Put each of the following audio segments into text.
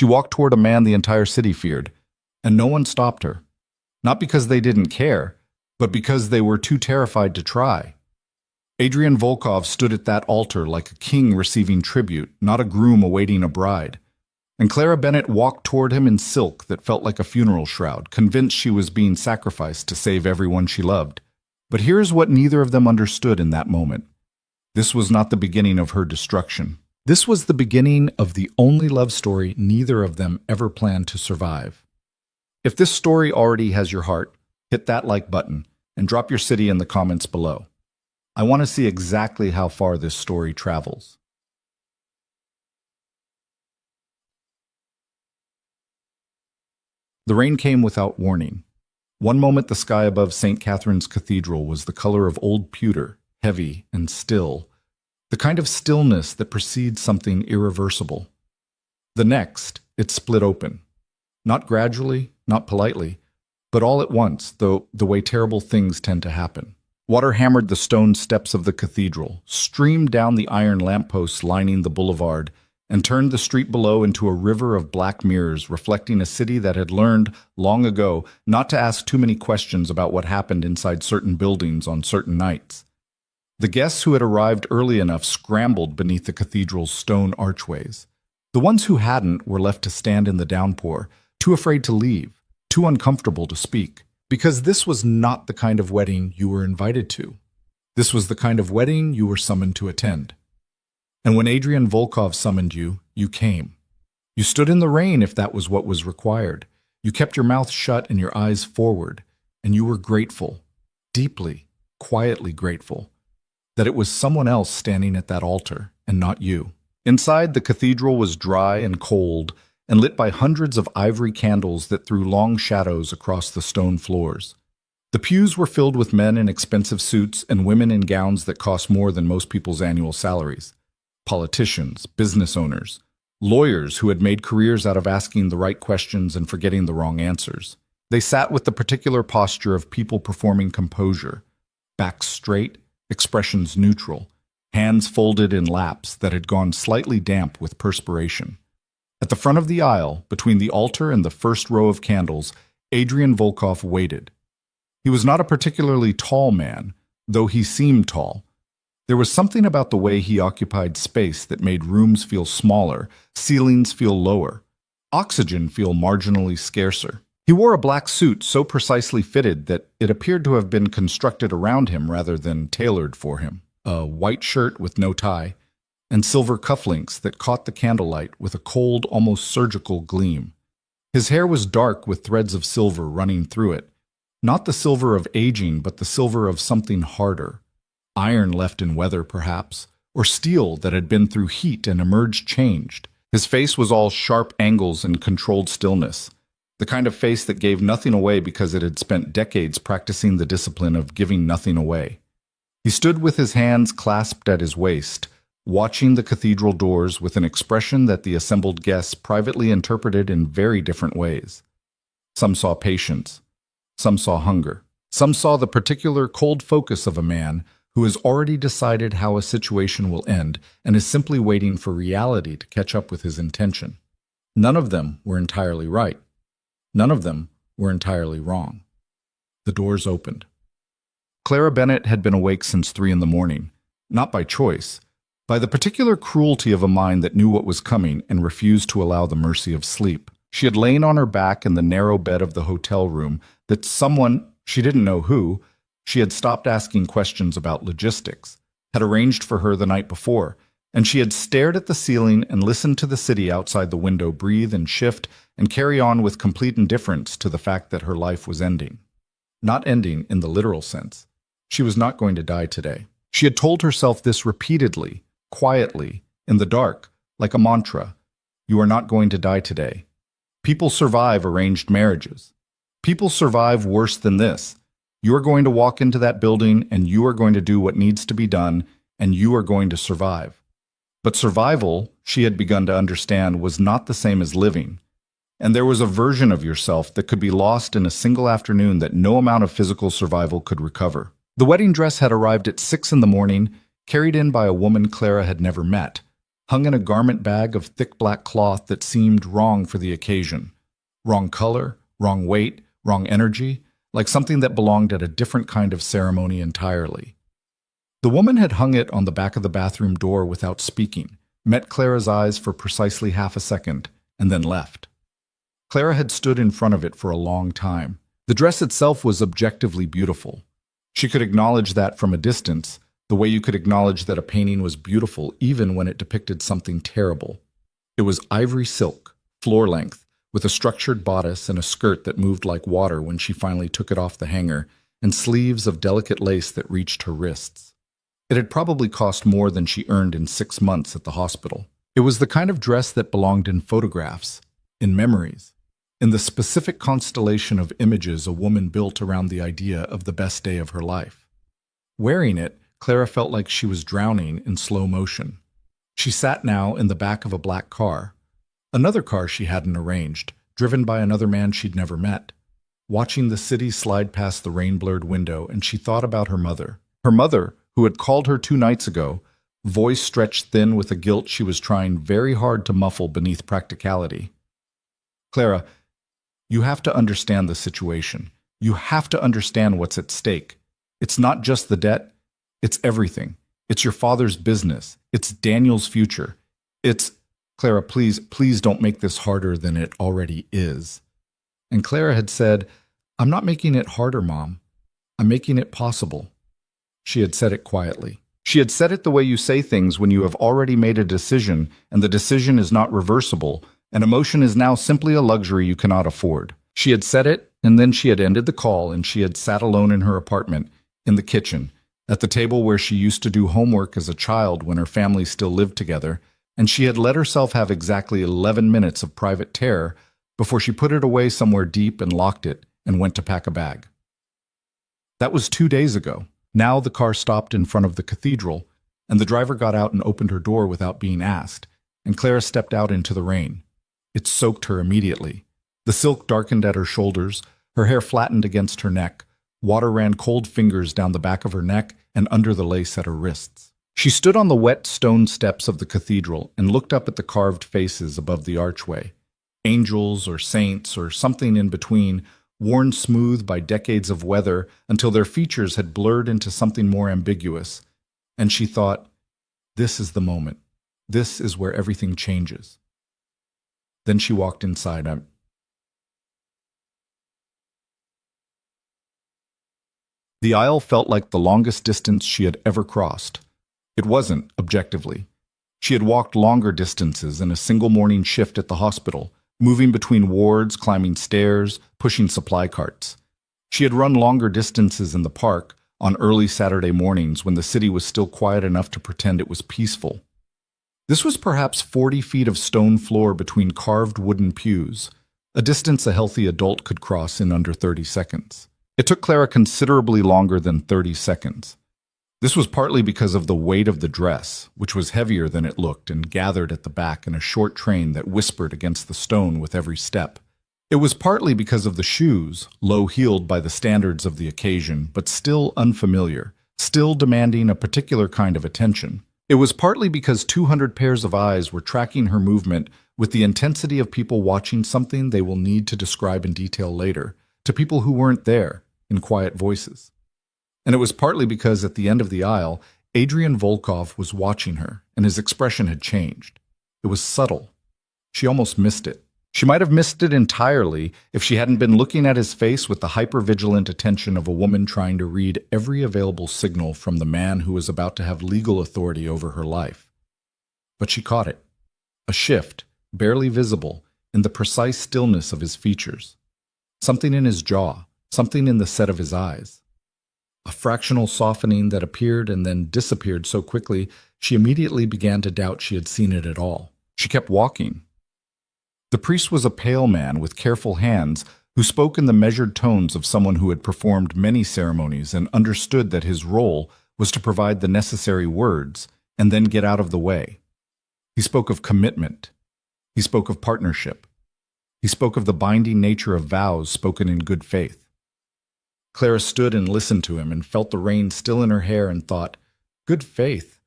She walked toward a man the entire city feared, and no one stopped her. Not because they didn't care, but because they were too terrified to try. Adrian Volkov stood at that altar like a king receiving tribute, not a groom awaiting a bride. And Clara Bennett walked toward him in silk that felt like a funeral shroud, convinced she was being sacrificed to save everyone she loved. But here's what neither of them understood in that moment. This was not the beginning of her destruction. This was the beginning of the only love story neither of them ever planned to survive. If this story already has your heart, hit that like button and drop your city in the comments below. I want to see exactly how far this story travels. The rain came without warning. One moment the sky above St. Catherine's Cathedral was the color of old pewter, heavy and still, the kind of stillness that precedes something irreversible. The next, it split open. Not gradually, not politely, but all at once, though the way terrible things tend to happen. Water hammered the stone steps of the cathedral, streamed down the iron lampposts lining the boulevard, and turned the street below into a river of black mirrors reflecting a city that had learned, long ago, not to ask too many questions about what happened inside certain buildings on certain nights. The guests who had arrived early enough scrambled beneath the cathedral's stone archways. The ones who hadn't were left to stand in the downpour, too afraid to leave, too uncomfortable to speak. Because this was not the kind of wedding you were invited to. This was the kind of wedding you were summoned to attend. And when Adrian Volkov summoned you, you came. You stood in the rain if that was what was required. You kept your mouth shut and your eyes forward, and you were grateful, deeply, quietly grateful, that it was someone else standing at that altar and not you. Inside, the cathedral was dry and cold, and lit by hundreds of ivory candles that threw long shadows across the stone floors. The pews were filled with men in expensive suits and women in gowns that cost more than most people's annual salaries. Politicians, business owners, lawyers who had made careers out of asking the right questions and forgetting the wrong answers. They sat with the particular posture of people performing composure, backs straight, expressions neutral, hands folded in laps that had gone slightly damp with perspiration. At the front of the aisle, between the altar and the first row of candles, Adrian Volkov waited. He was not a particularly tall man, though he seemed tall. There was something about the way he occupied space that made rooms feel smaller, ceilings feel lower, oxygen feel marginally scarcer. He wore a black suit so precisely fitted that it appeared to have been constructed around him rather than tailored for him. A white shirt with no tie, and silver cufflinks that caught the candlelight with a cold, almost surgical gleam. His hair was dark with threads of silver running through it, not the silver of aging, but the silver of something harder. Iron left in weather, perhaps, or steel that had been through heat and emerged changed. His face was all sharp angles and controlled stillness, the kind of face that gave nothing away because it had spent decades practicing the discipline of giving nothing away. He stood with his hands clasped at his waist, watching the cathedral doors with an expression that the assembled guests privately interpreted in very different ways. Some saw patience, some saw hunger, some saw the particular cold focus of a man who has already decided how a situation will end and is simply waiting for reality to catch up with his intention. None of them were entirely right. None of them were entirely wrong. The doors opened. Clara Bennett had been awake since 3 in the morning, not by choice, by the particular cruelty of a mind that knew what was coming and refused to allow the mercy of sleep. She had lain on her back in the narrow bed of the hotel room that someone, she didn't know who, she had stopped asking questions about logistics, had arranged for her the night before, and she had stared at the ceiling and listened to the city outside the window breathe and shift and carry on with complete indifference to the fact that her life was ending. Not ending in the literal sense. She was not going to die today. She had told herself this repeatedly, quietly, in the dark, like a mantra. You are not going to die today. People survive arranged marriages. People survive worse than this. You are going to walk into that building and you are going to do what needs to be done and you are going to survive. But survival, she had begun to understand, was not the same as living. And there was a version of yourself that could be lost in a single afternoon that no amount of physical survival could recover. The wedding dress had arrived at 6 in the morning, carried in by a woman Clara had never met, hung in a garment bag of thick black cloth that seemed wrong for the occasion. Wrong color, wrong weight, wrong energy, like something that belonged at a different kind of ceremony entirely. The woman had hung it on the back of the bathroom door without speaking, met Clara's eyes for precisely half a second, and then left. Clara had stood in front of it for a long time. The dress itself was objectively beautiful. She could acknowledge that from a distance, the way you could acknowledge that a painting was beautiful even when it depicted something terrible. It was ivory silk, floor length, with a structured bodice and a skirt that moved like water when she finally took it off the hanger, and sleeves of delicate lace that reached her wrists. It had probably cost more than she earned in 6 months at the hospital. It was the kind of dress that belonged in photographs, in memories, in the specific constellation of images a woman built around the idea of the best day of her life. Wearing it, Clara felt like she was drowning in slow motion. She sat now in the back of a black car, another car she hadn't arranged, driven by another man she'd never met, watching the city slide past the rain-blurred window, and she thought about her mother. Her mother, who had called her 2 nights ago, voice stretched thin with a guilt she was trying very hard to muffle beneath practicality. Clara, you have to understand the situation. You have to understand what's at stake. It's not just the debt. It's everything. It's your father's business. It's Daniel's future. It's... Clara, please don't make this harder than it already is. And Clara had said, I'm not making it harder, Mom. I'm making it possible. She had said it quietly. She had said it the way you say things when you have already made a decision and the decision is not reversible, and emotion is now simply a luxury you cannot afford. She had said it, and then she had ended the call, and she had sat alone in her apartment, in the kitchen, at the table where she used to do homework as a child when her family still lived together, and she had let herself have exactly 11 minutes of private terror before she put it away somewhere deep and locked it and went to pack a bag. That was 2 days ago. Now the car stopped in front of the cathedral, and the driver got out and opened her door without being asked, and Clara stepped out into the rain. It soaked her immediately. The silk darkened at her shoulders, her hair flattened against her neck, water ran cold fingers down the back of her neck and under the lace at her wrists. She stood on the wet stone steps of the cathedral and looked up at the carved faces above the archway. Angels or saints or something in between, worn smooth by decades of weather until their features had blurred into something more ambiguous. And she thought, this is the moment. This is where everything changes. Then she walked inside. The aisle felt like the longest distance she had ever crossed. It wasn't, objectively. She had walked longer distances in a single morning shift at the hospital, moving between wards, climbing stairs, pushing supply carts. She had run longer distances in the park on early Saturday mornings when the city was still quiet enough to pretend it was peaceful. This was perhaps 40 feet of stone floor between carved wooden pews, a distance a healthy adult could cross in under 30 seconds. It took Clara considerably longer than 30 seconds. This was partly because of the weight of the dress, which was heavier than it looked and gathered at the back in a short train that whispered against the stone with every step. It was partly because of the shoes, low-heeled by the standards of the occasion, but still unfamiliar, still demanding a particular kind of attention. It was partly because 200 pairs of eyes were tracking her movement with the intensity of people watching something they will need to describe in detail later, to people who weren't there, in quiet voices. And it was partly because at the end of the aisle, Adrian Volkov was watching her, and his expression had changed. It was subtle. She almost missed it. She might have missed it entirely if she hadn't been looking at his face with the hyper-vigilant attention of a woman trying to read every available signal from the man who was about to have legal authority over her life. But she caught it. A shift, barely visible, in the precise stillness of his features. Something in his jaw, something in the set of his eyes. A fractional softening that appeared and then disappeared so quickly she immediately began to doubt she had seen it at all. She kept walking. The priest was a pale man with careful hands who spoke in the measured tones of someone who had performed many ceremonies and understood that his role was to provide the necessary words and then get out of the way. He spoke of commitment. He spoke of partnership. He spoke of the binding nature of vows spoken in good faith. Clara stood and listened to him and felt the rain still in her hair and thought, good faith?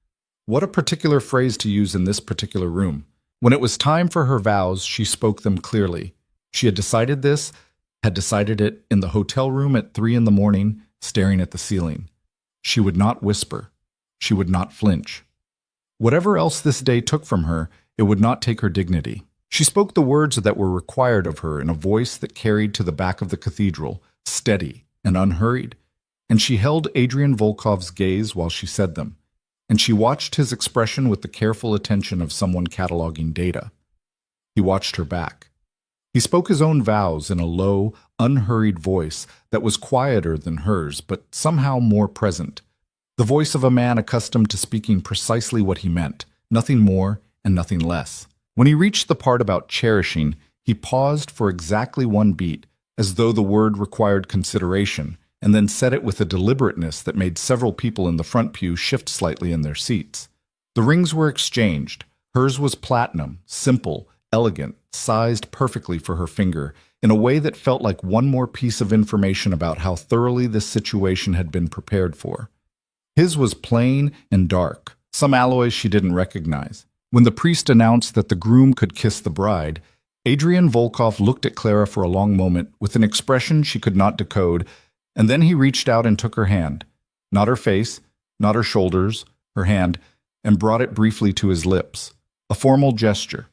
What a particular phrase to use in this particular room. When it was time for her vows, she spoke them clearly. She had decided this, had decided it in the hotel room at 3 in the morning, staring at the ceiling. She would not whisper. She would not flinch. Whatever else this day took from her, it would not take her dignity. She spoke the words that were required of her in a voice that carried to the back of the cathedral, steady and unhurried, and she held Adrian Volkov's gaze while she said them, and she watched his expression with the careful attention of someone cataloging data. He watched her back. He spoke his own vows in a low, unhurried voice that was quieter than hers, but somehow more present. The voice of a man accustomed to speaking precisely what he meant, nothing more and nothing less. When he reached the part about cherishing, he paused for exactly one beat, as though the word required consideration, and then said it with a deliberateness that made several people in the front pew shift slightly in their seats. The rings were exchanged. Hers was platinum, simple, elegant, sized perfectly for her finger, in a way that felt like one more piece of information about how thoroughly this situation had been prepared for. His was plain and dark, some alloys she didn't recognize. When the priest announced that the groom could kiss the bride, Adrian Volkov looked at Clara for a long moment with an expression she could not decode, and then he reached out and took her hand, not her face, not her shoulders, her hand, and brought it briefly to his lips. A formal gesture.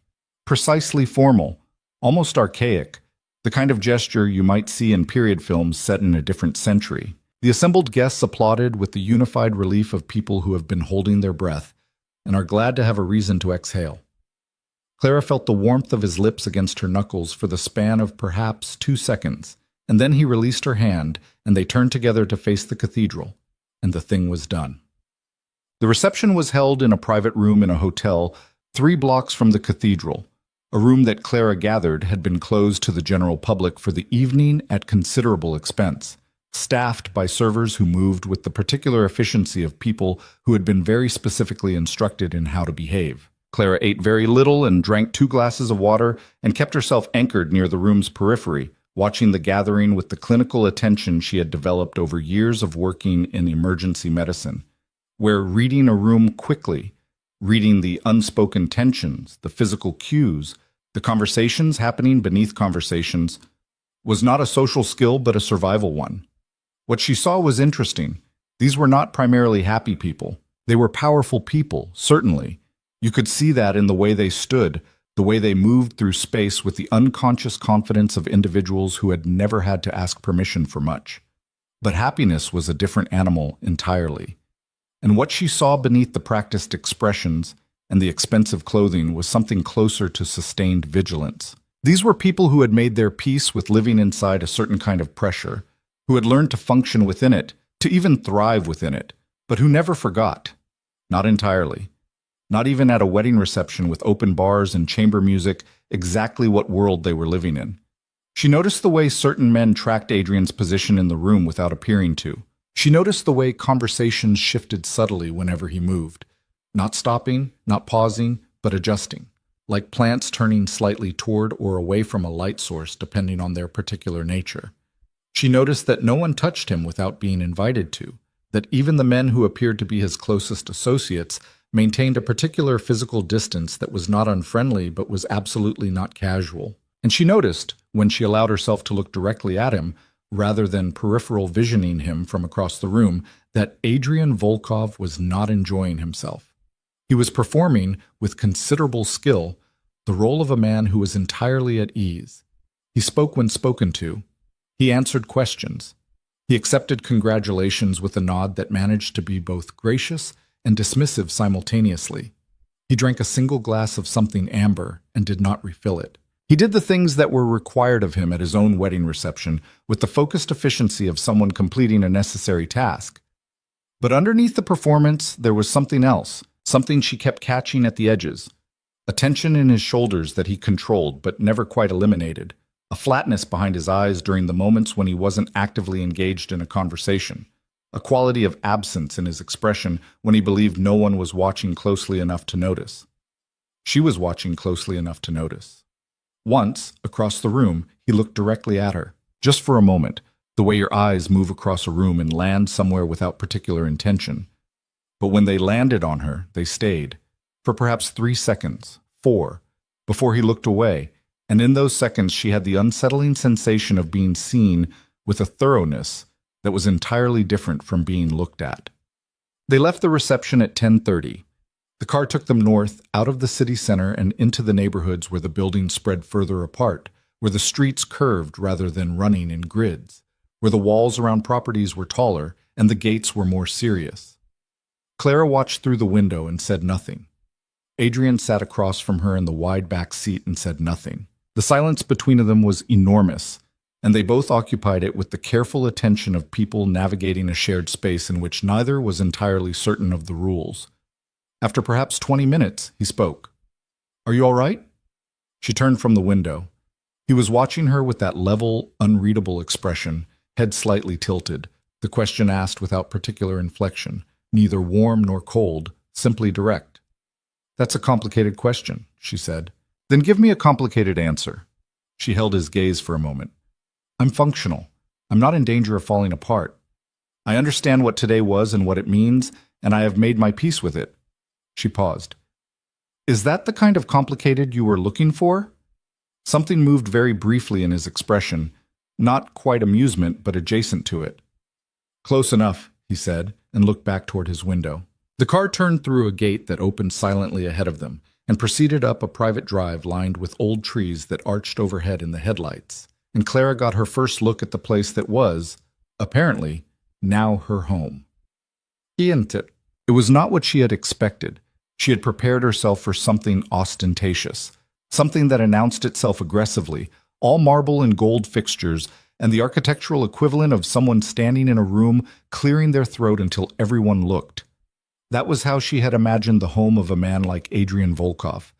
Precisely formal, almost archaic, the kind of gesture you might see in period films set in a different century. The assembled guests applauded with the unified relief of people who have been holding their breath and are glad to have a reason to exhale. Clara felt the warmth of his lips against her knuckles for the span of perhaps 2 seconds, and then he released her hand, and they turned together to face the cathedral, and the thing was done. The reception was held in a private room in a hotel 3 blocks from the cathedral. A room that Clara gathered had been closed to the general public for the evening at considerable expense, staffed by servers who moved with the particular efficiency of people who had been very specifically instructed in how to behave. Clara ate very little and drank 2 glasses of water and kept herself anchored near the room's periphery, watching the gathering with the clinical attention she had developed over years of working in emergency medicine, where reading a room quickly, reading the unspoken tensions, the physical cues, the conversations happening beneath conversations, was not a social skill but a survival one. What she saw was interesting. These were not primarily happy people. They were powerful people, certainly. You could see that in the way they stood, the way they moved through space with the unconscious confidence of individuals who had never had to ask permission for much. But happiness was a different animal entirely. And what she saw beneath the practiced expressions and the expensive clothing was something closer to sustained vigilance. These were people who had made their peace with living inside a certain kind of pressure, who had learned to function within it, to even thrive within it, but who never forgot. Not entirely. Not even at a wedding reception with open bars and chamber music, exactly what world they were living in. She noticed the way certain men tracked Adrian's position in the room without appearing to. She noticed the way conversations shifted subtly whenever he moved, not stopping, not pausing, but adjusting, like plants turning slightly toward or away from a light source depending on their particular nature. She noticed that no one touched him without being invited to, that even the men who appeared to be his closest associates maintained a particular physical distance that was not unfriendly but was absolutely not casual. And she noticed, when she allowed herself to look directly at him, rather than peripheral visioning him from across the room, that Adrian Volkov was not enjoying himself. He was performing, with considerable skill, the role of a man who was entirely at ease. He spoke when spoken to. He answered questions. He accepted congratulations with a nod that managed to be both gracious and dismissive simultaneously. He drank a single glass of something amber and did not refill it. He did the things that were required of him at his own wedding reception with the focused efficiency of someone completing a necessary task. But underneath the performance, there was something else, something she kept catching at the edges. A tension in his shoulders that he controlled but never quite eliminated. A flatness behind his eyes during the moments when he wasn't actively engaged in a conversation. A quality of absence in his expression when he believed no one was watching closely enough to notice. She was watching closely enough to notice. Once, across the room, he looked directly at her, just for a moment, the way your eyes move across a room and land somewhere without particular intention. But when they landed on her, they stayed, for perhaps 3 seconds, 4, before he looked away, and in those seconds she had the unsettling sensation of being seen with a thoroughness that was entirely different from being looked at. They left the reception at 10:30. The car took them north, out of the city center and into the neighborhoods where the buildings spread further apart, where the streets curved rather than running in grids, where the walls around properties were taller and the gates were more serious. Clara watched through the window and said nothing. Adrian sat across from her in the wide back seat and said nothing. The silence between them was enormous, and they both occupied it with the careful attention of people navigating a shared space in which neither was entirely certain of the rules. After perhaps 20 minutes, he spoke. "Are you all right?" She turned from the window. He was watching her with that level, unreadable expression, head slightly tilted, the question asked without particular inflection, neither warm nor cold, simply direct. "That's a complicated question," she said. "Then give me a complicated answer." She held his gaze for a moment. "I'm functional. I'm not in danger of falling apart. I understand what today was and what it means, and I have made my peace with it." She paused. "Is that the kind of complicated you were looking for?" Something moved very briefly in his expression, not quite amusement, but adjacent to it. "Close enough," he said, and looked back toward his window. The car turned through a gate that opened silently ahead of them, and proceeded up a private drive lined with old trees that arched overhead in the headlights, and Clara got her first look at the place that was, apparently, now her home. It was not what she had expected. She had prepared herself for something ostentatious, something that announced itself aggressively, all marble and gold fixtures, and the architectural equivalent of someone standing in a room clearing their throat until everyone looked. That was how she had imagined the home of a man like Adrian Volkov,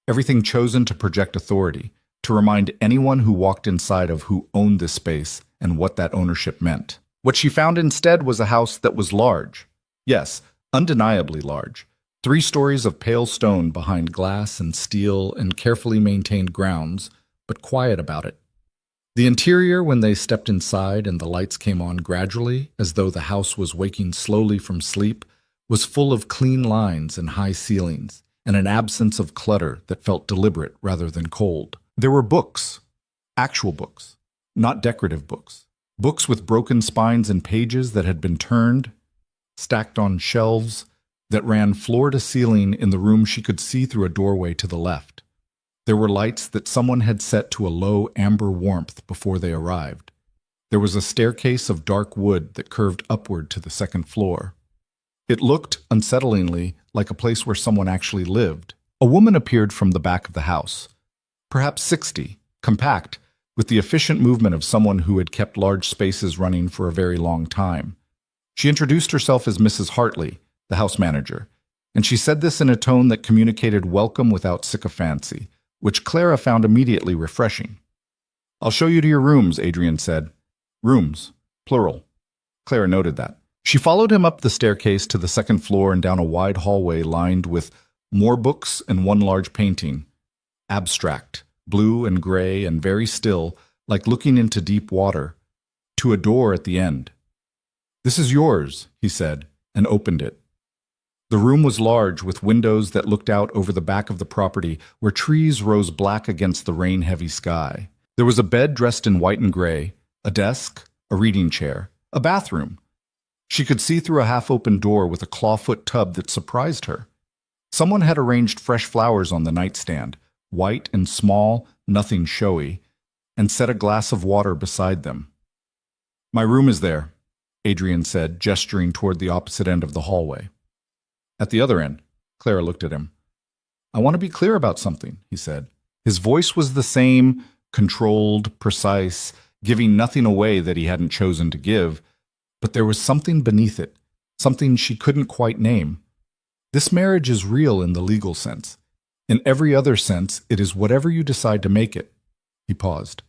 everything chosen to project authority, to remind anyone who walked inside of who owned this space and what that ownership meant. What she found instead was a house that was large. Yes, undeniably large. 3 stories of pale stone behind glass and steel and carefully maintained grounds, but quiet about it. The interior, when they stepped inside and the lights came on gradually, as though the house was waking slowly from sleep, was full of clean lines and high ceilings, and an absence of clutter that felt deliberate rather than cold. There were books, actual books, not decorative books. Books with broken spines and pages that had been turned, stacked on shelves, that ran floor to ceiling in the room she could see through a doorway to the left. There were lights that someone had set to a low amber warmth before they arrived. There was a staircase of dark wood that curved upward to the second floor. It looked, unsettlingly, like a place where someone actually lived. A woman appeared from the back of the house, perhaps 60, compact, with the efficient movement of someone who had kept large spaces running for a very long time. She introduced herself as Mrs. Hartley, the house manager, and she said this in a tone that communicated welcome without sycophancy, which Clara found immediately refreshing. "I'll show you to your rooms," Adrian said. "Rooms, plural." Clara noted that. She followed him up the staircase to the second floor and down a wide hallway lined with more books and one large painting, abstract, blue and gray and very still, like looking into deep water, to a door at the end. "This is yours," he said, and opened it. The room was large, with windows that looked out over the back of the property, where trees rose black against the rain-heavy sky. There was a bed dressed in white and gray, a desk, a reading chair, a bathroom. She could see through a half-open door with a clawfoot tub that surprised her. Someone had arranged fresh flowers on the nightstand, white and small, nothing showy, and set a glass of water beside them. "My room is there," Adrian said, gesturing toward the opposite end of the hallway. At the other end, Clara looked at him. "I want to be clear about something," he said. His voice was the same, controlled, precise, giving nothing away that he hadn't chosen to give, but there was something beneath it, something she couldn't quite name. "This marriage is real in the legal sense. In every other sense, it is whatever you decide to make it." He paused.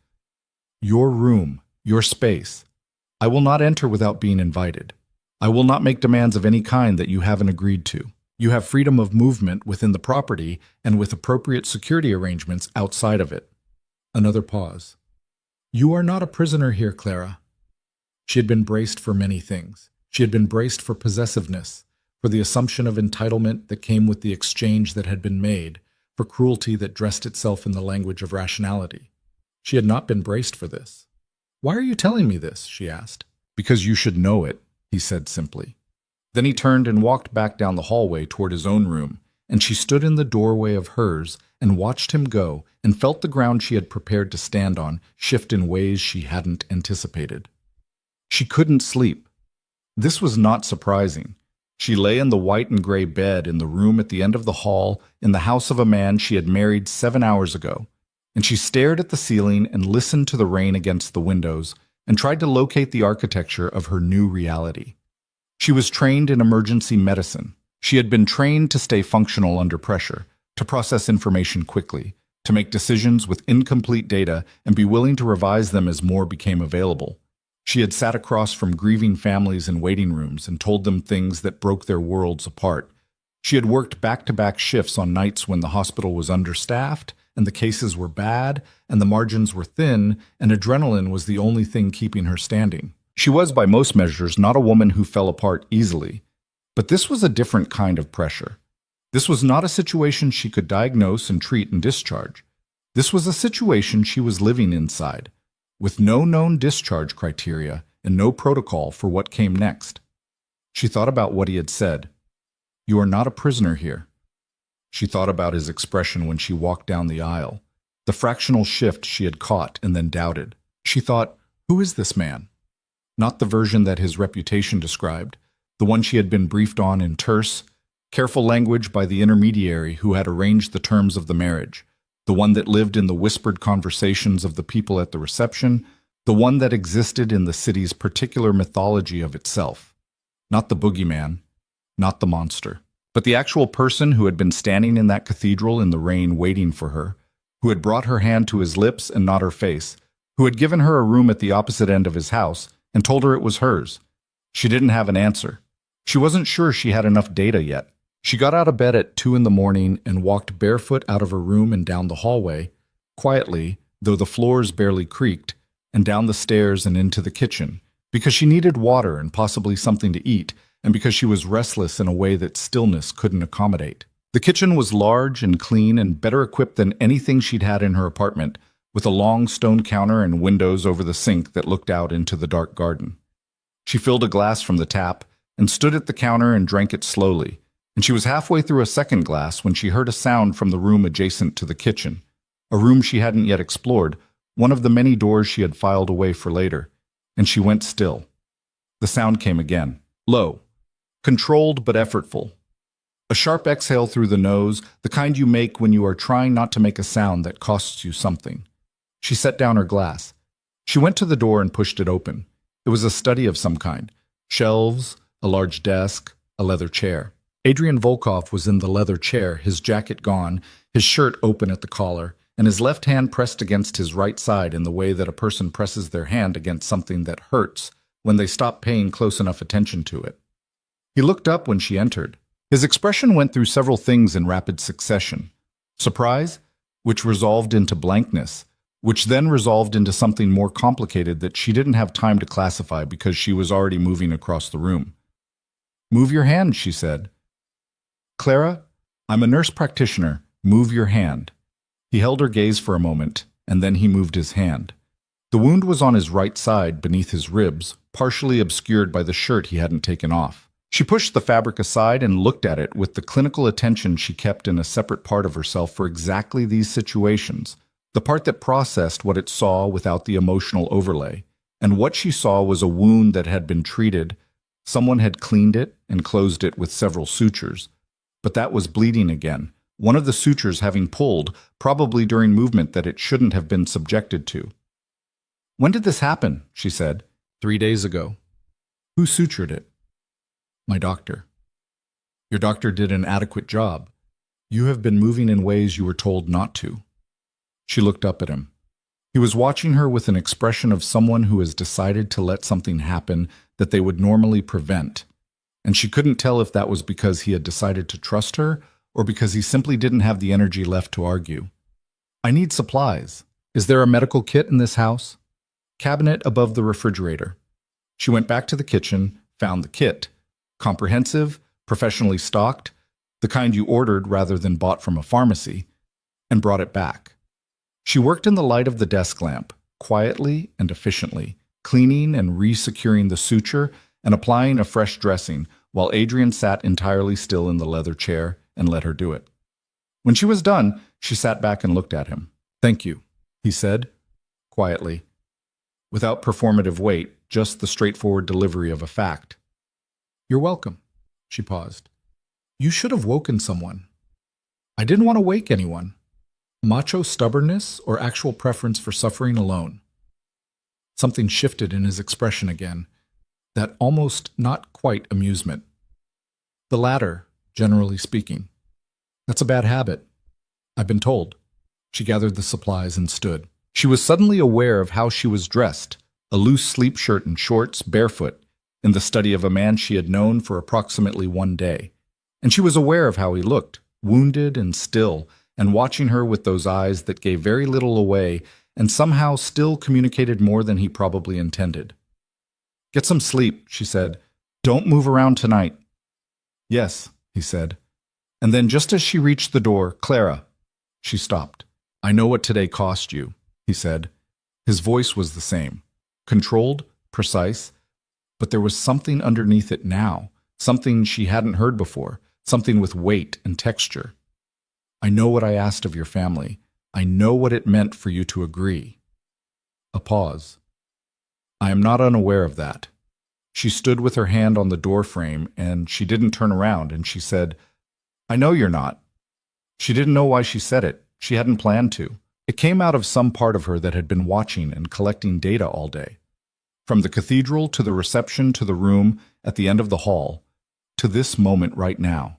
"Your room, your space. I will not enter without being invited. I will not make demands of any kind that you haven't agreed to. You have freedom of movement within the property and with appropriate security arrangements outside of it." Another pause. "You are not a prisoner here, Clara." She had been braced for many things. She had been braced for possessiveness, for the assumption of entitlement that came with the exchange that had been made, for cruelty that dressed itself in the language of rationality. She had not been braced for this. "Why are you telling me this?" she asked. "Because you should know it," he said simply. Then he turned and walked back down the hallway toward his own room, and she stood in the doorway of hers and watched him go and felt the ground she had prepared to stand on shift in ways she hadn't anticipated. She couldn't sleep. This was not surprising. She lay in the white and gray bed in the room at the end of the hall in the house of a man she had married 7 hours ago, and she stared at the ceiling and listened to the rain against the windows and tried to locate the architecture of her new reality. She was trained in emergency medicine. She had been trained to stay functional under pressure, to process information quickly, to make decisions with incomplete data and be willing to revise them as more became available. She had sat across from grieving families in waiting rooms and told them things that broke their worlds apart. She had worked back-to-back shifts on nights when the hospital was understaffed and the cases were bad and the margins were thin and adrenaline was the only thing keeping her standing. She was, by most measures, not a woman who fell apart easily. But this was a different kind of pressure. This was not a situation she could diagnose and treat and discharge. This was a situation she was living inside, with no known discharge criteria and no protocol for what came next. She thought about what he had said. "You are not a prisoner here." She thought about his expression when she walked down the aisle, the fractional shift she had caught and then doubted. She thought, who is this man? Not the version that his reputation described, the one she had been briefed on in terse, careful language by the intermediary who had arranged the terms of the marriage, the one that lived in the whispered conversations of the people at the reception, the one that existed in the city's particular mythology of itself. Not the boogeyman, not the monster, but the actual person who had been standing in that cathedral in the rain waiting for her, who had brought her hand to his lips and not her face, who had given her a room at the opposite end of his house and told her it was hers. She didn't have an answer. She wasn't sure she had enough data yet. She got out of bed at 2 in the morning and walked barefoot out of her room and down the hallway, quietly, though the floors barely creaked, and down the stairs and into the kitchen, because she needed water and possibly something to eat, and because she was restless in a way that stillness couldn't accommodate. The kitchen was large and clean and better equipped than anything she'd had in her apartment, with a long stone counter and windows over the sink that looked out into the dark garden. She filled a glass from the tap and stood at the counter and drank it slowly, and she was halfway through a second glass when she heard a sound from the room adjacent to the kitchen, a room she hadn't yet explored, one of the many doors she had filed away for later, and she went still. The sound came again, low, controlled but effortful. A sharp exhale through the nose, the kind you make when you are trying not to make a sound that costs you something. She set down her glass. She went to the door and pushed it open. It was a study of some kind. Shelves, a large desk, a leather chair. Adrian Volkov was in the leather chair, his jacket gone, his shirt open at the collar, and his left hand pressed against his right side in the way that a person presses their hand against something that hurts when they stop paying close enough attention to it. He looked up when she entered. His expression went through several things in rapid succession. Surprise, which resolved into blankness, which then resolved into something more complicated that she didn't have time to classify because she was already moving across the room. "Move your hand," she said. "Clara, I'm a nurse practitioner. Move your hand." He held her gaze for a moment, and then he moved his hand. The wound was on his right side, beneath his ribs, partially obscured by the shirt he hadn't taken off. She pushed the fabric aside and looked at it with the clinical attention she kept in a separate part of herself for exactly these situations, the part that processed what it saw without the emotional overlay. And what she saw was a wound that had been treated. Someone had cleaned it and closed it with several sutures. But that was bleeding again, one of the sutures having pulled, probably during movement that it shouldn't have been subjected to. "When did this happen?" she said. 3 days ago." "Who sutured it?" "My doctor." "Your doctor did an adequate job. You have been moving in ways you were told not to." She looked up at him. He was watching her with an expression of someone who has decided to let something happen that they would normally prevent, and she couldn't tell if that was because he had decided to trust her or because he simply didn't have the energy left to argue. "I need supplies. Is there a medical kit in this house?" "Cabinet above the refrigerator." She went back to the kitchen, found the kit. Comprehensive, professionally stocked, the kind you ordered rather than bought from a pharmacy, and brought it back. She worked in the light of the desk lamp, quietly and efficiently, cleaning and re-securing the suture and applying a fresh dressing, while Adrian sat entirely still in the leather chair and let her do it. When she was done, she sat back and looked at him. "Thank you," he said, quietly, without performative weight, just the straightforward delivery of a fact. "You're welcome," she paused. "You should have woken someone." "I didn't want to wake anyone." Macho stubbornness or actual preference for suffering alone? Something shifted in his expression again, that almost not quite amusement. "The latter, generally speaking. That's a bad habit. I've been told." She gathered the supplies and stood. She was suddenly aware of how she was dressed, a loose sleep shirt and shorts, barefoot, in the study of a man she had known for approximately one day. And she was aware of how he looked, wounded and still, and watching her with those eyes that gave very little away and somehow still communicated more than he probably intended. "Get some sleep," she said. "Don't move around tonight." "Yes," he said. And then just as she reached the door, "Clara," she stopped. "I know what today cost you," he said. His voice was the same, controlled, precise, but there was something underneath it now, something she hadn't heard before, something with weight and texture. "I know what I asked of your family. I know what it meant for you to agree." A pause. "I am not unaware of that." She stood with her hand on the door frame, and she didn't turn around, and she said, "I know you're not." She didn't know why she said it. She hadn't planned to. It came out of some part of her that had been watching and collecting data all day. From the cathedral to the reception to the room at the end of the hall, to this moment right now,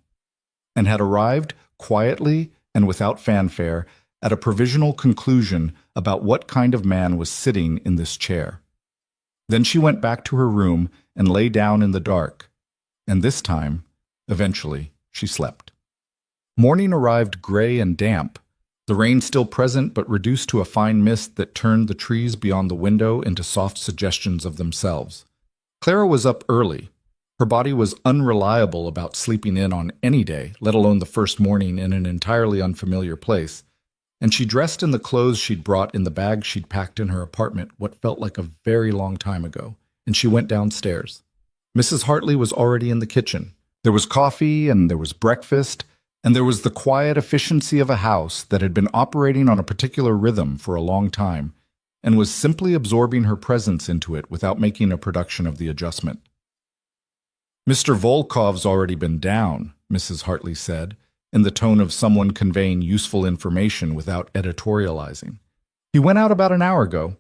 and had arrived quietly and without fanfare at a provisional conclusion about what kind of man was sitting in this chair. Then she went back to her room and lay down in the dark, and this time, eventually, she slept. Morning arrived gray and damp, the rain still present but reduced to a fine mist that turned the trees beyond the window into soft suggestions of themselves. Clara was up early. Her body was unreliable about sleeping in on any day, let alone the first morning in an entirely unfamiliar place, and she dressed in the clothes she'd brought in the bag she'd packed in her apartment what felt like a very long time ago, and she went downstairs. Mrs. Hartley was already in the kitchen. There was coffee, and there was breakfast, and there was the quiet efficiency of a house that had been operating on a particular rhythm for a long time, and was simply absorbing her presence into it without making a production of the adjustment. "Mr. Volkov's already been down," Mrs. Hartley said, in the tone of someone conveying useful information without editorializing. "He went out about an hour ago."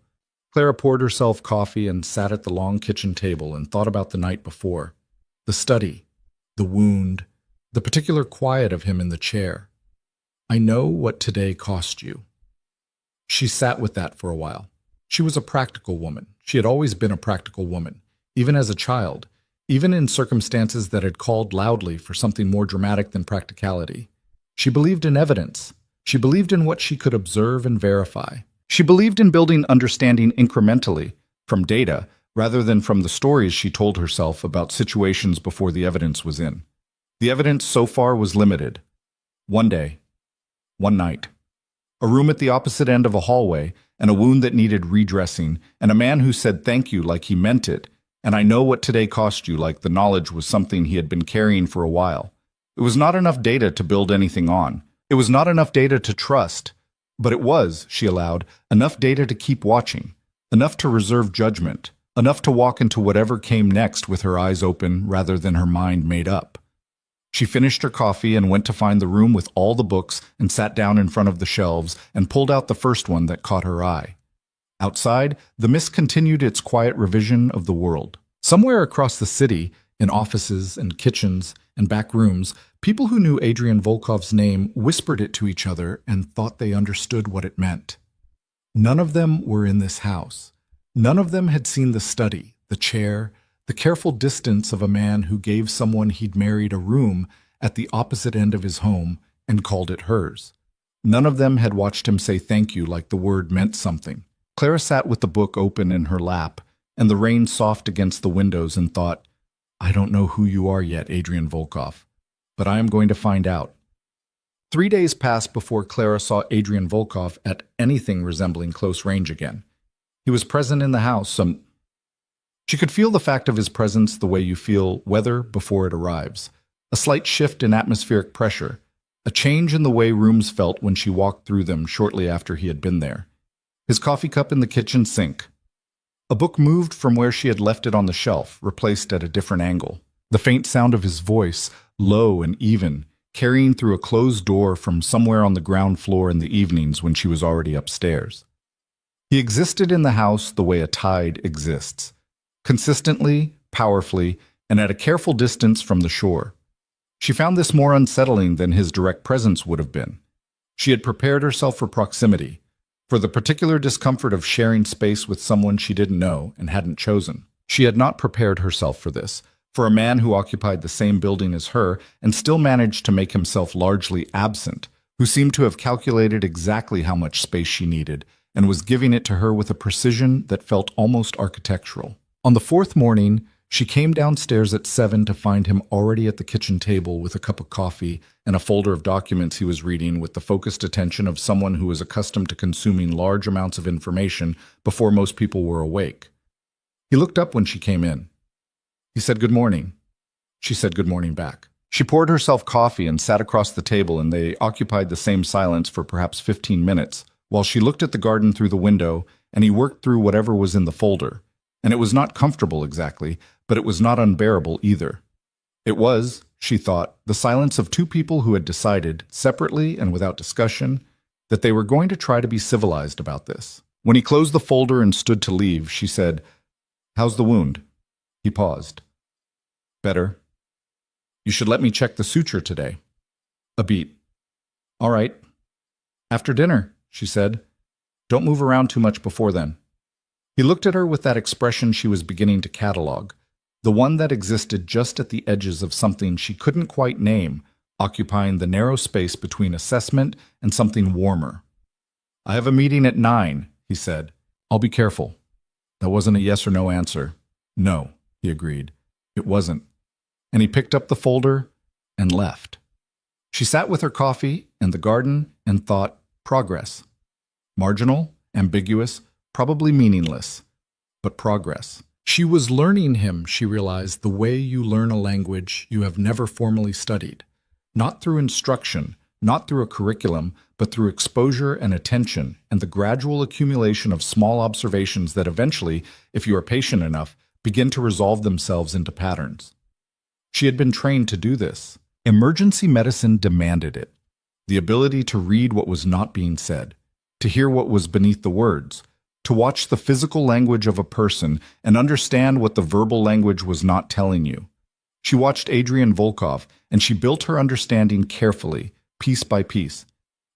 Clara poured herself coffee and sat at the long kitchen table and thought about the night before, the study, the wound, the particular quiet of him in the chair. "I know what today cost you." She sat with that for a while. She was a practical woman. She had always been a practical woman, even as a child, even in circumstances that had called loudly for something more dramatic than practicality. She believed in evidence. She believed in what she could observe and verify. She believed in building understanding incrementally, from data, rather than from the stories she told herself about situations before the evidence was in. The evidence so far was limited. One day. One night. A room at the opposite end of a hallway, and a wound that needed redressing, and a man who said thank you like he meant it, and "I know what today cost you," like the knowledge was something he had been carrying for a while. It was not enough data to build anything on. It was not enough data to trust. But it was, she allowed, enough data to keep watching, enough to reserve judgment, enough to walk into whatever came next with her eyes open rather than her mind made up. She finished her coffee and went to find the room with all the books and sat down in front of the shelves and pulled out the first one that caught her eye. Outside, the mist continued its quiet revision of the world. Somewhere across the city, in offices and kitchens and back rooms, people who knew Adrian Volkov's name whispered it to each other and thought they understood what it meant. None of them were in this house. None of them had seen the study, the chair, the careful distance of a man who gave someone he'd married a room at the opposite end of his home and called it hers. None of them had watched him say thank you like the word meant something. Clara sat with the book open in her lap and the rain soft against the windows and thought, I don't know who you are yet, Adrian Volkov, but I am going to find out. 3 days passed before Clara saw Adrian Volkov at anything resembling close range again. He was present in the house. She could feel the fact of his presence the way you feel weather before it arrives. A slight shift in atmospheric pressure, a change in the way rooms felt when she walked through them shortly after he had been there. His coffee cup in the kitchen sink. A book moved from where she had left it on the shelf, replaced at a different angle. The faint sound of his voice, low and even, carrying through a closed door from somewhere on the ground floor in the evenings when she was already upstairs. He existed in the house the way a tide exists, consistently, powerfully, and at a careful distance from the shore. She found this more unsettling than his direct presence would have been. She had prepared herself for proximity, for the particular discomfort of sharing space with someone she didn't know and hadn't chosen. She had not prepared herself for this, for a man who occupied the same building as her and still managed to make himself largely absent, who seemed to have calculated exactly how much space she needed and was giving it to her with a precision that felt almost architectural. On the fourth morning, she came downstairs at 7 to find him already at the kitchen table with a cup of coffee and a folder of documents he was reading with the focused attention of someone who was accustomed to consuming large amounts of information before most people were awake. He looked up when she came in. He said good morning. She said good morning back. She poured herself coffee and sat across the table, and they occupied the same silence for perhaps 15 minutes, while she looked at the garden through the window and he worked through whatever was in the folder. And it was not comfortable exactly, but it was not unbearable either. It was, she thought, the silence of two people who had decided, separately and without discussion, that they were going to try to be civilized about this. When he closed the folder and stood to leave, she said, "How's the wound?" He paused. "Better. You should let me check the suture today." A beat. "All right. After dinner," she said. "Don't move around too much before then." He looked at her with that expression she was beginning to catalog, the one that existed just at the edges of something she couldn't quite name, occupying the narrow space between assessment and something warmer. "I have a meeting at 9, he said. "I'll be careful." That wasn't a yes or no answer. "No," he agreed. It wasn't. And he picked up the folder and left. She sat with her coffee and the garden and thought, progress. Marginal, ambiguous, probably meaningless, but progress. She was learning him, she realized, the way you learn a language you have never formally studied. Not through instruction, not through a curriculum, but through exposure and attention and the gradual accumulation of small observations that eventually, if you are patient enough, begin to resolve themselves into patterns. She had been trained to do this. Emergency medicine demanded it. The ability to read what was not being said, to hear what was beneath the words, to watch the physical language of a person and understand what the verbal language was not telling you. She watched Adrian Volkov, and she built her understanding carefully, piece by piece.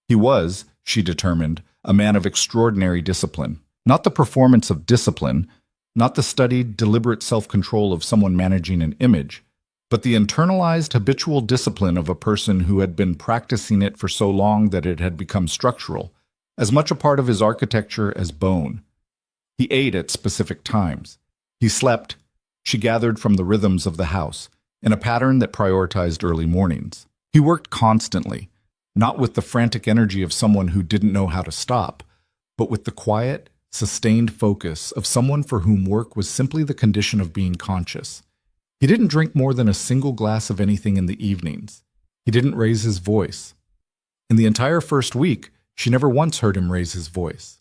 He was, she determined, a man of extraordinary discipline. Not the performance of discipline, not the studied, deliberate self-control of someone managing an image, but the internalized habitual discipline of a person who had been practicing it for so long that it had become structural, as much a part of his architecture as bone. He ate at specific times. He slept, she gathered from the rhythms of the house, in a pattern that prioritized early mornings. He worked constantly, not with the frantic energy of someone who didn't know how to stop, but with the quiet, sustained focus of someone for whom work was simply the condition of being conscious. He didn't drink more than a single glass of anything in the evenings. He didn't raise his voice. In the entire first week, she never once heard him raise his voice.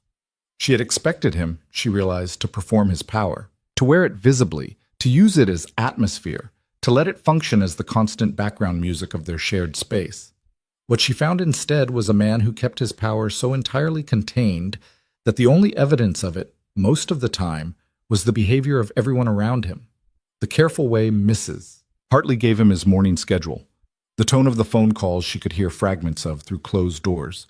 She had expected him, she realized, to perform his power, to wear it visibly, to use it as atmosphere, to let it function as the constant background music of their shared space. What she found instead was a man who kept his power so entirely contained that the only evidence of it, most of the time, was the behavior of everyone around him. The careful way Mrs. Hartley gave him his morning schedule, the tone of the phone calls she could hear fragments of through closed doors,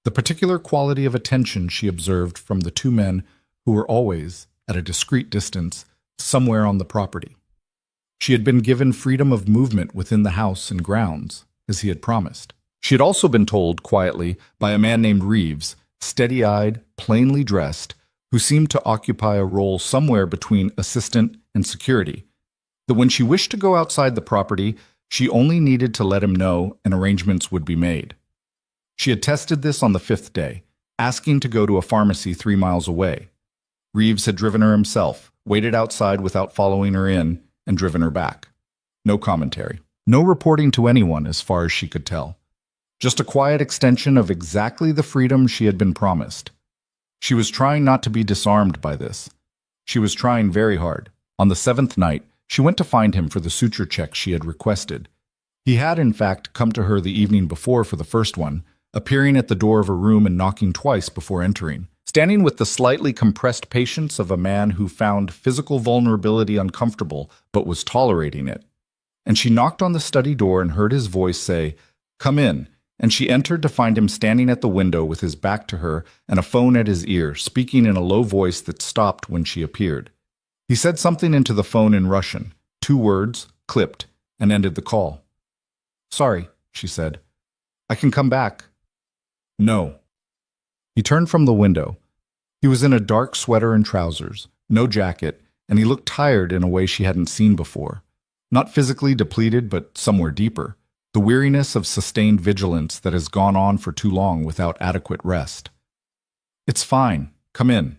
the particular quality of attention she observed from the two men who were always, at a discreet distance, somewhere on the property. She had been given freedom of movement within the house and grounds, as he had promised. She had also been told, quietly, by a man named Reeves, steady-eyed, plainly dressed, who seemed to occupy a role somewhere between assistant and security, That when she wished to go outside the property, she only needed to let him know and arrangements would be made. She had tested this on the 5th day, asking to go to a pharmacy 3 miles away. Reeves had driven her himself, waited outside without following her in, and driven her back. No commentary. No reporting to anyone as far as she could tell. Just a quiet extension of exactly the freedom she had been promised. She was trying not to be disarmed by this. She was trying very hard. On the 7th night, she went to find him for the suture check she had requested. He had, in fact, come to her the evening before for the first one, appearing at the door of her room and knocking twice before entering, standing with the slightly compressed patience of a man who found physical vulnerability uncomfortable but was tolerating it. And she knocked on the study door and heard his voice say, "Come in," and she entered to find him standing at the window with his back to her and a phone at his ear, speaking in a low voice that stopped when she appeared. He said something into the phone in Russian, 2 words, clipped, and ended the call. "Sorry," she said. "I can come back." "No." He turned from the window. He was in a dark sweater and trousers, no jacket, and he looked tired in a way she hadn't seen before. Not physically depleted, but somewhere deeper. The weariness of sustained vigilance that has gone on for too long without adequate rest. "It's fine. Come in."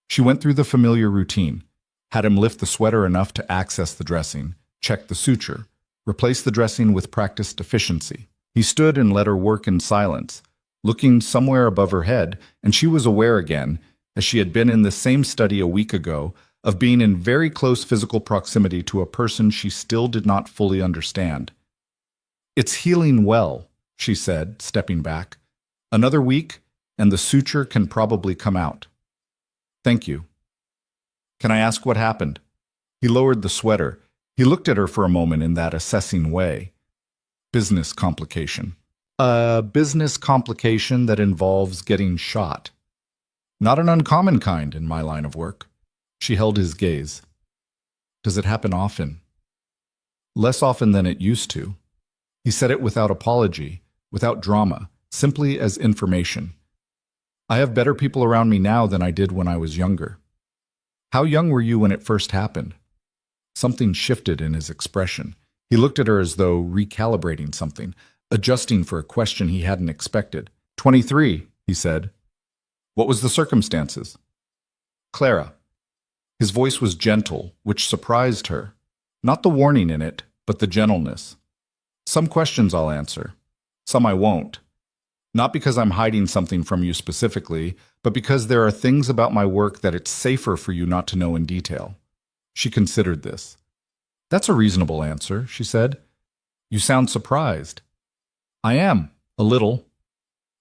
She went through the familiar routine, had him lift the sweater enough to access the dressing, check the suture, replace the dressing with practiced efficiency. He stood and let her work in silence, looking somewhere above her head, and she was aware again, as she had been in the same study a week ago, of being in very close physical proximity to a person she still did not fully understand. "It's healing well," she said, stepping back. "Another week, and the suture can probably come out." "Thank you." "Can I ask what happened?" He lowered the sweater. He looked at her for a moment in that assessing way. "Business complication." "A business complication that involves getting shot. Not an uncommon kind in my line of work." She held his gaze. "Does it happen often?" "Less often than it used to." He said it without apology, without drama, simply as information. "I have better people around me now than I did when I was younger." "How young were you when it first happened?" Something shifted in his expression. He looked at her as though recalibrating something, adjusting for a question he hadn't expected. 23, he said. "What was the circumstances?" "Clara." His voice was gentle, which surprised her. Not the warning in it, but the gentleness. "Some questions I'll answer. Some I won't. Not because I'm hiding something from you specifically, but because there are things about my work that it's safer for you not to know in detail." She considered this. "That's a reasonable answer," she said. "You sound surprised." "I am, a little."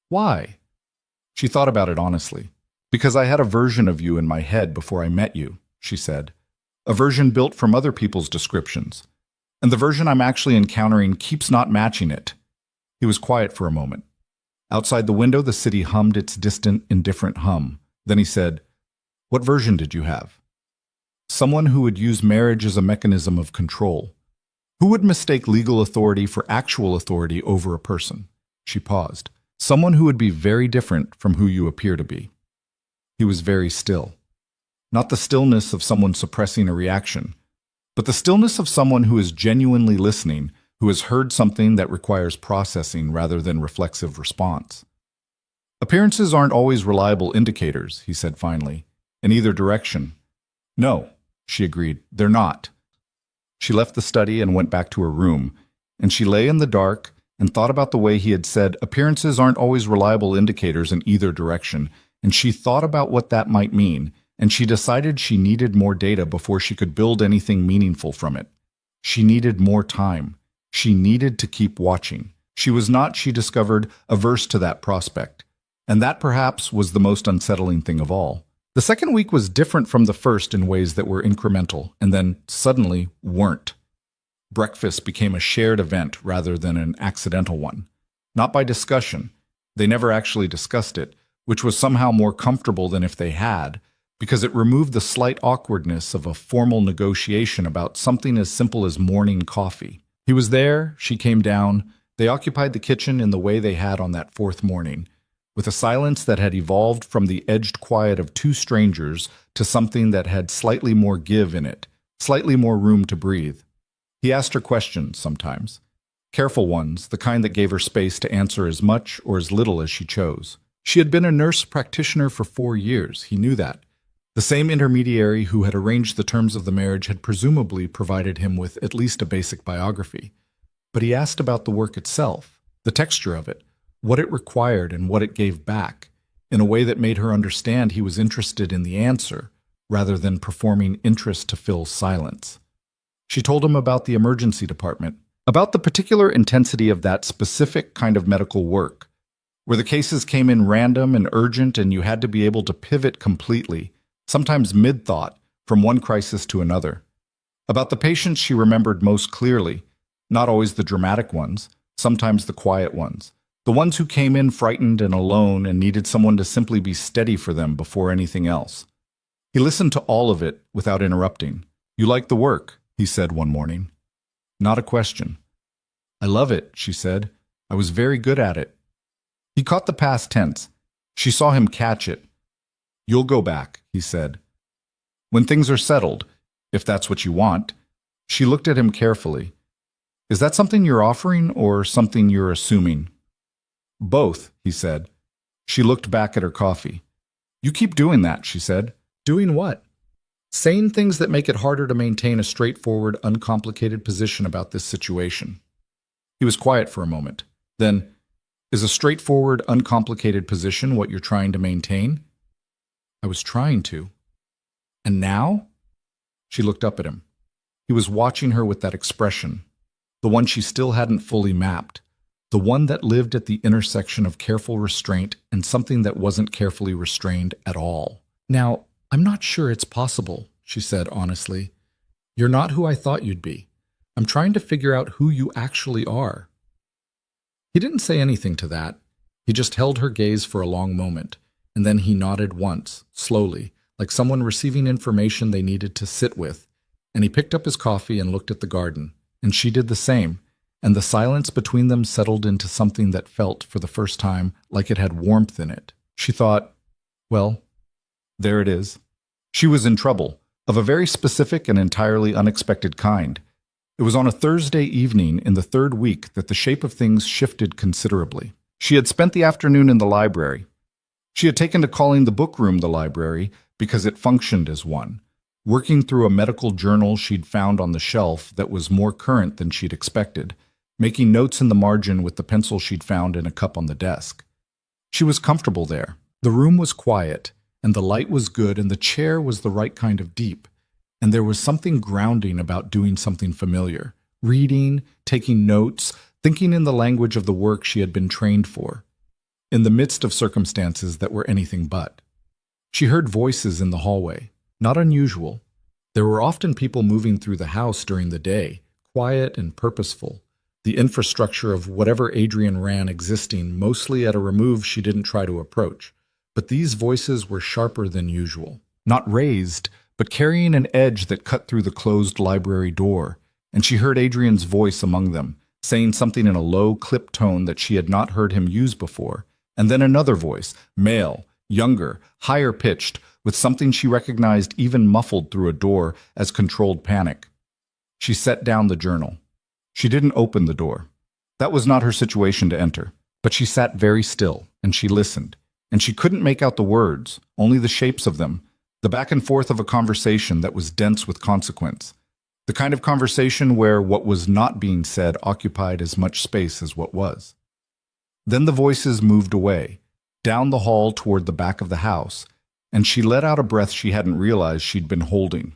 "Why?" She thought about it honestly. "Because I had a version of you in my head before I met you," she said. "A version built from other people's descriptions. And the version I'm actually encountering keeps not matching it." He was quiet for a moment. Outside the window, the city hummed its distant, indifferent hum. Then he said, "What version did you have?" "Someone who would use marriage as a mechanism of control. Who would mistake legal authority for actual authority over a person?" She paused. "Someone who would be very different from who you appear to be." He was very still. Not the stillness of someone suppressing a reaction, but the stillness of someone who is genuinely listening, who has heard something that requires processing rather than reflexive response. "Appearances aren't always reliable indicators," he said finally, "in either direction." "No," she agreed, "they're not." She left the study and went back to her room, and she lay in the dark and thought about the way he had said appearances aren't always reliable indicators in either direction, and she thought about what that might mean, and she decided she needed more data before she could build anything meaningful from it. She needed more time. She needed to keep watching. She was not, she discovered, averse to that prospect, and that perhaps was the most unsettling thing of all. The second week was different from the first in ways that were incremental, and then suddenly weren't. Breakfast became a shared event rather than an accidental one. Not by discussion. They never actually discussed it, which was somehow more comfortable than if they had, because it removed the slight awkwardness of a formal negotiation about something as simple as morning coffee. He was there, she came down, they occupied the kitchen in the way they had on that 4th morning, with a silence that had evolved from the edged quiet of 2 strangers to something that had slightly more give in it, slightly more room to breathe. He asked her questions sometimes. Careful ones, the kind that gave her space to answer as much or as little as she chose. She had been a nurse practitioner for 4 years, he knew that. The same intermediary who had arranged the terms of the marriage had presumably provided him with at least a basic biography. But he asked about the work itself, the texture of it, what it required and what it gave back, in a way that made her understand he was interested in the answer, rather than performing interest to fill silence. She told him about the emergency department, about the particular intensity of that specific kind of medical work, where the cases came in random and urgent and you had to be able to pivot completely, sometimes mid-thought, from one crisis to another. About the patients she remembered most clearly, not always the dramatic ones, sometimes the quiet ones, the ones who came in frightened and alone and needed someone to simply be steady for them before anything else. He listened to all of it without interrupting. "You like the work?" he said one morning. Not a question. "I love it," she said. "I was very good at it." He caught the past tense. She saw him catch it. "You'll go back," he said. "When things are settled, if that's what you want." She looked at him carefully. "Is that something you're offering or something you're assuming?" "Both," he said. She looked back at her coffee. "You keep doing that," she said. "Doing what?" "Saying things that make it harder to maintain a straightforward, uncomplicated position about this situation." He was quiet for a moment. Then, "Is a straightforward, uncomplicated position what you're trying to maintain?" "I was trying to." "And now?" She looked up at him. He was watching her with that expression, the one she still hadn't fully mapped, the one that lived at the intersection of careful restraint and something that wasn't carefully restrained at all. "Now, I'm not sure it's possible," she said honestly. "You're not who I thought you'd be. I'm trying to figure out who you actually are." He didn't say anything to that. He just held her gaze for a long moment, and then he nodded once, slowly, like someone receiving information they needed to sit with, and he picked up his coffee and looked at the garden, and she did the same, and the silence between them settled into something that felt, for the first time, like it had warmth in it. She thought, well, there it is. She was in trouble, of a very specific and entirely unexpected kind. It was on a Thursday evening in the 3rd week that the shape of things shifted considerably. She had spent the afternoon in the library. She had taken to calling the book room the library because it functioned as one, working through a medical journal she'd found on the shelf that was more current than she'd expected, making notes in the margin with the pencil she'd found in a cup on the desk. She was comfortable there. The room was quiet, and the light was good, and the chair was the right kind of deep, and there was something grounding about doing something familiar, reading, taking notes, thinking in the language of the work she had been trained for, in the midst of circumstances that were anything but. She heard voices in the hallway, not unusual. There were often people moving through the house during the day, quiet and purposeful, the infrastructure of whatever Adrian ran existing mostly at a remove she didn't try to approach. But these voices were sharper than usual, not raised, but carrying an edge that cut through the closed library door, and she heard Adrian's voice among them, saying something in a low, clipped tone that she had not heard him use before, and then another voice, male, younger, higher pitched, with something she recognized even muffled through a door as controlled panic. She set down the journal. She didn't open the door. That was not her situation to enter, but she sat very still, and she listened, and she couldn't make out the words, only the shapes of them, the back and forth of a conversation that was dense with consequence, the kind of conversation where what was not being said occupied as much space as what was. Then the voices moved away, down the hall toward the back of the house, and she let out a breath she hadn't realized she'd been holding.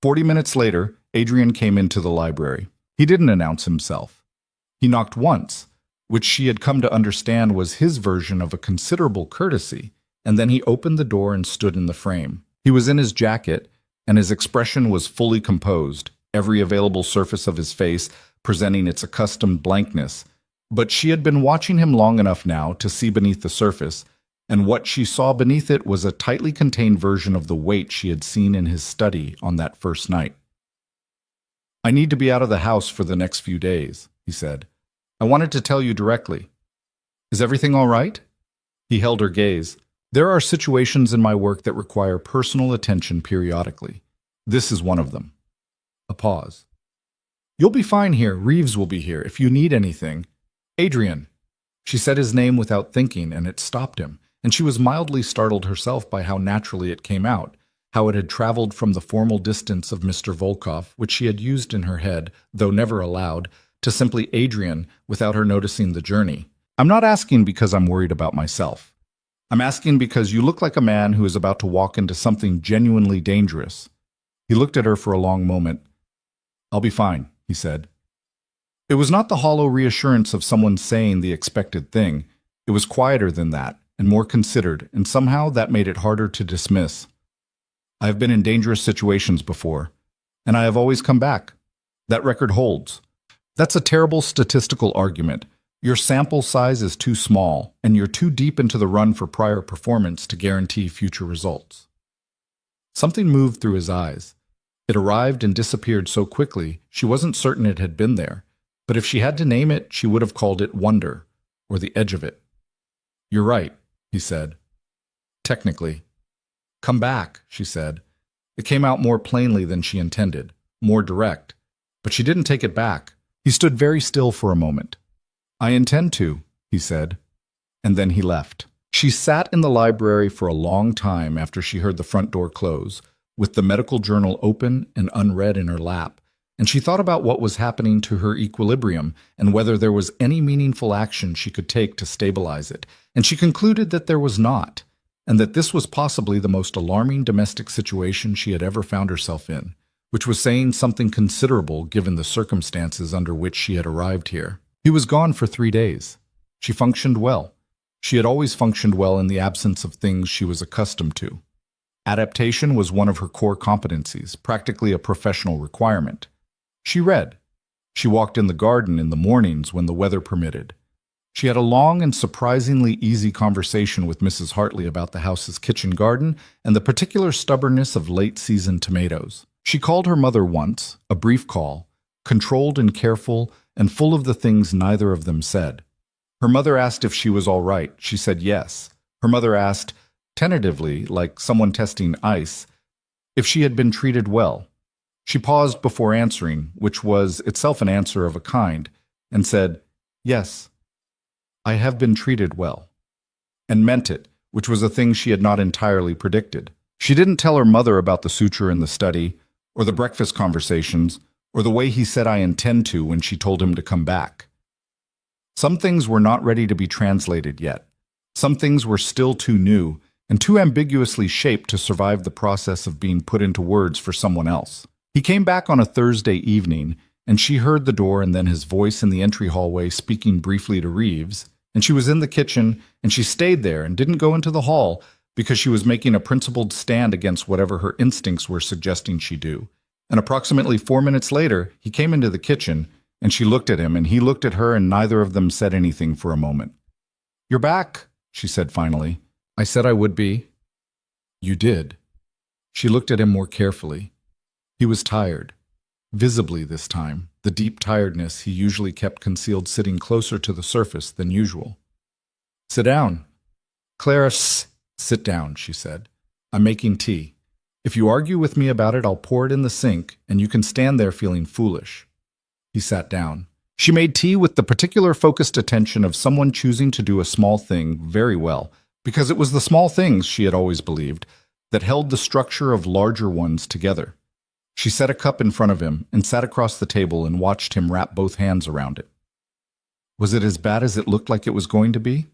40 minutes later, Adrian came into the library. He didn't announce himself. He knocked once, which she had come to understand was his version of a considerable courtesy, and then he opened the door and stood in the frame. He was in his jacket, and his expression was fully composed, every available surface of his face presenting its accustomed blankness. But she had been watching him long enough now to see beneath the surface, and what she saw beneath it was a tightly contained version of the weight she had seen in his study on that first night. "I need to be out of the house for the next few days," he said. "I wanted to tell you directly. Is everything all right?" He held her gaze. "There are situations in my work that require personal attention periodically. This is one of them." A pause. "You'll be fine here. Reeves will be here if you need anything. Adrian." She said his name without thinking, and it stopped him, and she was mildly startled herself by how naturally it came out, how it had traveled from the formal distance of Mr. Volkov, which she had used in her head, though never aloud, to simply Adrian without her noticing the journey. "I'm not asking because I'm worried about myself. I'm asking because you look like a man who is about to walk into something genuinely dangerous." He looked at her for a long moment. "I'll be fine," he said. It was not the hollow reassurance of someone saying the expected thing. It was quieter than that, and more considered, and somehow that made it harder to dismiss. "I have been in dangerous situations before, and I have always come back. That record holds." That's a terrible statistical argument. Your sample size is too small, and you're too deep into the run for prior performance to guarantee future results. Something moved through his eyes. It arrived and disappeared so quickly, she wasn't certain it had been there. But if she had to name it, she would have called it wonder, or the edge of it. "You're right," he said. "Technically." "Come back," she said. It came out more plainly than she intended, more direct. But she didn't take it back. He stood very still for a moment. "I intend to," he said. And then he left. She sat in the library for a long time after she heard the front door close, with the medical journal open and unread in her lap, and she thought about what was happening to her equilibrium and whether there was any meaningful action she could take to stabilize it, and she concluded that there was not, and that this was possibly the most alarming domestic situation she had ever found herself in, which was saying something considerable given the circumstances under which she had arrived here. He was gone for 3 days. She functioned well. She had always functioned well in the absence of things she was accustomed to. Adaptation was one of her core competencies, practically a professional requirement. She read. She walked in the garden in the mornings when the weather permitted. She had a long and surprisingly easy conversation with Mrs. Hartley about the house's kitchen garden and the particular stubbornness of late-season tomatoes. She called her mother once, a brief call, controlled and careful and full of the things neither of them said. Her mother asked if she was all right. She said yes. Her mother asked, tentatively, like someone testing ice, if she had been treated well. She paused before answering, which was itself an answer of a kind, and said, "Yes, I have been treated well," and meant it, which was a thing she had not entirely predicted. She didn't tell her mother about the suture in the study, or the breakfast conversations, or the way he said "I intend to" when she told him to come back. Some things were not ready to be translated yet. Some things were still too new and too ambiguously shaped to survive the process of being put into words for someone else. He came back on a Thursday evening, and she heard the door and then his voice in the entry hallway speaking briefly to Reeves, and she was in the kitchen, and she stayed there and didn't go into the hall because she was making a principled stand against whatever her instincts were suggesting she do. And approximately 4 minutes later, he came into the kitchen, and she looked at him, and he looked at her, and neither of them said anything for a moment. "You're back," she said finally. "I said I would be." "You did." She looked at him more carefully. He was tired, visibly this time, the deep tiredness he usually kept concealed sitting closer to the surface than usual. "Sit down." "Clara, sit down," she said. "I'm making tea. If you argue with me about it, I'll pour it in the sink, and you can stand there feeling foolish." He sat down. She made tea with the particular focused attention of someone choosing to do a small thing very well, because it was the small things, she had always believed, that held the structure of larger ones together. She set a cup in front of him and sat across the table and watched him wrap both hands around it. "Was it as bad as it looked like it was going to be?"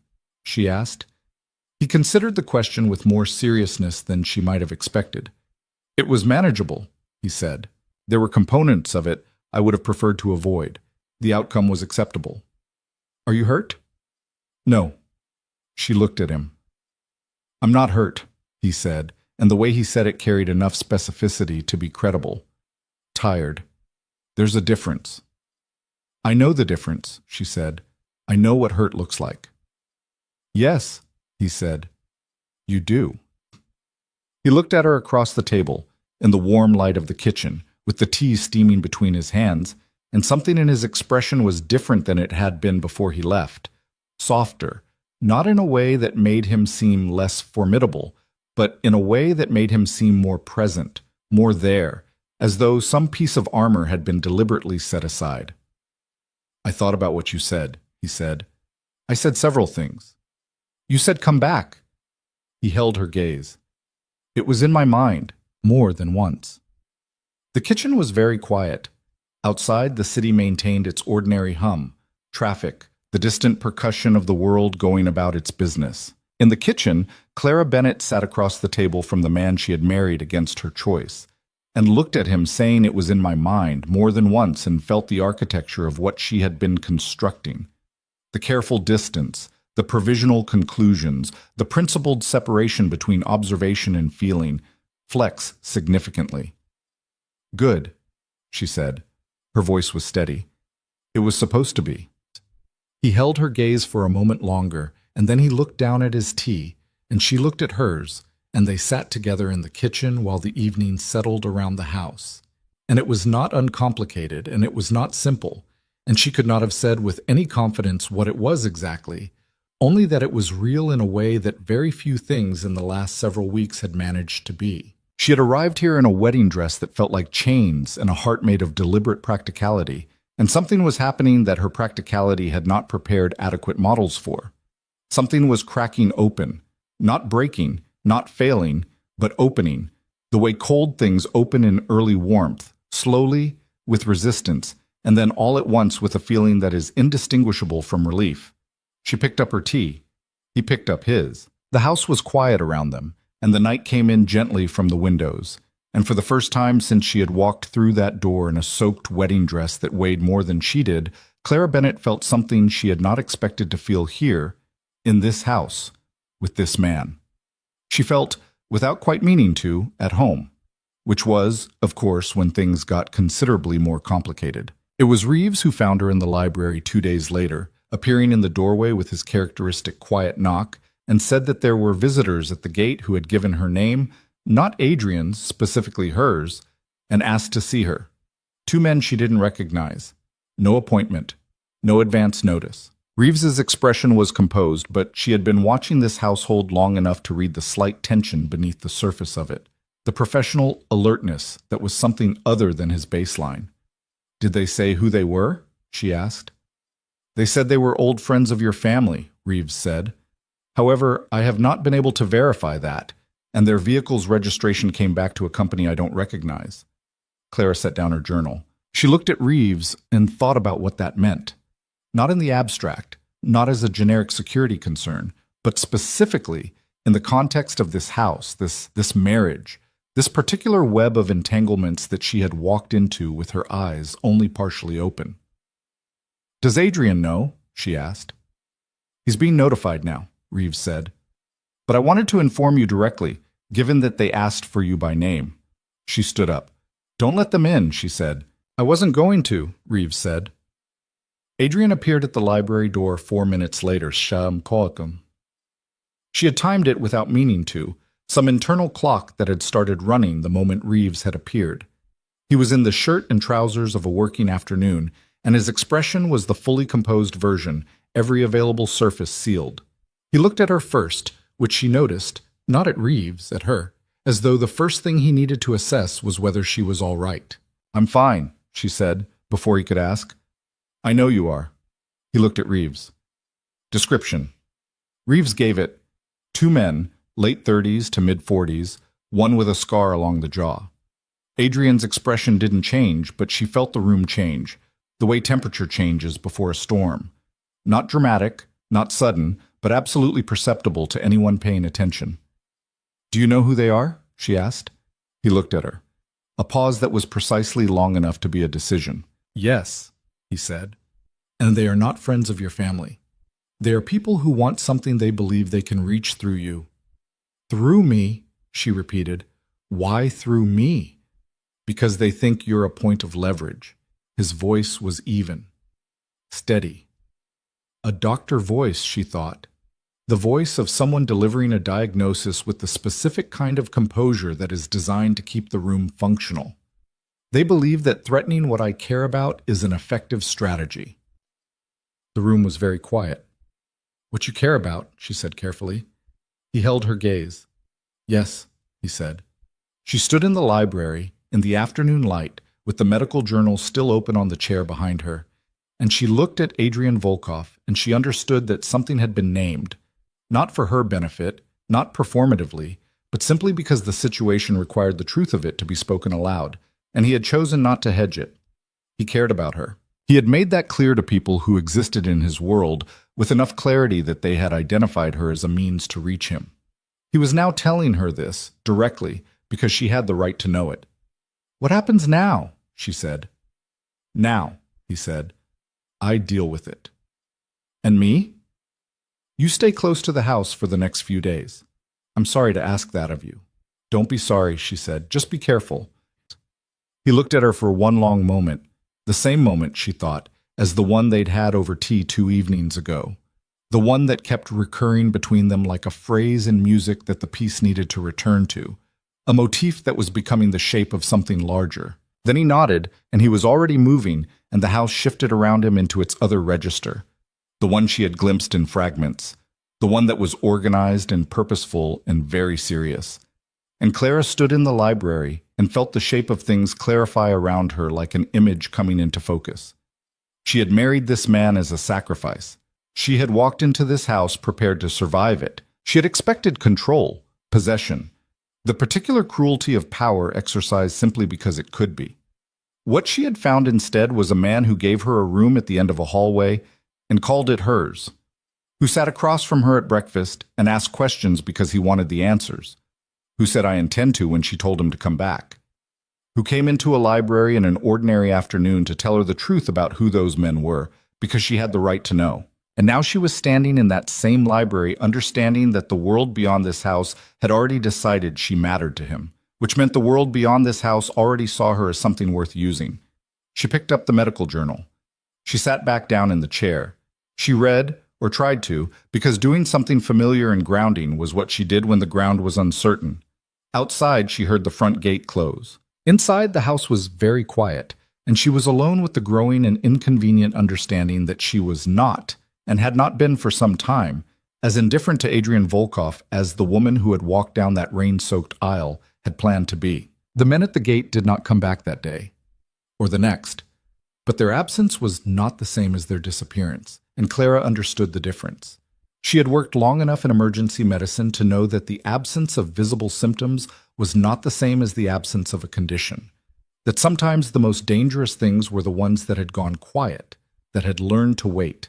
she asked. He considered the question with more seriousness than she might have expected. "It was manageable," he said. "There were components of it I would have preferred to avoid. The outcome was acceptable." "Are you hurt?" "No." She looked at him. "I'm not hurt," he said, and the way he said it carried enough specificity to be credible. "Tired. There's a difference." "I know the difference," she said. "I know what hurt looks like." "Yes," he said. "You do." He looked at her across the table, in the warm light of the kitchen, with the tea steaming between his hands, and something in his expression was different than it had been before he left. Softer, not in a way that made him seem less formidable, but in a way that made him seem more present, more there, as though some piece of armor had been deliberately set aside. "I thought about what you said," he said. "I said several things. You said come back." He held her gaze. "It was in my mind, more than once." The kitchen was very quiet. Outside, the city maintained its ordinary hum, traffic, the distant percussion of the world going about its business. In the kitchen, Clara Bennett sat across the table from the man she had married against her choice, and looked at him saying it was in my mind more than once, and felt the architecture of what she had been constructing. The careful distance, the provisional conclusions, the principled separation between observation and feeling, flex significantly. "Good," she said. Her voice was steady. "It was supposed to be." He held her gaze for a moment longer, and then he looked down at his tea, and she looked at hers, and they sat together in the kitchen while the evening settled around the house. And it was not uncomplicated, and it was not simple, and she could not have said with any confidence what it was exactly, only that it was real in a way that very few things in the last several weeks had managed to be. She had arrived here in a wedding dress that felt like chains and a heart made of deliberate practicality, and something was happening that her practicality had not prepared adequate models for. Something was cracking open, not breaking, not failing, but opening, the way cold things open in early warmth, slowly, with resistance, and then all at once with a feeling that is indistinguishable from relief. She picked up her tea. He picked up his. The house was quiet around them, and the night came in gently from the windows, and for the first time since she had walked through that door in a soaked wedding dress that weighed more than she did, Clara Bennett felt something she had not expected to feel here, in this house, with this man. She felt, without quite meaning to, at home, which was, of course, when things got considerably more complicated. It was Reeves who found her in the library 2 days later, appearing in the doorway with his characteristic quiet knock, and said that there were visitors at the gate who had given her name, not Adrian's, specifically hers, and asked to see her. 2 men she didn't recognize. No appointment. No advance notice. Reeves's expression was composed, but she had been watching this household long enough to read the slight tension beneath the surface of it, the professional alertness that was something other than his baseline. "Did they say who they were?" she asked. "They said they were old friends of your family," Reeves said. "However, I have not been able to verify that, and their vehicle's registration came back to a company I don't recognize." Clara set down her journal. She looked at Reeves and thought about what that meant. Not in the abstract, not as a generic security concern, but specifically in the context of this house, this marriage, this particular web of entanglements that she had walked into with her eyes only partially open. "Does Adrian know?" she asked. "He's being notified now," Reeves said. "But I wanted to inform you directly, given that they asked for you by name." She stood up. "Don't let them in," she said. "I wasn't going to," Reeves said. Adrian appeared at the library door 4 minutes later. She had timed it without meaning to, some internal clock that had started running the moment Reeves had appeared. He was in the shirt and trousers of a working afternoon, and his expression was the fully composed version, every available surface sealed. He looked at her first, which she noticed, not at Reeves, at her, as though the first thing he needed to assess was whether she was all right. "I'm fine," she said, before he could ask. "I know you are." He looked at Reeves. Description. Reeves gave it. 2 men, late 30s to mid-40s, one with a scar along the jaw. Adrian's expression didn't change, but she felt the room change, the way temperature changes before a storm. Not dramatic, not sudden, but absolutely perceptible to anyone paying attention. "Do you know who they are?" she asked. He looked at her. A pause that was precisely long enough to be a decision. "Yes," he said. "And they are not friends of your family. They are people who want something they believe they can reach through you." "Through me," she repeated. "Why through me?" "Because they think you're a point of leverage." His voice was even, steady. A doctor voice, she thought. The voice of someone delivering a diagnosis with the specific kind of composure that is designed to keep the room functional. "They believe that threatening what I care about is an effective strategy." The room was very quiet. "What you care about," she said carefully. He held her gaze. "Yes," he said. She stood in the library, in the afternoon light, with the medical journal still open on the chair behind her, and she looked at Adrian Volkov, and she understood that something had been named, not for her benefit, not performatively, but simply because the situation required the truth of it to be spoken aloud, and he had chosen not to hedge it. He cared about her. He had made that clear to people who existed in his world with enough clarity that they had identified her as a means to reach him. He was now telling her this, directly, because she had the right to know it. "What happens now?" she said. "Now," he said, "I deal with it." "And me?" "You stay close to the house for the next few days. I'm sorry to ask that of you." "Don't be sorry," she said. "Just be careful." He looked at her for one long moment, the same moment, she thought, as the one they'd had over tea 2 evenings ago, the one that kept recurring between them like a phrase in music that the piece needed to return to, a motif that was becoming the shape of something larger. Then he nodded, and he was already moving, and the house shifted around him into its other register, the one she had glimpsed in fragments, the one that was organized and purposeful and very serious. And Clara stood in the library and felt the shape of things clarify around her like an image coming into focus. She had married this man as a sacrifice. She had walked into this house prepared to survive it. She had expected control, possession, the particular cruelty of power exercised simply because it could be. What she had found instead was a man who gave her a room at the end of a hallway and called it hers, who sat across from her at breakfast and asked questions because he wanted the answers, who said "I intend to" when she told him to come back, who came into a library in an ordinary afternoon to tell her the truth about who those men were, because she had the right to know. And now she was standing in that same library, understanding that the world beyond this house had already decided she mattered to him, which meant the world beyond this house already saw her as something worth using. She picked up the medical journal. She sat back down in the chair. She read, or tried to, because doing something familiar and grounding was what she did when the ground was uncertain. Outside, she heard the front gate close. Inside, the house was very quiet, and she was alone with the growing and inconvenient understanding that she was not, and had not been for some time, as indifferent to Adrian Volkov as the woman who had walked down that rain-soaked aisle had planned to be. The men at the gate did not come back that day, or the next, but their absence was not the same as their disappearance, and Clara understood the difference. She had worked long enough in emergency medicine to know that the absence of visible symptoms was not the same as the absence of a condition, that sometimes the most dangerous things were the ones that had gone quiet, that had learned to wait.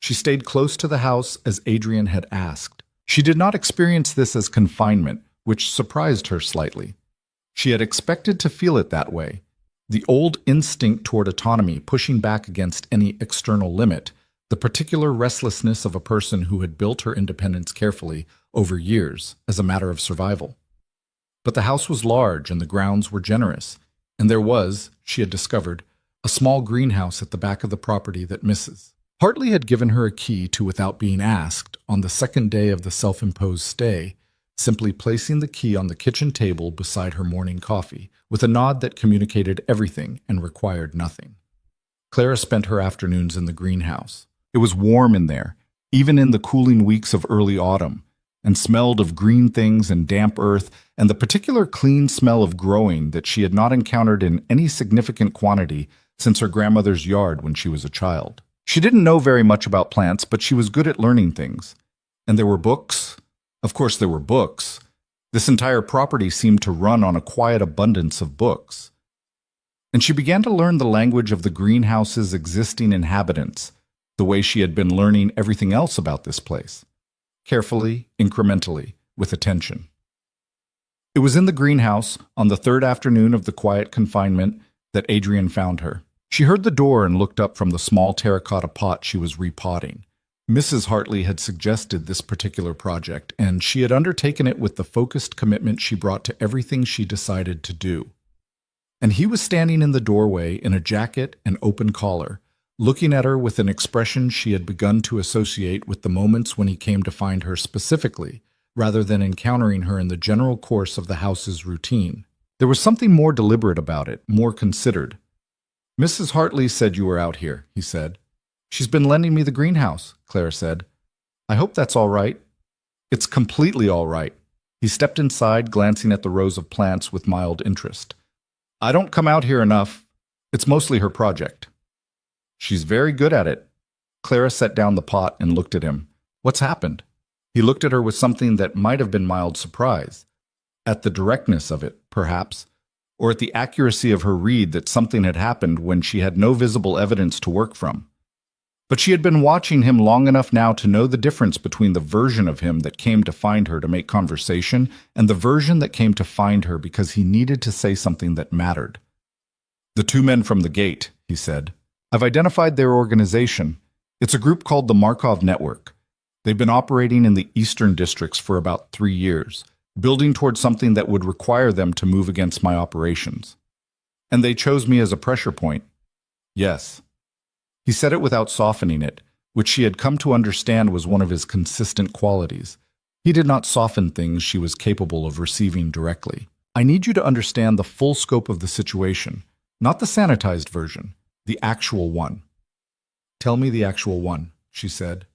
She stayed close to the house as Adrian had asked. She did not experience this as confinement, which surprised her slightly. She had expected to feel it that way, the old instinct toward autonomy pushing back against any external limit, the particular restlessness of a person who had built her independence carefully over years as a matter of survival. But the house was large and the grounds were generous, and there was, she had discovered, a small greenhouse at the back of the property that Mrs. Hartley had given her a key to without being asked on the second day of the self-imposed stay, simply placing the key on the kitchen table beside her morning coffee, with a nod that communicated everything and required nothing. Clara spent her afternoons in the greenhouse. It was warm in there, even in the cooling weeks of early autumn, and smelled of green things and damp earth and the particular clean smell of growing that she had not encountered in any significant quantity since her grandmother's yard when she was a child. She didn't know very much about plants, but she was good at learning things. And there were books. Of course, there were books. This entire property seemed to run on a quiet abundance of books. And she began to learn the language of the greenhouse's existing inhabitants, the way she had been learning everything else about this place. Carefully, incrementally, with attention. It was in the greenhouse, on the third afternoon of the quiet confinement, that Adrian found her. She heard the door and looked up from the small terracotta pot she was repotting. Mrs. Hartley had suggested this particular project, and she had undertaken it with the focused commitment she brought to everything she decided to do. And he was standing in the doorway in a jacket and open collar, looking at her with an expression she had begun to associate with the moments when he came to find her specifically, rather than encountering her in the general course of the house's routine. There was something more deliberate about it, more considered. "Mrs. Hartley said you were out here," he said. "She's been lending me the greenhouse," Clara said. "I hope that's all right." "It's completely all right." He stepped inside, glancing at the rows of plants with mild interest. I don't come out here enough. It's mostly her project. She's very good at it. Clara set down the pot and looked at him. What's happened? He looked at her with something that might have been mild surprise. At the directness of it, perhaps, or at the accuracy of her read that something had happened when she had no visible evidence to work from. But she had been watching him long enough now to know the difference between the version of him that came to find her to make conversation and the version that came to find her because he needed to say something that mattered. The two men from the gate, he said. I've identified their organization. It's a group called the Markov Network. They've been operating in the eastern districts for about 3 years, building towards something that would require them to move against my operations. And they chose me as a pressure point. Yes. He said it without softening it, which she had come to understand was one of his consistent qualities. He did not soften things she was capable of receiving directly. I need you to understand the full scope of the situation, not the sanitized version, the actual one. Tell me the actual one, she said.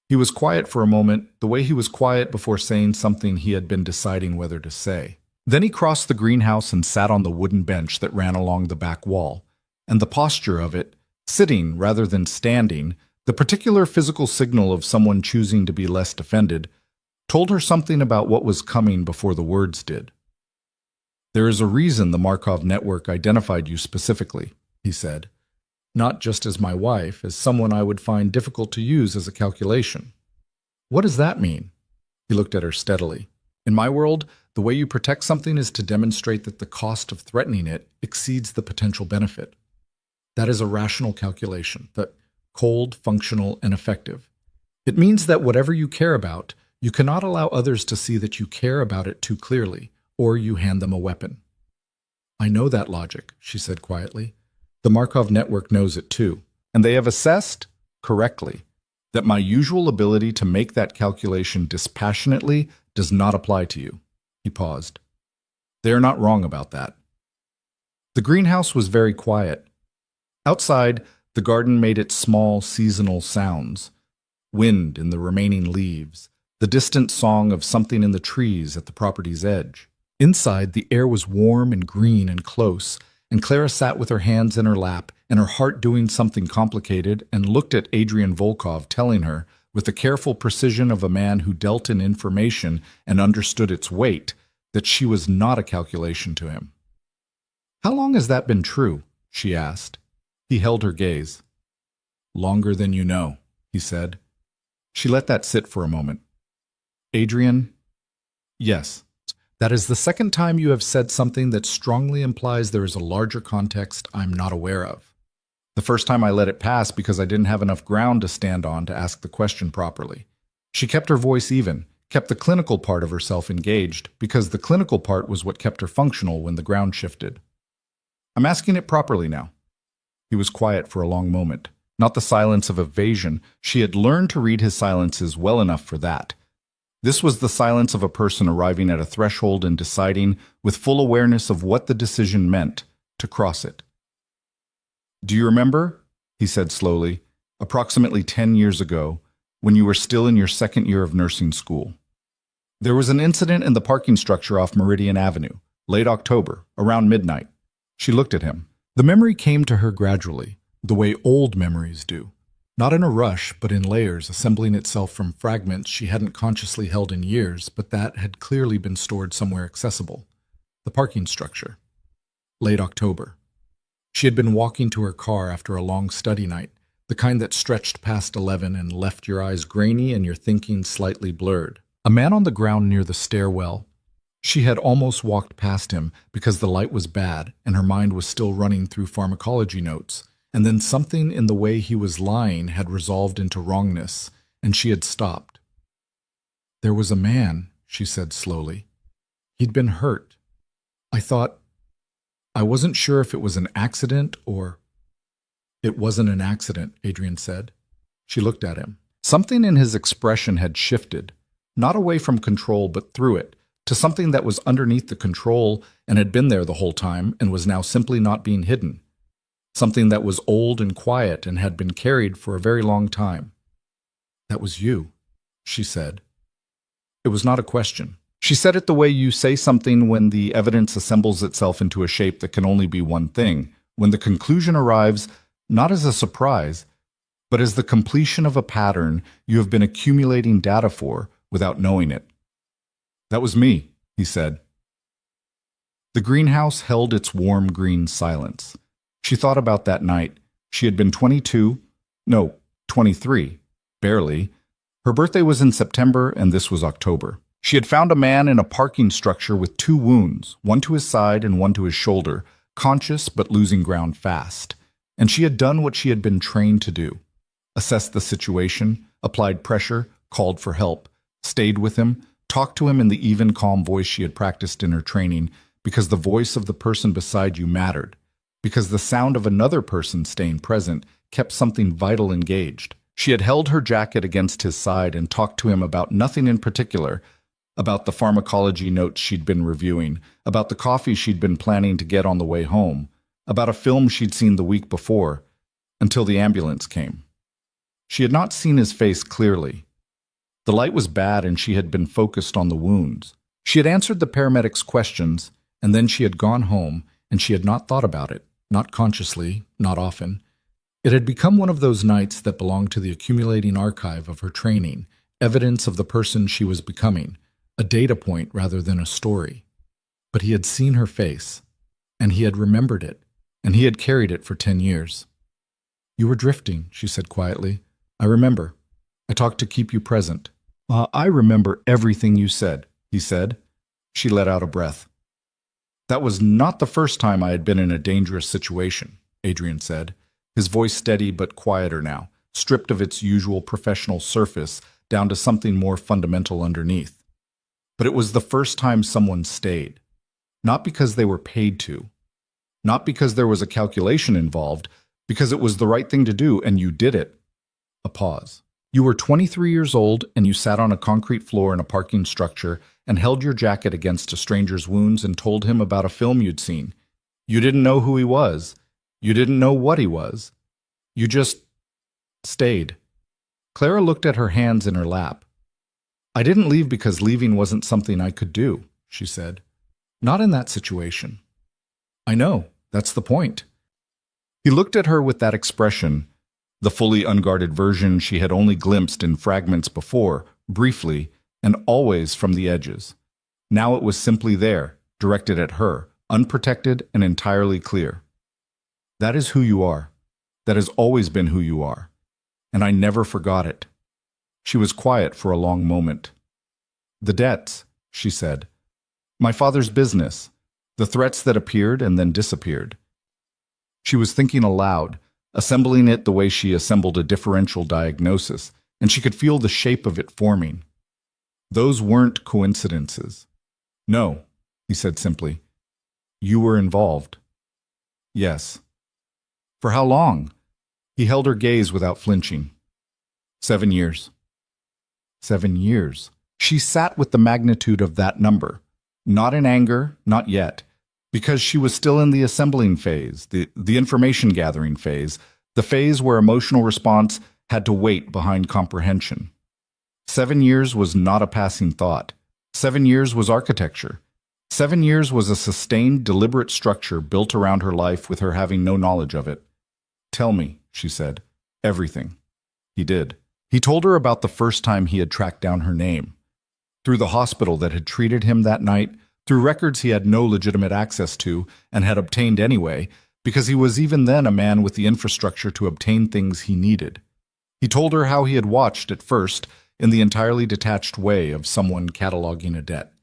He was quiet for a moment, the way he was quiet before saying something he had been deciding whether to say. Then he crossed the greenhouse and sat on the wooden bench that ran along the back wall, and the posture of it, sitting rather than standing, the particular physical signal of someone choosing to be less defended, told her something about what was coming before the words did. There is a reason the Markov Network identified you specifically, he said. Not just as my wife, as someone I would find difficult to use as a calculation. What does that mean? He looked at her steadily. In my world, the way you protect something is to demonstrate that the cost of threatening it exceeds the potential benefit. That is a rational calculation, that cold, functional, and effective. It means that whatever you care about, you cannot allow others to see that you care about it too clearly, or you hand them a weapon. I know that logic, she said quietly. The Markov Network knows it too, and they have assessed, correctly, that my usual ability to make that calculation dispassionately does not apply to you. He paused. They are not wrong about that. The greenhouse was very quiet. Outside, the garden made its small seasonal sounds. Wind in the remaining leaves, the distant song of something in the trees at the property's edge. Inside, the air was warm and green and close, and Clara sat with her hands in her lap and her heart doing something complicated and looked at Adrian Volkov telling her, with the careful precision of a man who dealt in information and understood its weight, that she was not a calculation to him. How long has that been true? She asked. He held her gaze. Longer than you know, he said. She let that sit for a moment. Adrian? Yes. That is the second time you have said something that strongly implies there is a larger context I'm not aware of. The first time I let it pass because I didn't have enough ground to stand on to ask the question properly. She kept her voice even, kept the clinical part of herself engaged, because the clinical part was what kept her functional when the ground shifted. I'm asking it properly now. He was quiet for a long moment. Not the silence of evasion. She had learned to read his silences well enough for that. This was the silence of a person arriving at a threshold and deciding, with full awareness of what the decision meant, to cross it. Do you remember, he said slowly, approximately 10 years ago, when you were still in your second year of nursing school? There was an incident in the parking structure off Meridian Avenue, late October, around midnight. She looked at him. The memory came to her gradually, the way old memories do. Not in a rush, but in layers, assembling itself from fragments she hadn't consciously held in years, but that had clearly been stored somewhere accessible. The parking structure. Late October. She had been walking to her car after a long study night, the kind that stretched past 11 and left your eyes grainy and your thinking slightly blurred. A man on the ground near the stairwell. She had almost walked past him because the light was bad and her mind was still running through pharmacology notes. And then something in the way he was lying had resolved into wrongness, and she had stopped. There was a man, she said slowly. He'd been hurt. I wasn't sure if it was an accident or... It wasn't an accident, Adrian said. She looked at him. Something in his expression had shifted, not away from control but through it, to something that was underneath the control and had been there the whole time and was now simply not being hidden. Something that was old and quiet and had been carried for a very long time. That was you, she said. It was not a question. She said it the way you say something when the evidence assembles itself into a shape that can only be one thing, when the conclusion arrives not as a surprise, but as the completion of a pattern you have been accumulating data for without knowing it. That was me, he said. The greenhouse held its warm green silence. She thought about that night. She had been 23, barely. Her birthday was in September, and this was October. She had found a man in a parking structure with 2 wounds, one to his side and one to his shoulder, conscious but losing ground fast. And she had done what she had been trained to do. Assessed the situation, applied pressure, called for help, stayed with him, talked to him in the even, calm voice she had practiced in her training, because the voice of the person beside you mattered, because the sound of another person staying present kept something vital engaged. She had held her jacket against his side and talked to him about nothing in particular, about the pharmacology notes she'd been reviewing, about the coffee she'd been planning to get on the way home, about a film she'd seen the week before, until the ambulance came. She had not seen his face clearly. The light was bad and she had been focused on the wounds. She had answered the paramedics' questions, and then she had gone home, and she had not thought about it, not consciously, not often. It had become one of those nights that belonged to the accumulating archive of her training, evidence of the person she was becoming, a data point rather than a story. But he had seen her face, and he had remembered it, and he had carried it for 10 years. "You were drifting," she said quietly. "I remember. I talked to keep you present." I remember everything you said," he said. She let out a breath. "That was not the first time I had been in a dangerous situation," Adrian said, his voice steady but quieter now, stripped of its usual professional surface down to something more fundamental underneath. "But it was the first time someone stayed. Not because they were paid to. Not because there was a calculation involved, because it was the right thing to do and you did it." A pause. "You were 23 years old and you sat on a concrete floor in a parking structure and held your jacket against a stranger's wounds and told him about a film you'd seen. You didn't know who he was. You didn't know what he was. You just stayed." Clara looked at her hands in her lap. "I didn't leave because leaving wasn't something I could do," she said. "Not in that situation." "I know. That's the point." He looked at her with that expression, the fully unguarded version she had only glimpsed in fragments before, briefly, and always from the edges. Now it was simply there, directed at her, unprotected and entirely clear. "That is who you are. That has always been who you are. And I never forgot it." She was quiet for a long moment. "The debts," she said. "My father's business. The threats that appeared and then disappeared." She was thinking aloud, assembling it the way she assembled a differential diagnosis, and she could feel the shape of it forming. "Those weren't coincidences." "No," he said simply. "You were involved." "Yes." "For how long?" He held her gaze without flinching. 7 years. 7 years. She sat with the magnitude of that number. Not in anger, not yet, because she was still in the assembling phase, the information gathering phase, the phase where emotional response had to wait behind comprehension. 7 years was not a passing thought. 7 years was architecture. 7 years was a sustained, deliberate structure built around her life with her having no knowledge of it. "Tell me," she said. "Everything." He did. He told her about the first time he had tracked down her name. Through the hospital that had treated him that night, through records he had no legitimate access to and had obtained anyway, because he was even then a man with the infrastructure to obtain things he needed. He told her how he had watched, at first, in the entirely detached way of someone cataloging a debt.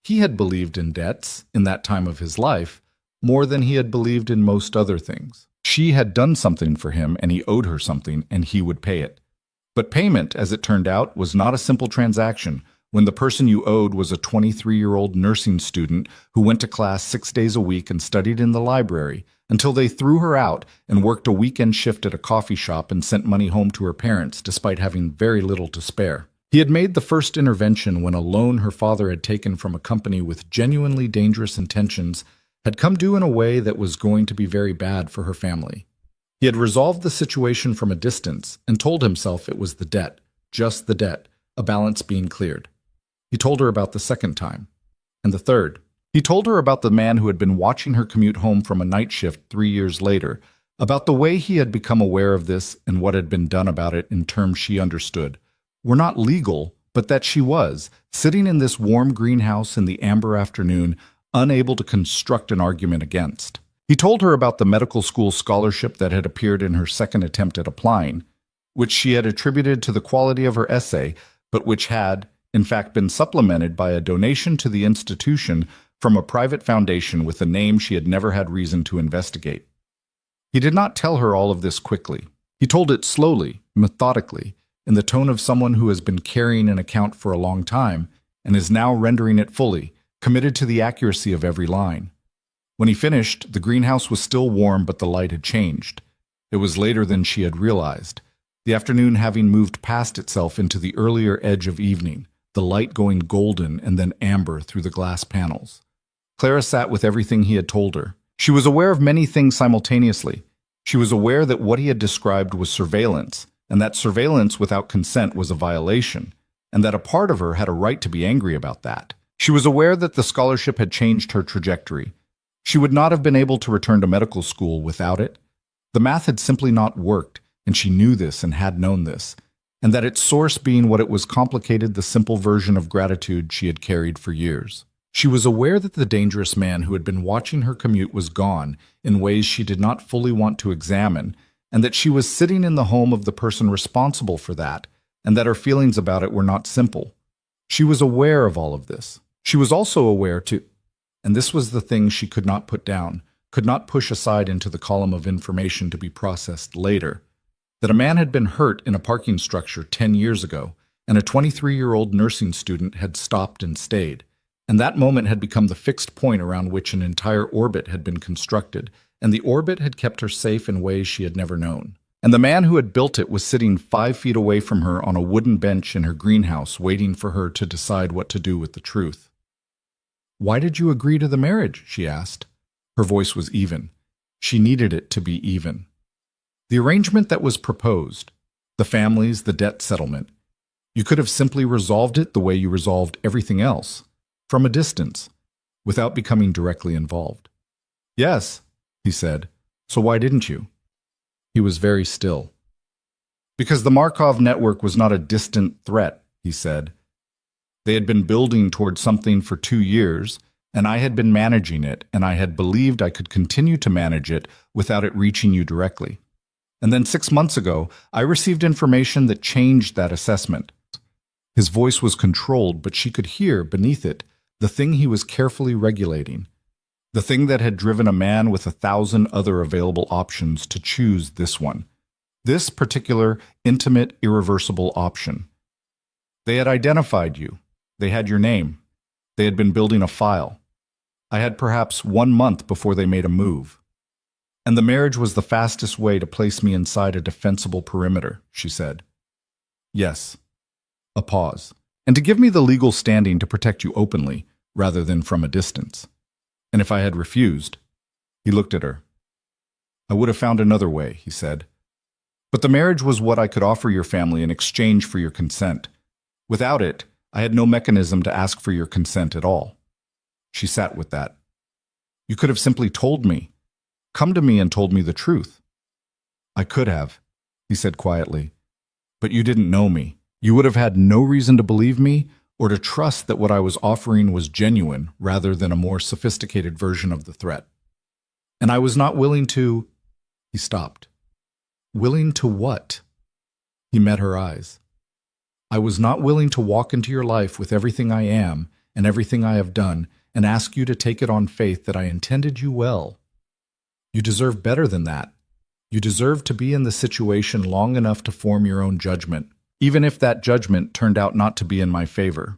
He had believed in debts, in that time of his life, more than he had believed in most other things. She had done something for him, and he owed her something, and he would pay it. But payment, as it turned out, was not a simple transaction, when the person you owed was a 23-year-old nursing student who went to class 6 days a week and studied in the library, until they threw her out and worked a weekend shift at a coffee shop and sent money home to her parents despite having very little to spare. He had made the first intervention when a loan her father had taken from a company with genuinely dangerous intentions had come due in a way that was going to be very bad for her family. He had resolved the situation from a distance and told himself it was the debt, just the debt, a balance being cleared. He told her about the second time. And the third, he told her about the man who had been watching her commute home from a night shift 3 years later, about the way he had become aware of this and what had been done about it in terms she understood were not legal, but that she was, sitting in this warm greenhouse in the amber afternoon, unable to construct an argument against. He told her about the medical school scholarship that had appeared in her second attempt at applying, which she had attributed to the quality of her essay, but which had, in fact, been supplemented by a donation to the institution from a private foundation with a name she had never had reason to investigate. He did not tell her all of this quickly. He told it slowly, methodically, in the tone of someone who has been carrying an account for a long time and is now rendering it fully, committed to the accuracy of every line. When he finished, the greenhouse was still warm, but the light had changed. It was later than she had realized, the afternoon having moved past itself into the earlier edge of evening, the light going golden and then amber through the glass panels. Clara sat with everything he had told her. She was aware of many things simultaneously. She was aware that what he had described was surveillance, and that surveillance without consent was a violation, and that a part of her had a right to be angry about that. She was aware that the scholarship had changed her trajectory. She would not have been able to return to medical school without it. The math had simply not worked, and she knew this and had known this, and that its source being what it was complicated the simple version of gratitude she had carried for years. She was aware that the dangerous man who had been watching her commute was gone in ways she did not fully want to examine, and that she was sitting in the home of the person responsible for that, and that her feelings about it were not simple. She was aware of all of this. She was also aware, too, and this was the thing she could not put down, could not push aside into the column of information to be processed later, that a man had been hurt in a parking structure 10 years ago, and a 23-year-old nursing student had stopped and stayed. And that moment had become the fixed point around which an entire orbit had been constructed, and the orbit had kept her safe in ways she had never known. And the man who had built it was sitting 5 feet away from her on a wooden bench in her greenhouse, waiting for her to decide what to do with the truth. "Why did you agree to the marriage?" she asked. Her voice was even. She needed it to be even. The arrangement that was proposed, the families, the debt settlement, you could have simply resolved it the way you resolved everything else, from a distance, without becoming directly involved. "Yes," he said. "So why didn't you?" He was very still. "Because the Markov network was not a distant threat," he said. "They had been building towards something for 2 years, and I had been managing it, and I had believed I could continue to manage it without it reaching you directly. And then 6 months ago, I received information that changed that assessment." His voice was controlled, but she could hear, beneath it, the thing he was carefully regulating, the thing that had driven a man with 1,000 other available options to choose this one, this particular, intimate, irreversible option. They had identified you. They had your name. They had been building a file. I had perhaps 1 month before they made a move. And the marriage was the fastest way to place me inside a defensible perimeter, she said. "Yes." A pause. "And to give me the legal standing to protect you openly, rather than from a distance. And if I had refused," he looked at her. "I would have found another way," he said. "But the marriage was what I could offer your family in exchange for your consent. Without it, I had no mechanism to ask for your consent at all." She sat with that. "You could have simply told me, come to me and told me the truth." "I could have," he said quietly. "But you didn't know me. You would have had no reason to believe me or to trust that what I was offering was genuine rather than a more sophisticated version of the threat. And I was not willing to—" He stopped. "Willing to what?" He met her eyes. "I was not willing to walk into your life with everything I am and everything I have done and ask you to take it on faith that I intended you well. You deserve better than that. You deserve to be in the situation long enough to form your own judgment, even if that judgment turned out not to be in my favor."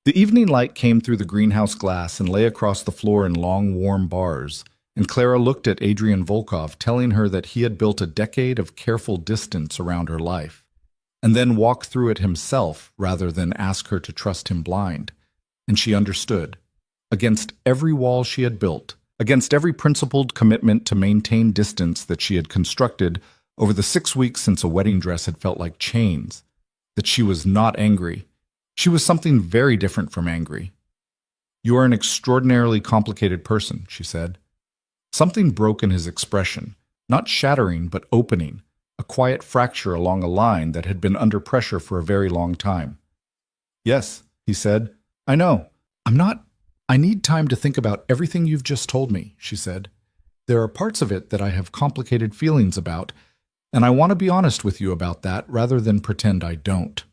The evening light came through the greenhouse glass and lay across the floor in long, warm bars, and Clara looked at Adrian Volkov, telling her that he had built a decade of careful distance around her life, and then walked through it himself rather than ask her to trust him blind. And she understood. Against every wall she had built, against every principled commitment to maintain distance that she had constructed over the 6 weeks since a wedding dress had felt like chains, that she was not angry. She was something very different from angry. You are an extraordinarily complicated person, she said. Something broke in his expression, not shattering but opening, a quiet fracture along a line that had been under pressure for a very long time. Yes, he said. I know. I need time to think about everything you've just told me, she said. There are parts of it that I have complicated feelings about, and I want to be honest with you about that rather than pretend I don't.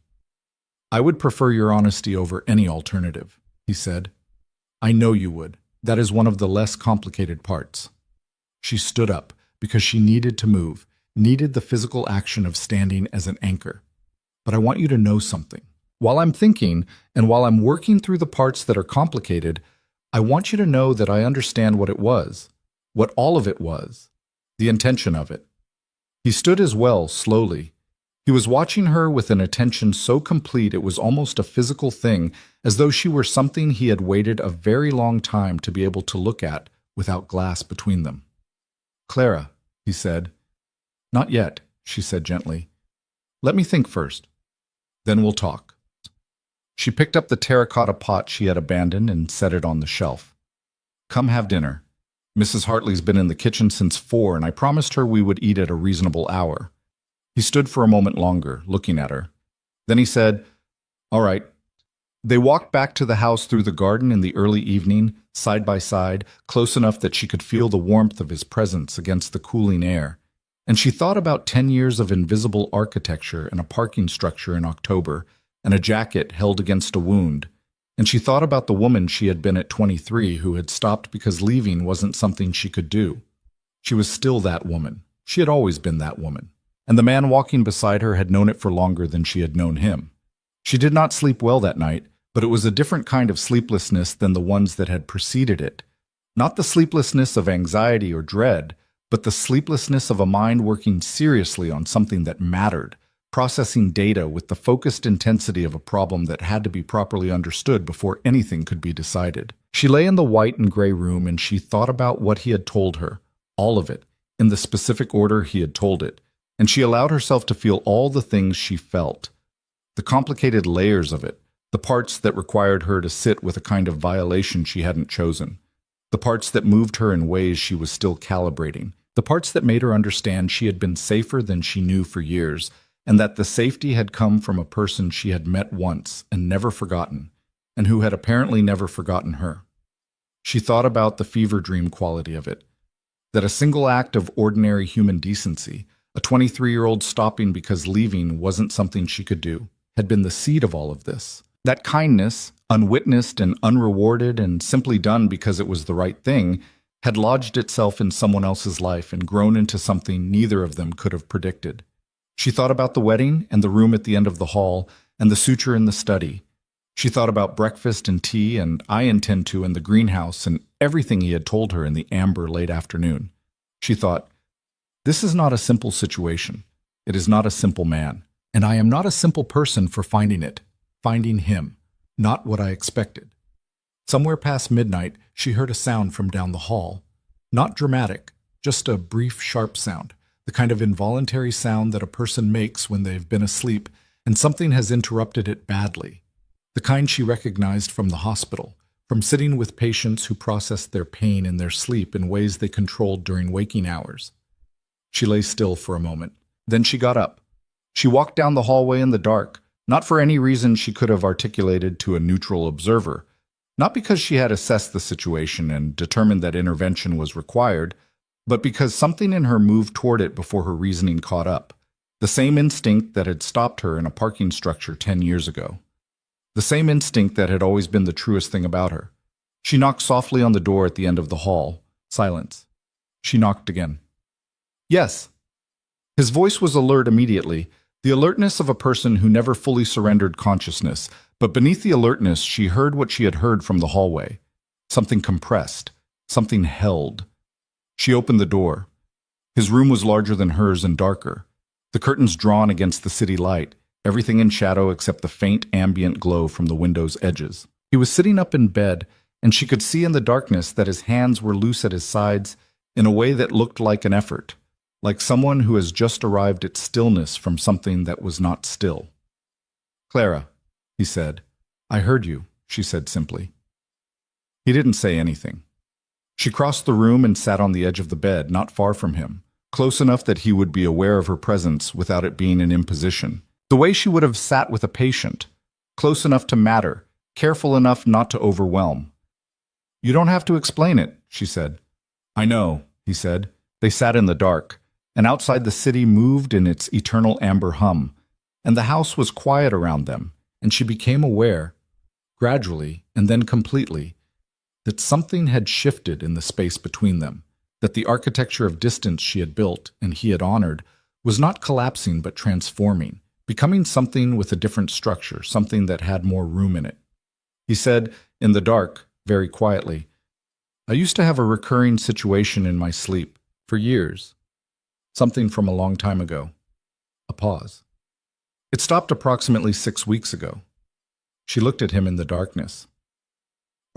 I would prefer your honesty over any alternative, he said. I know you would. That is one of the less complicated parts. She stood up because she needed to move, needed the physical action of standing as an anchor. But I want you to know something. While I'm thinking, and while I'm working through the parts that are complicated, I want you to know that I understand what it was, what all of it was, the intention of it. He stood as well, slowly. He was watching her with an attention so complete it was almost a physical thing, as though she were something he had waited a very long time to be able to look at without glass between them. Clara, he said. Not yet, she said gently. Let me think first. Then we'll talk. She picked up the terracotta pot she had abandoned and set it on the shelf. Come have dinner. Mrs. Hartley's been in the kitchen since 4, and I promised her we would eat at a reasonable hour. He stood for a moment longer, looking at her. Then he said, All right. They walked back to the house through the garden in the early evening, side by side, close enough that she could feel the warmth of his presence against the cooling air. And she thought about 10 years of invisible architecture and a parking structure in October, and a jacket held against a wound. And she thought about the woman she had been at 23 who had stopped because leaving wasn't something she could do. She was still that woman. She had always been that woman. And the man walking beside her had known it for longer than she had known him. She did not sleep well that night, but it was a different kind of sleeplessness than the ones that had preceded it. Not the sleeplessness of anxiety or dread, but the sleeplessness of a mind working seriously on something that mattered, processing data with the focused intensity of a problem that had to be properly understood before anything could be decided. She lay in the white and gray room and she thought about what he had told her, all of it, in the specific order he had told it, and she allowed herself to feel all the things she felt. The complicated layers of it, the parts that required her to sit with a kind of violation she hadn't chosen, the parts that moved her in ways she was still calibrating, the parts that made her understand she had been safer than she knew for years, and that the safety had come from a person she had met once and never forgotten, and who had apparently never forgotten her. She thought about the fever dream quality of it, that a single act of ordinary human decency, a 23-year-old stopping because leaving wasn't something she could do, had been the seed of all of this. That kindness, unwitnessed and unrewarded and simply done because it was the right thing, had lodged itself in someone else's life and grown into something neither of them could have predicted. She thought about the wedding and the room at the end of the hall and the suture in the study. She thought about breakfast and tea and I intend to and the greenhouse and everything he had told her in the amber late afternoon. She thought, this is not a simple situation. It is not a simple man. And I am not a simple person for finding it, finding him, not what I expected. Somewhere past midnight, she heard a sound from down the hall. Not dramatic, just a brief, sharp sound. The kind of involuntary sound that a person makes when they've been asleep and something has interrupted it badly. The kind she recognized from the hospital, from sitting with patients who processed their pain in their sleep in ways they controlled during waking hours. She lay still for a moment. Then she got up. She walked down the hallway in the dark, not for any reason she could have articulated to a neutral observer, not because she had assessed the situation and determined that intervention was required, but because something in her moved toward it before her reasoning caught up, the same instinct that had stopped her in a parking structure 10 years ago. The same instinct that had always been the truest thing about her. She knocked softly on the door at the end of the hall. Silence. She knocked again. Yes. His voice was alert immediately, the alertness of a person who never fully surrendered consciousness, but beneath the alertness she heard what she had heard from the hallway. Something compressed, something held. She opened the door. His room was larger than hers and darker. The curtains drawn against the city light, everything in shadow except the faint ambient glow from the window's edges. He was sitting up in bed, and she could see in the darkness that his hands were loose at his sides in a way that looked like an effort, like someone who has just arrived at stillness from something that was not still. Clara, he said. I heard you, she said simply. He didn't say anything. She crossed the room and sat on the edge of the bed, not far from him, close enough that he would be aware of her presence without it being an imposition. The way she would have sat with a patient, close enough to matter, careful enough not to overwhelm. "You don't have to explain it," she said. "I know," he said. They sat in the dark, and outside the city moved in its eternal amber hum, and the house was quiet around them, and she became aware, gradually and then completely, that something had shifted in the space between them, that the architecture of distance she had built and he had honored was not collapsing but transforming, becoming something with a different structure, something that had more room in it. He said, in the dark, very quietly, "I used to have a recurring situation in my sleep, for years. Something from a long time ago." A pause. "It stopped approximately 6 weeks ago." She looked at him in the darkness.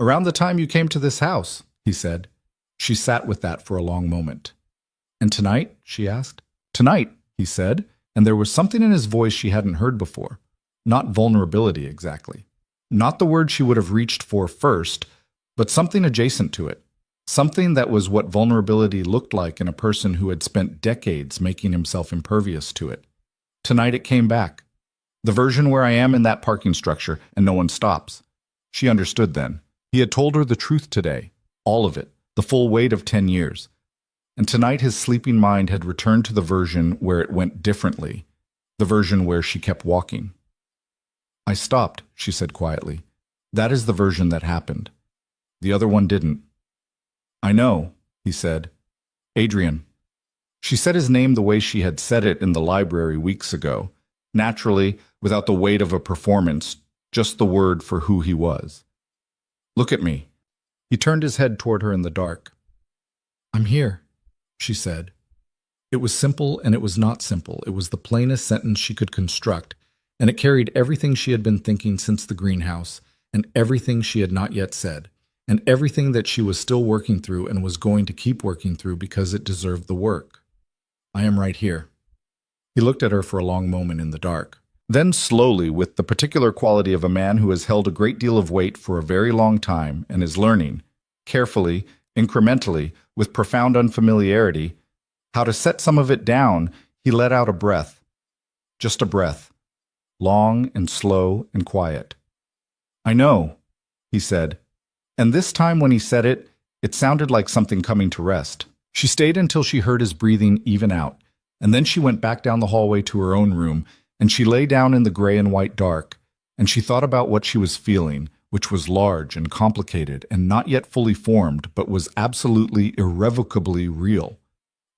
"Around the time you came to this house," he said. She sat with that for a long moment. "And tonight?" she asked. "Tonight," he said, and there was something in his voice she hadn't heard before. Not vulnerability exactly. Not the word she would have reached for first, but something adjacent to it. Something that was what vulnerability looked like in a person who had spent decades making himself impervious to it. Tonight it came back. The version where I am in that parking structure and no one stops. She understood then. He had told her the truth today. All of it. The full weight of 10 years. And tonight his sleeping mind had returned to the version where it went differently. The version where she kept walking. "I stopped," she said quietly. "That is the version that happened. The other one didn't." "I know," he said. "Adrian." She said his name the way she had said it in the library weeks ago, naturally, without the weight of a performance, just the word for who he was. "Look at me." He turned his head toward her in the dark. "I'm here," she said. It was simple and it was not simple. It was the plainest sentence she could construct, and it carried everything she had been thinking since the greenhouse, and everything she had not yet said, and everything that she was still working through and was going to keep working through because it deserved the work. "I am right here." He looked at her for a long moment in the dark. Then slowly, with the particular quality of a man who has held a great deal of weight for a very long time and is learning, carefully, incrementally, with profound unfamiliarity, how to set some of it down, he let out a breath. Just a breath. Long and slow and quiet. "I know," he said. And this time when he said it, it sounded like something coming to rest. She stayed until she heard his breathing even out, and then she went back down the hallway to her own room, and she lay down in the gray and white dark, and she thought about what she was feeling, which was large and complicated and not yet fully formed, but was absolutely irrevocably real.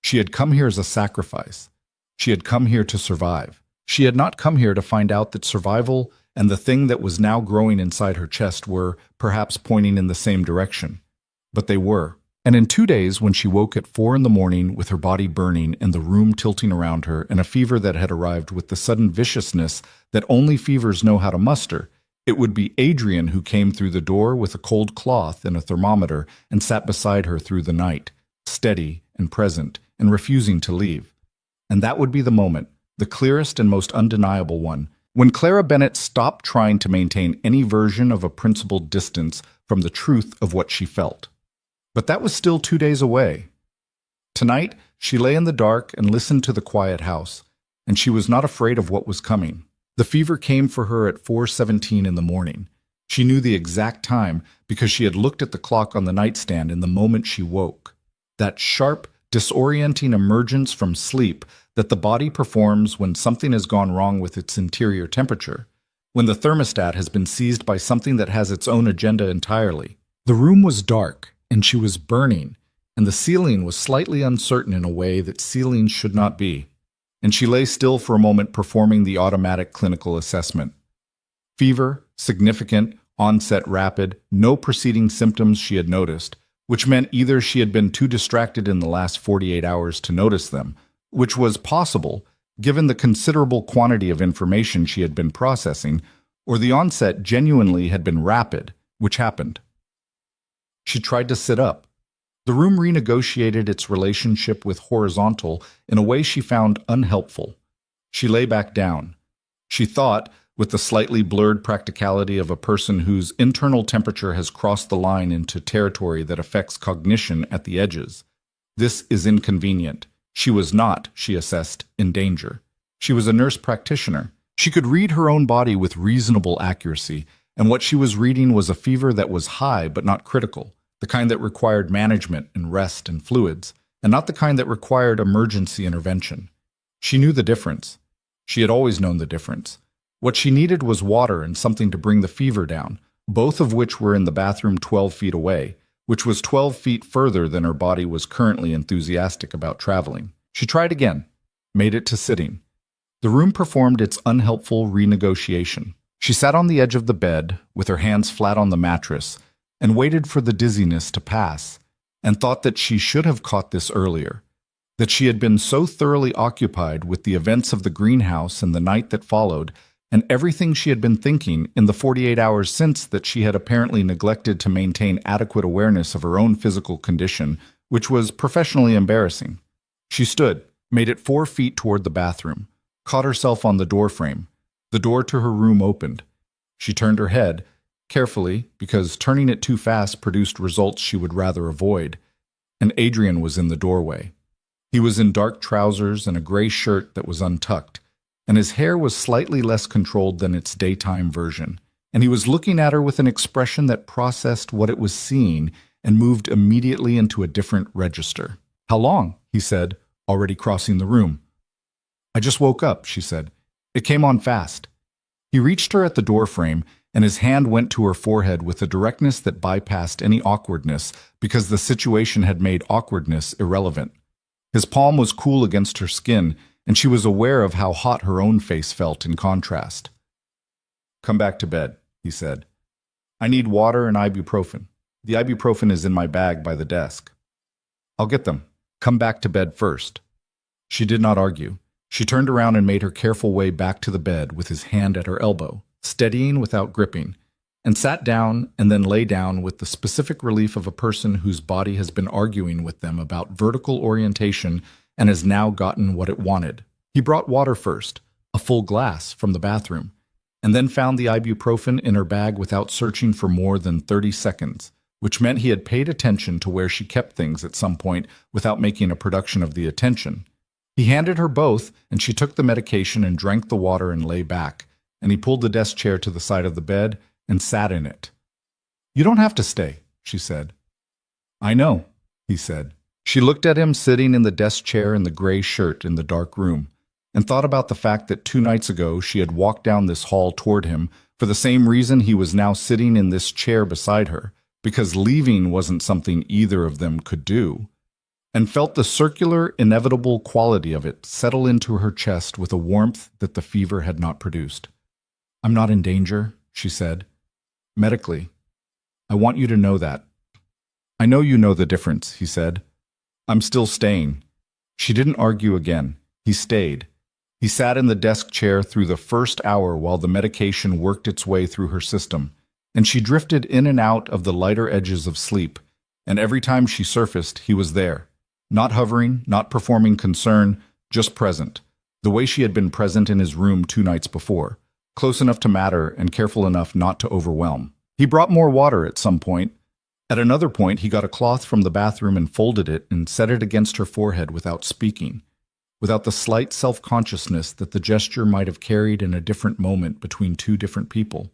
She had come here as a sacrifice. She had come here to survive. She had not come here to find out that survival and the thing that was now growing inside her chest were, perhaps, pointing in the same direction. But they were. And in 2 days, when she woke at 4 in the morning with her body burning and the room tilting around her and a fever that had arrived with the sudden viciousness that only fevers know how to muster, it would be Adrian who came through the door with a cold cloth and a thermometer and sat beside her through the night, steady and present and refusing to leave. And that would be the moment, the clearest and most undeniable one, when Clara Bennett stopped trying to maintain any version of a principled distance from the truth of what she felt. But that was still 2 days away. Tonight, she lay in the dark and listened to the quiet house, and she was not afraid of what was coming. The fever came for her at 4:17 in the morning. She knew the exact time because she had looked at the clock on the nightstand in the moment she woke. That sharp, disorienting emergence from sleep that the body performs when something has gone wrong with its interior temperature, when the thermostat has been seized by something that has its own agenda entirely. The room was dark, and she was burning, and the ceiling was slightly uncertain in a way that ceilings should not be, and she lay still for a moment performing the automatic clinical assessment. Fever, significant, onset rapid, no preceding symptoms she had noticed, which meant either she had been too distracted in the last 48 hours to notice them, which was possible, given the considerable quantity of information she had been processing, or the onset genuinely had been rapid, which happened. She tried to sit up. The room renegotiated its relationship with horizontal in a way she found unhelpful. She lay back down. She thought, with the slightly blurred practicality of a person whose internal temperature has crossed the line into territory that affects cognition at the edges. This is inconvenient. She was not, she assessed, in danger. She was a nurse practitioner. She could read her own body with reasonable accuracy, and what she was reading was a fever that was high but not critical, the kind that required management and rest and fluids, and not the kind that required emergency intervention. She knew the difference. She had always known the difference. What she needed was water and something to bring the fever down, both of which were in the bathroom 12 feet away, which was 12 feet further than her body was currently enthusiastic about traveling. She tried again, made it to sitting. The room performed its unhelpful renegotiation. She sat on the edge of the bed, with her hands flat on the mattress, and waited for the dizziness to pass, and thought that she should have caught this earlier, that she had been so thoroughly occupied with the events of the greenhouse and the night that followed, and everything she had been thinking in the 48 hours since that she had apparently neglected to maintain adequate awareness of her own physical condition, which was professionally embarrassing. She stood, made it 4 feet toward the bathroom, caught herself on the doorframe. The door to her room opened. She turned her head, carefully, because turning it too fast produced results she would rather avoid, and Adrian was in the doorway. He was in dark trousers and a gray shirt that was untucked, and his hair was slightly less controlled than its daytime version, and he was looking at her with an expression that processed what it was seeing and moved immediately into a different register. "How long?" he said, already crossing the room. "I just woke up," she said. "It came on fast." He reached her at the doorframe, and his hand went to her forehead with a directness that bypassed any awkwardness because the situation had made awkwardness irrelevant. His palm was cool against her skin, and she was aware of how hot her own face felt in contrast. "Come back to bed," he said. "I need water and ibuprofen. The ibuprofen is in my bag by the desk." "I'll get them. Come back to bed first." She did not argue. She turned around and made her careful way back to the bed with his hand at her elbow, steadying without gripping, and sat down and then lay down with the specific relief of a person whose body has been arguing with them about vertical orientation and has now gotten what it wanted. He brought water first, a full glass from the bathroom, and then found the ibuprofen in her bag without searching for more than 30 seconds, which meant he had paid attention to where she kept things at some point without making a production of the attention. He handed her both, and she took the medication and drank the water and lay back, and he pulled the desk chair to the side of the bed and sat in it. "You don't have to stay," she said. "I know," he said. She looked at him sitting in the desk chair in the gray shirt in the dark room, and thought about the fact that 2 nights ago she had walked down this hall toward him for the same reason he was now sitting in this chair beside her, because leaving wasn't something either of them could do, and felt the circular, inevitable quality of it settle into her chest with a warmth that the fever had not produced. "I'm not in danger," she said. "Medically. I want you to know that." "I know you know the difference," he said. "I'm still staying." She didn't argue again. He stayed. He sat in the desk chair through the first hour while the medication worked its way through her system, and she drifted in and out of the lighter edges of sleep, and every time she surfaced, he was there. Not hovering, not performing concern, just present, the way she had been present in his room 2 nights before, close enough to matter and careful enough not to overwhelm. He brought more water at some point. At another point, he got a cloth from the bathroom and folded it and set it against her forehead without speaking, without the slight self-consciousness that the gesture might have carried in a different moment between 2 different people.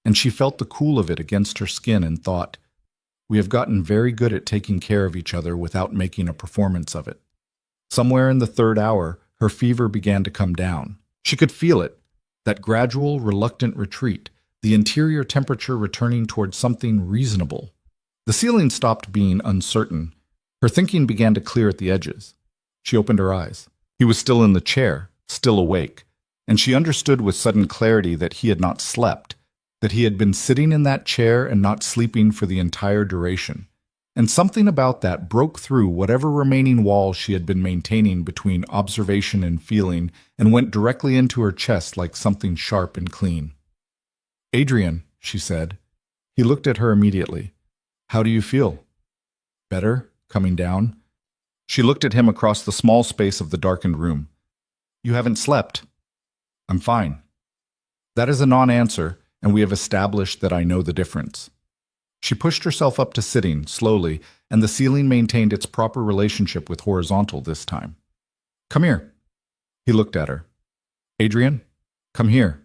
And she felt the cool of it against her skin and thought, "We have gotten very good at taking care of each other without making a performance of it." Somewhere in the 3rd hour, her fever began to come down. She could feel it, that gradual, reluctant retreat, the interior temperature returning toward something reasonable. The ceiling stopped being uncertain. Her thinking began to clear at the edges. She opened her eyes. He was still in the chair, still awake, and she understood with sudden clarity that he had not slept, that he had been sitting in that chair and not sleeping for the entire duration. And something about that broke through whatever remaining wall she had been maintaining between observation and feeling and went directly into her chest like something sharp and clean. "Adrian," she said. He looked at her immediately. "How do you feel?" "Better? Coming down?" She looked at him across the small space of the darkened room. "You haven't slept." "I'm fine." That is a non-answer, and we have established that I know the difference. She pushed herself up to sitting, slowly, and the ceiling maintained its proper relationship with horizontal this time. Come here. He looked at her. Adrian, come here.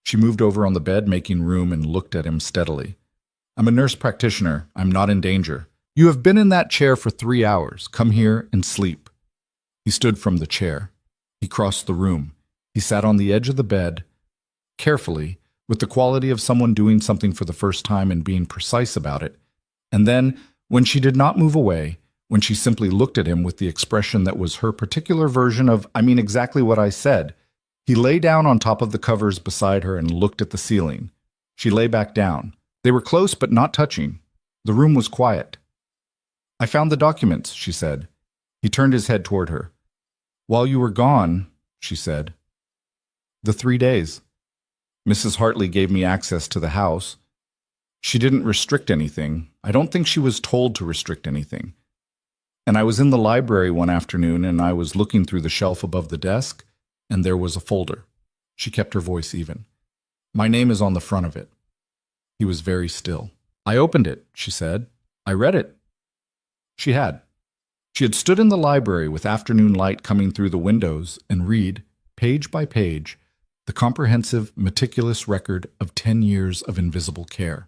She moved over on the bed, making room, and looked at him steadily. I'm a nurse practitioner. I'm not in danger. You have been in that chair for 3 hours. Come here and sleep. He stood from the chair. He crossed the room. He sat on the edge of the bed, carefully, with the quality of someone doing something for the first time and being precise about it. And then, when she did not move away, when she simply looked at him with the expression that was her particular version of, I mean exactly what I said, he lay down on top of the covers beside her and looked at the ceiling. She lay back down. They were close but not touching. The room was quiet. I found the documents, she said. He turned his head toward her. While you were gone, she said. The 3 days. Mrs. Hartley gave me access to the house. She didn't restrict anything. I don't think she was told to restrict anything. And I was in the library one afternoon and I was looking through the shelf above the desk, and there was a folder. She kept her voice even. My name is on the front of it. He was very still. I opened it, she said. I read it. She had. She had stood in the library with afternoon light coming through the windows and read, page by page, the comprehensive, meticulous record of 10 years of invisible care.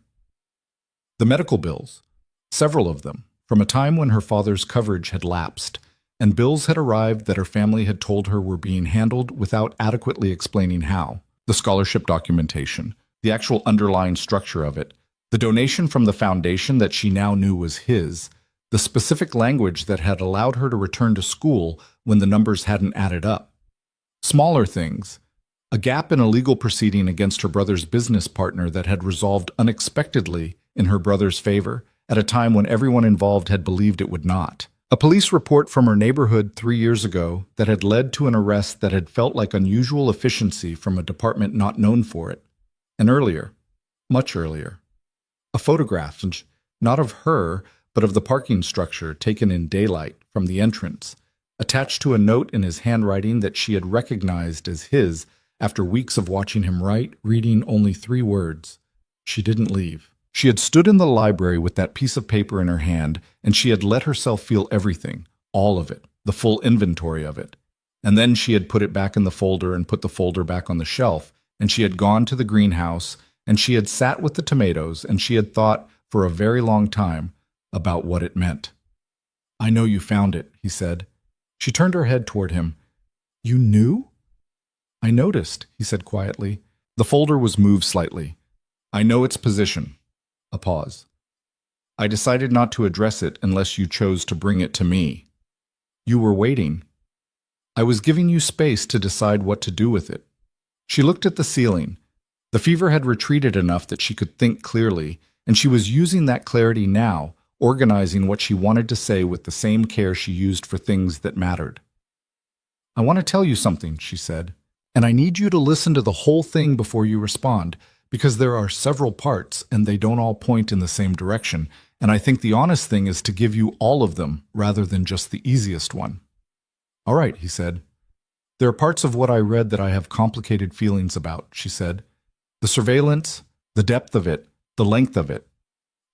The medical bills, several of them, from a time when her father's coverage had lapsed, and bills had arrived that her family had told her were being handled without adequately explaining how. The scholarship documentation, the actual underlying structure of it, the donation from the foundation that she now knew was his, the specific language that had allowed her to return to school when the numbers hadn't added up. Smaller things, a gap in a legal proceeding against her brother's business partner that had resolved unexpectedly in her brother's favor at a time when everyone involved had believed it would not. A police report from her neighborhood 3 years ago that had led to an arrest that had felt like unusual efficiency from a department not known for it. And earlier, much earlier, a photograph, not of her, but of the parking structure taken in daylight from the entrance, attached to a note in his handwriting that she had recognized as his after weeks of watching him write, reading only 3 words. She didn't leave. She had stood in the library with that piece of paper in her hand, and she had let herself feel everything, all of it, the full inventory of it. And then she had put it back in the folder and put the folder back on the shelf, and she had gone to the greenhouse, and she had sat with the tomatoes, and she had thought, for a very long time, about what it meant. I know you found it, he said. She turned her head toward him. You knew? I noticed, he said quietly. The folder was moved slightly. I know its position. A pause. I decided not to address it unless you chose to bring it to me. You were waiting. I was giving you space to decide what to do with it. She looked at the ceiling. The fever had retreated enough that she could think clearly, and she was using that clarity now, organizing what she wanted to say with the same care she used for things that mattered. I want to tell you something, she said, and I need you to listen to the whole thing before you respond, because there are several parts and they don't all point in the same direction, and I think the honest thing is to give you all of them rather than just the easiest one. All right, he said. There are parts of what I read that I have complicated feelings about, she said. The surveillance, the depth of it, the length of it.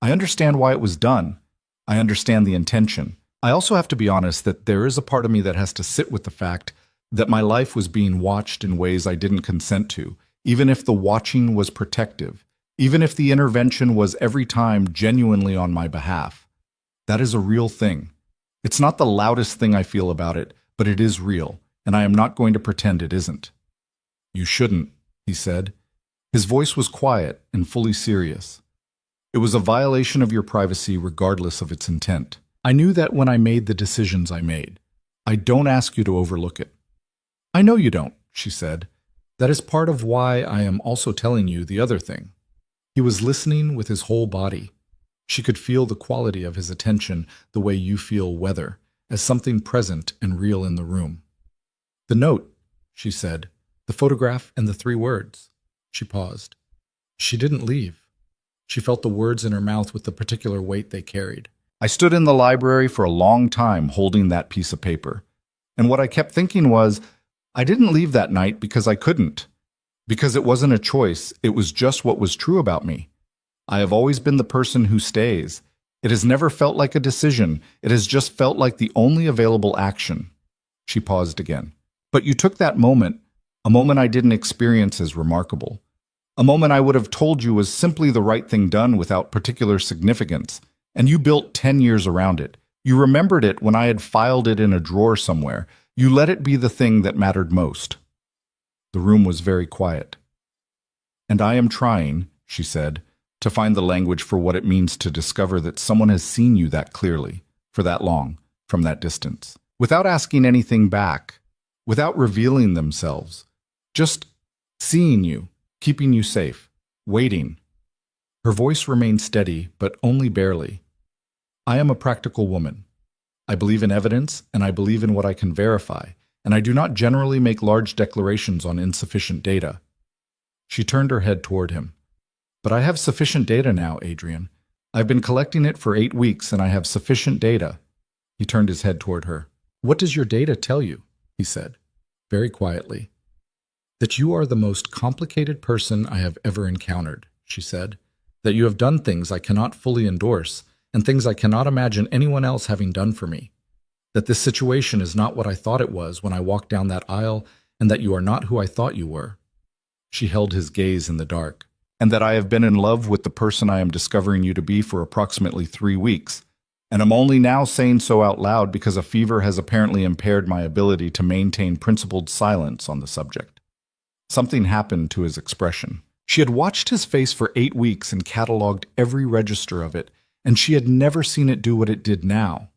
I understand why it was done. I understand the intention. I also have to be honest that there is a part of me that has to sit with the fact that my life was being watched in ways I didn't consent to, even if the watching was protective, even if the intervention was every time genuinely on my behalf. That is a real thing. It's not the loudest thing I feel about it, but it is real, and I am not going to pretend it isn't. You shouldn't, he said. His voice was quiet and fully serious. It was a violation of your privacy regardless of its intent. I knew that when I made the decisions I made. I don't ask you to overlook it. I know you don't, she said. That is part of why I am also telling you the other thing. He was listening with his whole body. She could feel the quality of his attention the way you feel weather, as something present and real in the room. The note, she said, the photograph and the 3 words. She paused. She didn't leave. She felt the words in her mouth with the particular weight they carried. I stood in the library for a long time holding that piece of paper. And what I kept thinking was, I didn't leave that night because I couldn't. Because it wasn't a choice, it was just what was true about me. I have always been the person who stays. It has never felt like a decision. It has just felt like the only available action. She paused again. But you took that moment, a moment I didn't experience as remarkable. A moment I would have told you was simply the right thing done without particular significance, and you built 10 years around it. You remembered it when I had filed it in a drawer somewhere. You let it be the thing that mattered most. The room was very quiet. And I am trying, she said, to find the language for what it means to discover that someone has seen you that clearly, for that long, from that distance, without asking anything back, without revealing themselves, just seeing you, keeping you safe, waiting. Her voice remained steady, but only barely. I am a practical woman. I believe in evidence, and I believe in what I can verify, and I do not generally make large declarations on insufficient data. She turned her head toward him. But I have sufficient data now, Adrian. I've been collecting it for 8 weeks, and I have sufficient data. He turned his head toward her. What does your data tell you? He said, very quietly. That you are the most complicated person I have ever encountered, she said. That you have done things I cannot fully endorse, and things I cannot imagine anyone else having done for me. That this situation is not what I thought it was when I walked down that aisle, and that you are not who I thought you were. She held his gaze in the dark. And that I have been in love with the person I am discovering you to be for approximately 3 weeks, and I'm only now saying so out loud because a fever has apparently impaired my ability to maintain principled silence on the subject. Something happened to his expression. She had watched his face for 8 weeks and cataloged every register of it, and she had never seen it do what it did now.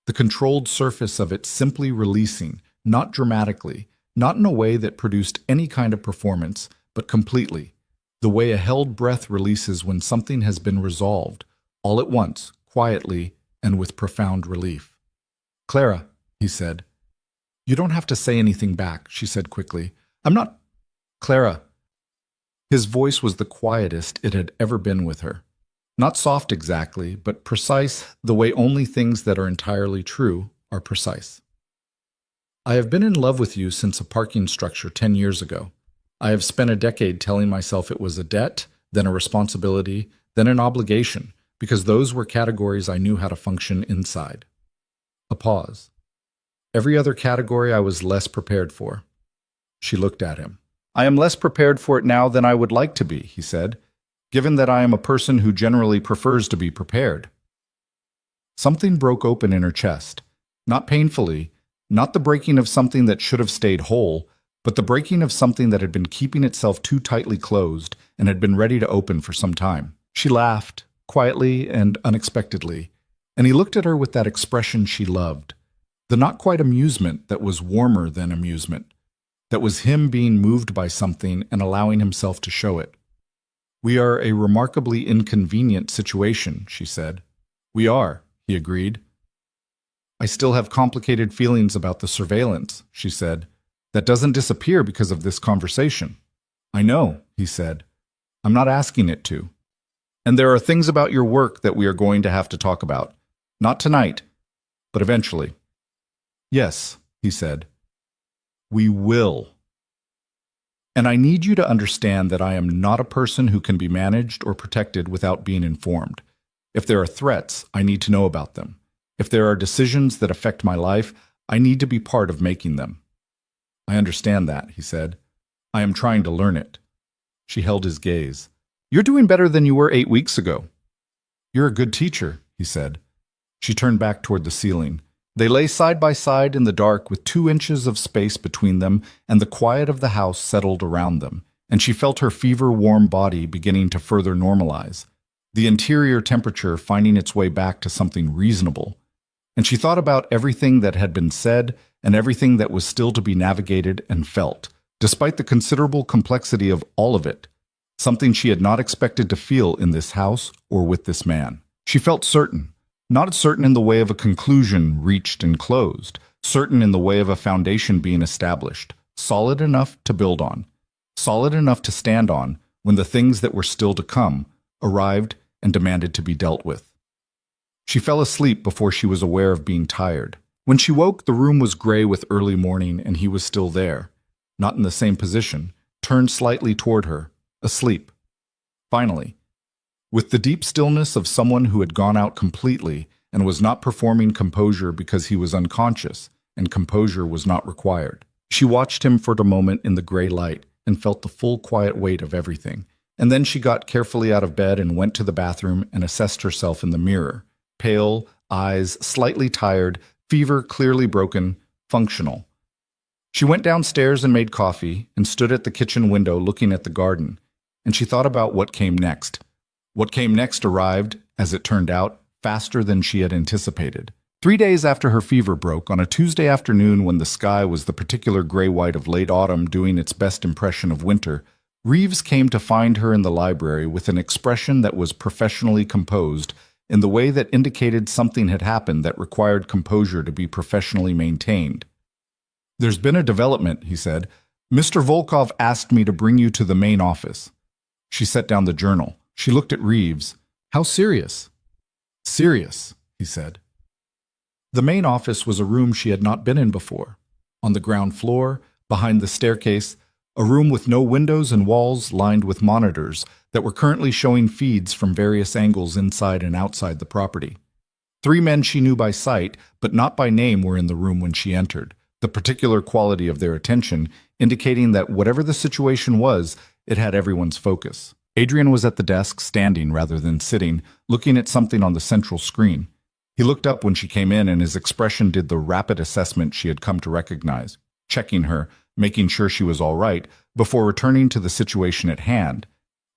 The controlled surface of it simply releasing, not dramatically, not in a way that produced any kind of performance, but completely. The way a held breath releases when something has been resolved, all at once, quietly, and with profound relief. Clara, he said. You don't have to say anything back, she said quickly. I'm not... Clara. His voice was the quietest it had ever been with her. Not soft exactly, but precise, the way only things that are entirely true are precise. I have been in love with you since a parking structure 10 years ago. I have spent a decade telling myself it was a debt, then a responsibility, then an obligation, because those were categories I knew how to function inside. A pause. Every other category I was less prepared for. She looked at him. I am less prepared for it now than I would like to be, he said, given that I am a person who generally prefers to be prepared. Something broke open in her chest, not painfully, not the breaking of something that should have stayed whole, but the breaking of something that had been keeping itself too tightly closed and had been ready to open for some time. She laughed, quietly and unexpectedly, and he looked at her with that expression she loved, the not quite amusement that was warmer than amusement, that was him being moved by something and allowing himself to show it. We are a remarkably inconvenient situation, she said. We are, he agreed. I still have complicated feelings about the surveillance, she said. That doesn't disappear because of this conversation. I know, he said. I'm not asking it to. And there are things about your work that we are going to have to talk about. Not tonight, but eventually. Yes, he said. We will. And I need you to understand that I am not a person who can be managed or protected without being informed. If there are threats, I need to know about them. If there are decisions that affect my life, I need to be part of making them. I understand that, he said. I am trying to learn it. She held his gaze. You're doing better than you were 8 weeks ago. You're a good teacher, he said. She turned back toward the ceiling. They lay side by side in the dark with 2 inches of space between them, and the quiet of the house settled around them, and she felt her fever-warm body beginning to further normalize, the interior temperature finding its way back to something reasonable. And she thought about everything that had been said and everything that was still to be navigated and felt, despite the considerable complexity of all of it, something she had not expected to feel in this house or with this man. She felt certain, not certain in the way of a conclusion reached and closed, certain in the way of a foundation being established, solid enough to build on, solid enough to stand on when the things that were still to come arrived and demanded to be dealt with. She fell asleep before she was aware of being tired. When she woke, the room was gray with early morning, and he was still there, not in the same position, turned slightly toward her, asleep. Finally, with the deep stillness of someone who had gone out completely and was not performing composure because he was unconscious, and composure was not required. She watched him for a moment in the gray light and felt the full quiet weight of everything. And then she got carefully out of bed and went to the bathroom and assessed herself in the mirror. Pale, eyes slightly tired, fever clearly broken, functional. She went downstairs and made coffee and stood at the kitchen window looking at the garden. And she thought about what came next. What came next arrived, as it turned out, faster than she had anticipated. 3 days after her fever broke, on a Tuesday afternoon when the sky was the particular gray-white of late autumn doing its best impression of winter, Reeves came to find her in the library with an expression that was professionally composed in the way that indicated something had happened that required composure to be professionally maintained. "There's been a development," he said. "Mr. Volkov asked me to bring you to the main office." She set down the journal. She looked at Reeves. "How serious?" "Serious," he said. The main office was a room she had not been in before. On the ground floor, behind the staircase, a room with no windows and walls lined with monitors that were currently showing feeds from various angles inside and outside the property. 3 men she knew by sight, but not by name, were in the room when she entered, the particular quality of their attention indicating that whatever the situation was, it had everyone's focus. Adrian was at the desk, standing rather than sitting, looking at something on the central screen. He looked up when she came in, and his expression did the rapid assessment she had come to recognize, checking her, making sure she was all right, before returning to the situation at hand.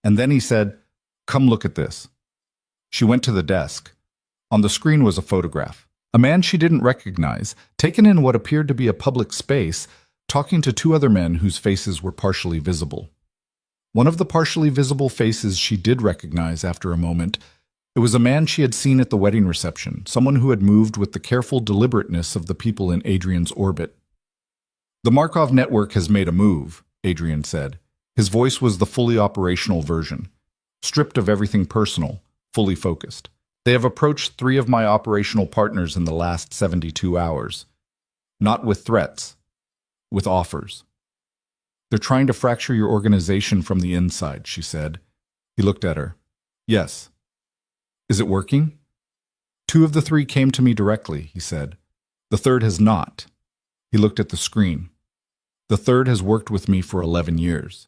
And then he said, "Come look at this." She went to the desk. On the screen was a photograph. A man she didn't recognize, taken in what appeared to be a public space, talking to 2 other men whose faces were partially visible. One of the partially visible faces she did recognize after a moment. It was a man she had seen at the wedding reception, someone who had moved with the careful deliberateness of the people in Adrian's orbit. "The Markov network has made a move," Adrian said. His voice was the fully operational version, stripped of everything personal, fully focused. "They have approached 3 of my operational partners in the last 72 hours. Not with threats, with offers. They're trying to fracture your organization from the inside," she said. He looked at her. "Yes. Is it working?" "2 of the 3 came to me directly," he said. "The 3rd has not." He looked at the screen. "The 3rd has worked with me for 11 years.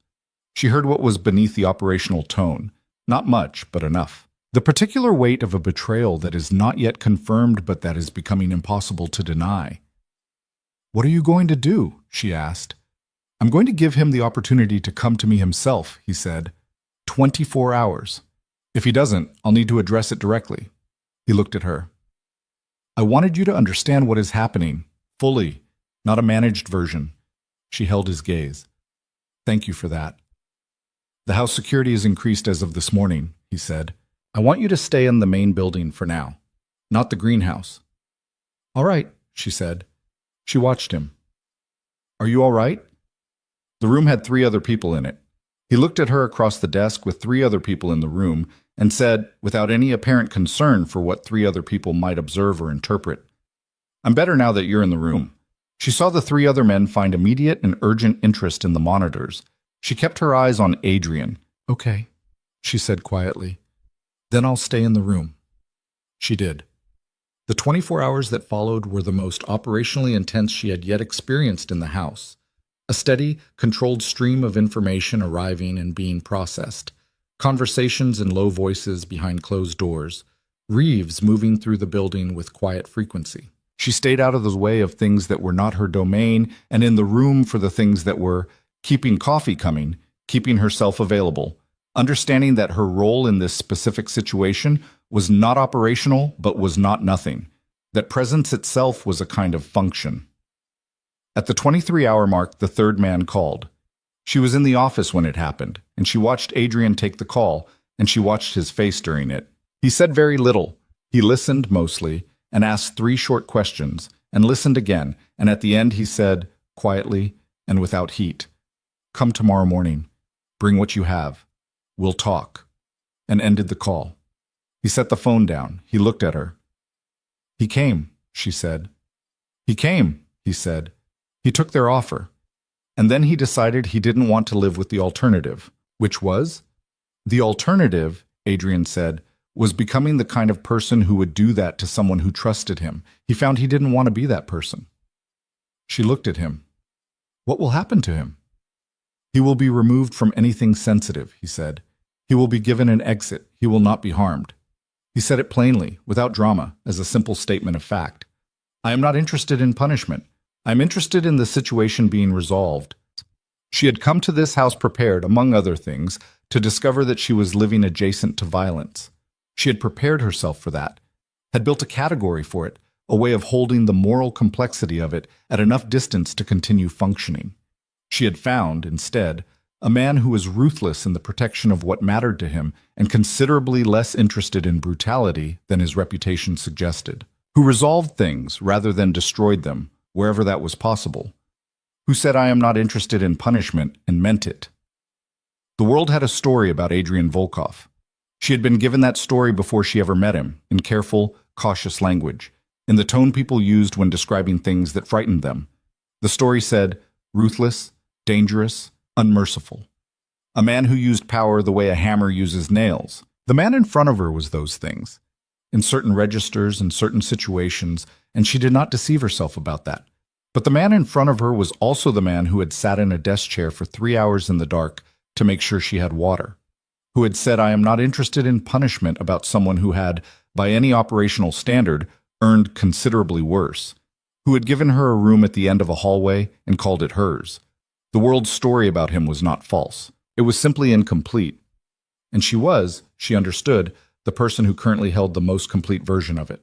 She heard what was beneath the operational tone. Not much, but enough. The particular weight of a betrayal that is not yet confirmed but that is becoming impossible to deny. "What are you going to do?" she asked. "I'm going to give him the opportunity to come to me himself," he said. 24 hours. If he doesn't, I'll need to address it directly." He looked at her. "I wanted you to understand what is happening, fully, not a managed version." She held his gaze. "Thank you for that." "The house security is increased as of this morning," he said. "I want you to stay in the main building for now, not the greenhouse." "All right," she said. She watched him. "Are you all right?" The room had 3 other people in it. He looked at her across the desk with 3 other people in the room and said, without any apparent concern for what 3 other people might observe or interpret, "I'm better now that you're in the room." She saw the 3 other men find immediate and urgent interest in the monitors. She kept her eyes on Adrian. "Okay," she said quietly. "Then I'll stay in the room." She did. The 24 hours that followed were the most operationally intense she had yet experienced in the house. A steady, controlled stream of information arriving and being processed. Conversations in low voices behind closed doors. Reeves moving through the building with quiet frequency. She stayed out of the way of things that were not her domain and in the room for the things that were keeping coffee coming, keeping herself available, understanding that her role in this specific situation was not operational but was not nothing, that presence itself was a kind of function. At the 23-hour mark, the 3rd man called. She was in the office when it happened, and she watched Adrian take the call, and she watched his face during it. He said very little. He listened mostly, and asked 3 short questions, and listened again, and at the end he said, quietly and without heat, "Come tomorrow morning. Bring what you have. We'll talk," and ended the call. He set the phone down. He looked at her. "He came," she said. "He came," he said. "He took their offer. And then he decided he didn't want to live with the alternative, which was? The alternative, Adrian said, was becoming the kind of person who would do that to someone who trusted him. He found he didn't want to be that person. She looked at him. What will happen to him? He will be removed from anything sensitive, he said. He will be given an exit. He will not be harmed. He said it plainly, without drama, as a simple statement of fact. I am not interested in punishment. I am interested in the situation being resolved. She had come to this house prepared, among other things, to discover that she was living adjacent to violence. She had prepared herself for that, had built a category for it, a way of holding the moral complexity of it at enough distance to continue functioning. She had found, instead, a man who was ruthless in the protection of what mattered to him and considerably less interested in brutality than his reputation suggested, who resolved things rather than destroyed them, wherever that was possible, who said, I am not interested in punishment, and meant it. The world had a story about Adrian Volkov. She had been given that story before she ever met him, in careful, cautious language, in the tone people used when describing things that frightened them. The story said, ruthless, dangerous, unmerciful. A man who used power the way a hammer uses nails. The man in front of her was those things, in certain registers and certain situations, and she did not deceive herself about that. But the man in front of her was also the man who had sat in a desk chair for 3 hours in the dark to make sure she had water, who had said, I am not interested in punishment about someone who had, by any operational standard, earned considerably worse, who had given her a room at the end of a hallway and called it hers. The world's story about him was not false. It was simply incomplete. And she was, she understood, the person who currently held the most complete version of it.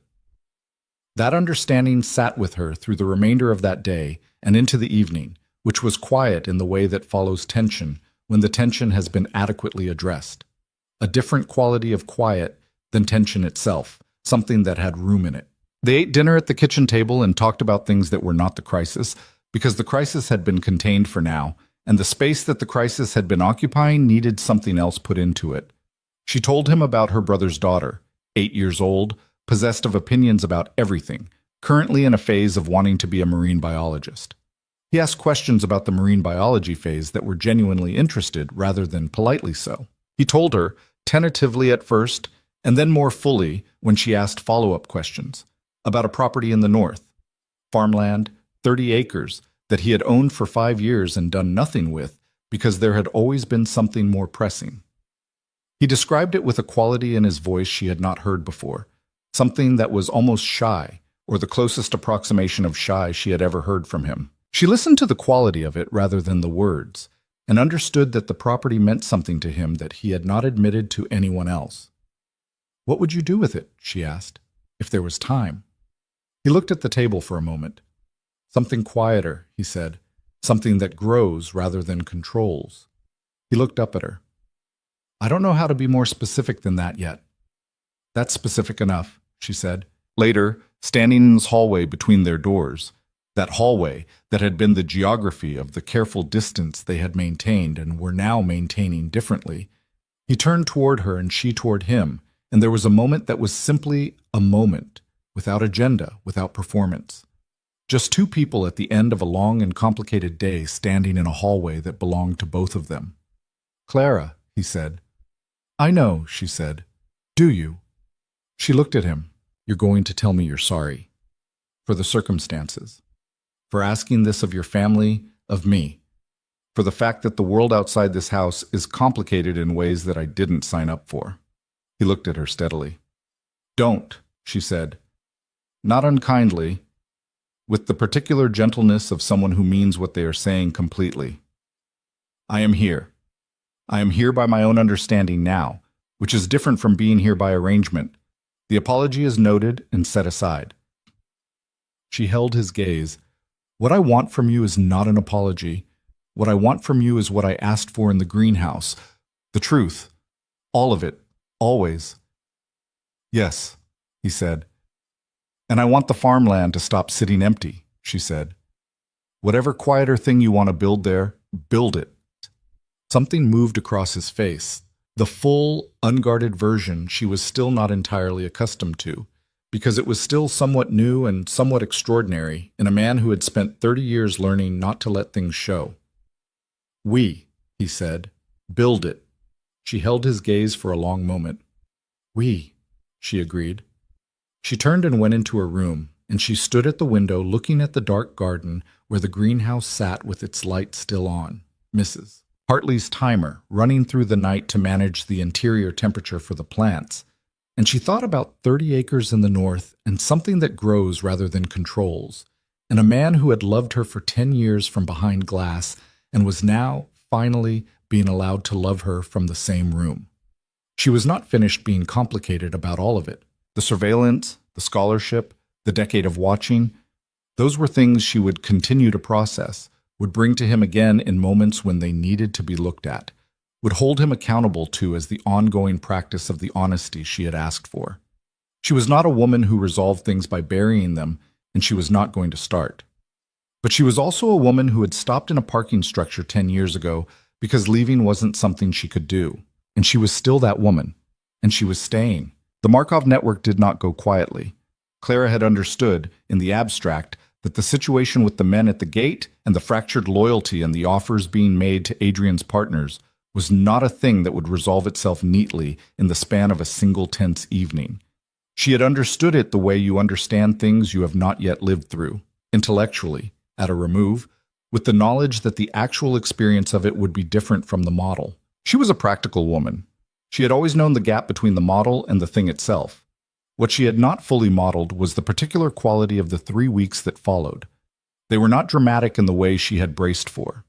That understanding sat with her through the remainder of that day and into the evening, which was quiet in the way that follows tension when the tension has been adequately addressed. A different quality of quiet than tension itself, something that had room in it. They ate dinner at the kitchen table and talked about things that were not the crisis, because the crisis had been contained for now, and the space that the crisis had been occupying needed something else put into it. She told him about her brother's daughter, 8 years old, possessed of opinions about everything, currently in a phase of wanting to be a marine biologist. He asked questions about the marine biology phase that were genuinely interested rather than politely so. He told her, tentatively at first, and then more fully when she asked follow-up questions, about a property in the north, farmland, 30 acres, that he had owned for 5 years and done nothing with because there had always been something more pressing. He described it with a quality in his voice she had not heard before, something that was almost shy, or the closest approximation of shy she had ever heard from him. She listened to the quality of it rather than the words, and understood that the property meant something to him that he had not admitted to anyone else. What would you do with it, she asked, if there was time? He looked at the table for a moment. Something quieter, he said, something that grows rather than controls. He looked up at her. I don't know how to be more specific than that yet. That's specific enough, she said. Later, standing in his hallway between their doors, that hallway that had been the geography of the careful distance they had maintained and were now maintaining differently, he turned toward her and she toward him, and there was a moment that was simply a moment, without agenda, without performance. Just two people at the end of a long and complicated day standing in a hallway that belonged to both of them. Clara, he said. I know, she said. Do you? She looked at him. You're going to tell me you're sorry. For the circumstances. For asking this of your family, of me. For the fact that the world outside this house is complicated in ways that I didn't sign up for. He looked at her steadily. Don't, she said. Not unkindly, with the particular gentleness of someone who means what they are saying completely. I am here. I am here by my own understanding now, which is different from being here by arrangement. The apology is noted and set aside. She held his gaze. What I want from you is not an apology. What I want from you is what I asked for in the greenhouse. The truth. All of it. Always. Yes, he said. And I want the farmland to stop sitting empty, she said. Whatever quieter thing you want to build there, build it. Something moved across his face, the full, unguarded version she was still not entirely accustomed to, because it was still somewhat new and somewhat extraordinary in a man who had spent 30 years learning not to let things show. We, he said. Build it. She held his gaze for a long moment. We, she agreed. She turned and went into her room, and she stood at the window looking at the dark garden where the greenhouse sat with its light still on. Mrs. Hartley's timer, running through the night to manage the interior temperature for the plants. And she thought about 30 acres in the north and something that grows rather than controls, and a man who had loved her for 10 years from behind glass and was now, finally, being allowed to love her from the same room. She was not finished being complicated about all of it. The surveillance, the scholarship, the decade of watching, those were things she would continue to process, would bring to him again in moments when they needed to be looked at, would hold him accountable to as the ongoing practice of the honesty she had asked for. She was not a woman who resolved things by burying them, and she was not going to start. But she was also a woman who had stopped in a parking structure 10 years ago because leaving wasn't something she could do. And she was still that woman. And she was staying. The Markov network did not go quietly. Clara had understood, in the abstract, that the situation with the men at the gate and the fractured loyalty and the offers being made to Adrian's partners was not a thing that would resolve itself neatly in the span of a single tense evening. She had understood it the way you understand things you have not yet lived through, intellectually, at a remove, with the knowledge that the actual experience of it would be different from the model. She was a practical woman. She had always known the gap between the model and the thing itself. What she had not fully modeled was the particular quality of the 3 weeks that followed. They were not dramatic in the way she had braced for.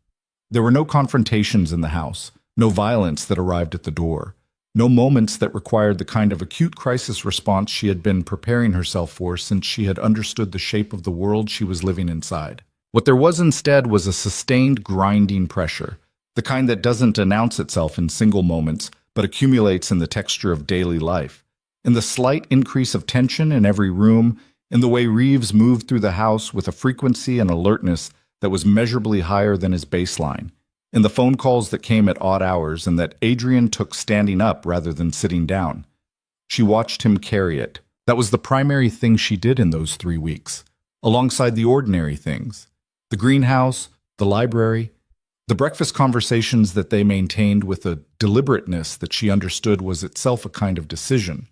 There were no confrontations in the house, no violence that arrived at the door, no moments that required the kind of acute crisis response she had been preparing herself for since she had understood the shape of the world she was living inside. What there was instead was a sustained grinding pressure, the kind that doesn't announce itself in single moments, but accumulates in the texture of daily life, in the slight increase of tension in every room, in the way Reeves moved through the house with a frequency and alertness that was measurably higher than his baseline, in the phone calls that came at odd hours and that Adrian took standing up rather than sitting down. She watched him carry it. That was the primary thing she did in those 3 weeks, alongside the ordinary things. The greenhouse, the library, the breakfast conversations that they maintained with a deliberateness that she understood was itself a kind of decision,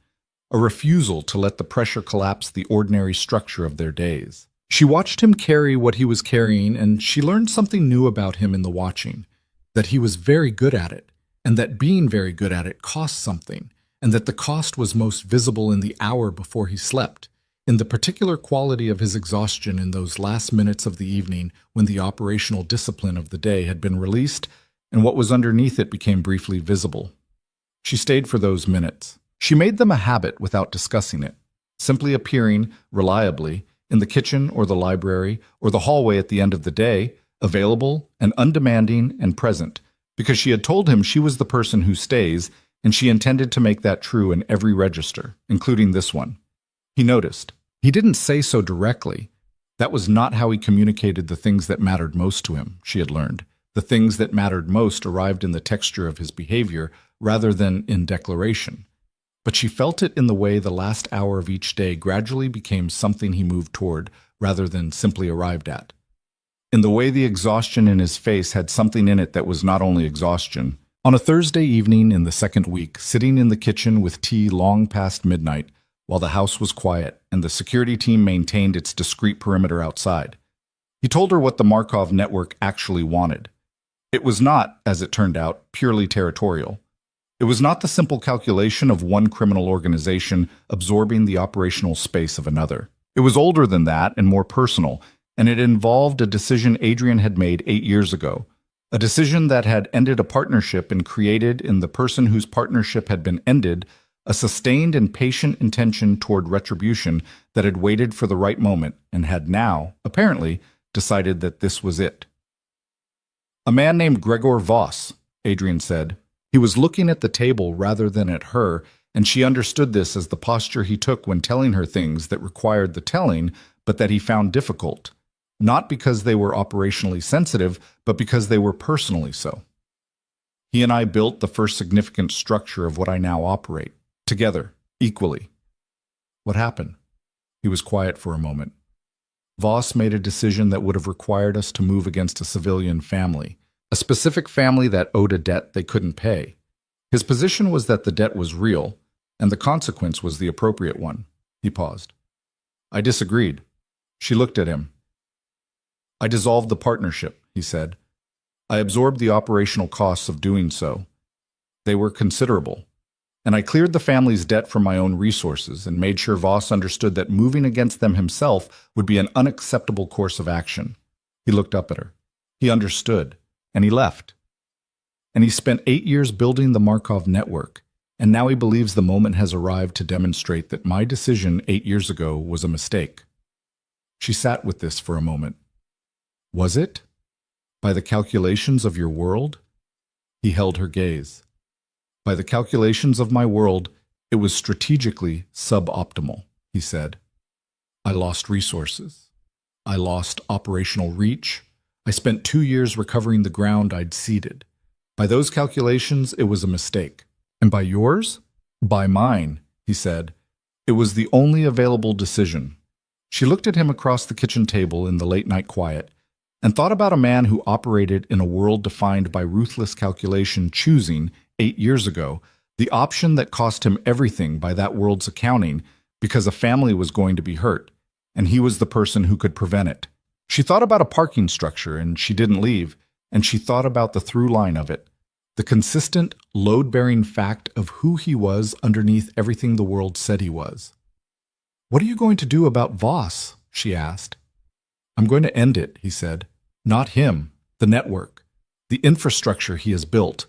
a refusal to let the pressure collapse the ordinary structure of their days. She watched him carry what he was carrying, and she learned something new about him in the watching, that he was very good at it, and that being very good at it cost something, and that the cost was most visible in the hour before he slept, in the particular quality of his exhaustion in those last minutes of the evening when the operational discipline of the day had been released and what was underneath it became briefly visible. She stayed for those minutes. She made them a habit without discussing it, simply appearing, reliably, in the kitchen or the library or the hallway at the end of the day, available and undemanding and present, because she had told him she was the person who stays, and she intended to make that true in every register, including this one. He noticed. He didn't say so directly. That was not how he communicated the things that mattered most to him, she had learned. The things that mattered most arrived in the texture of his behavior rather than in declaration. But she felt it in the way the last hour of each day gradually became something he moved toward rather than simply arrived at. In the way the exhaustion in his face had something in it that was not only exhaustion. On a Thursday evening in the second week, sitting in the kitchen with tea long past midnight, while the house was quiet and the security team maintained its discreet perimeter outside, he told her what the Markov network actually wanted. It was not, as it turned out, purely territorial. It was not the simple calculation of one criminal organization absorbing the operational space of another. It was older than that and more personal, and it involved a decision Adrian had made 8 years ago, a decision that had ended a partnership and created in the person whose partnership had been ended a sustained and patient intention toward retribution that had waited for the right moment and had now, apparently, decided that this was it. A man named Gregor Voss, Adrian said. He was looking at the table rather than at her, and she understood this as the posture he took when telling her things that required the telling, but that he found difficult, not because they were operationally sensitive, but because they were personally so. He and I built the first significant structure of what I now operate, together, equally. What happened? He was quiet for a moment. Voss made a decision that would have required us to move against a civilian family, a specific family that owed a debt they couldn't pay. His position was that the debt was real, and the consequence was the appropriate one. He paused. I disagreed. She looked at him. I dissolved the partnership, he said. I absorbed the operational costs of doing so. They were considerable. And I cleared the family's debt from my own resources and made sure Voss understood that moving against them himself would be an unacceptable course of action. He looked up at her. He understood, and he left. And he spent 8 years building the Markov network, and now he believes the moment has arrived to demonstrate that my decision 8 years ago was a mistake. She sat with this for a moment. Was it? By the calculations of your world? He held her gaze. By the calculations of my world, it was strategically suboptimal, he said. I lost resources. I lost operational reach. I spent 2 years recovering the ground I'd ceded. By those calculations, it was a mistake. And by yours? By mine, he said. It was the only available decision. She looked at him across the kitchen table in the late-night quiet and thought about a man who operated in a world defined by ruthless calculation, choosing, 8 years ago, the option that cost him everything by that world's accounting because a family was going to be hurt, and he was the person who could prevent it. She thought about a parking structure, and she didn't leave, and she thought about the through line of it, the consistent, load-bearing fact of who he was underneath everything the world said he was. What are you going to do about Voss? She asked. I'm going to end it, he said. Not him, the network, the infrastructure he has built.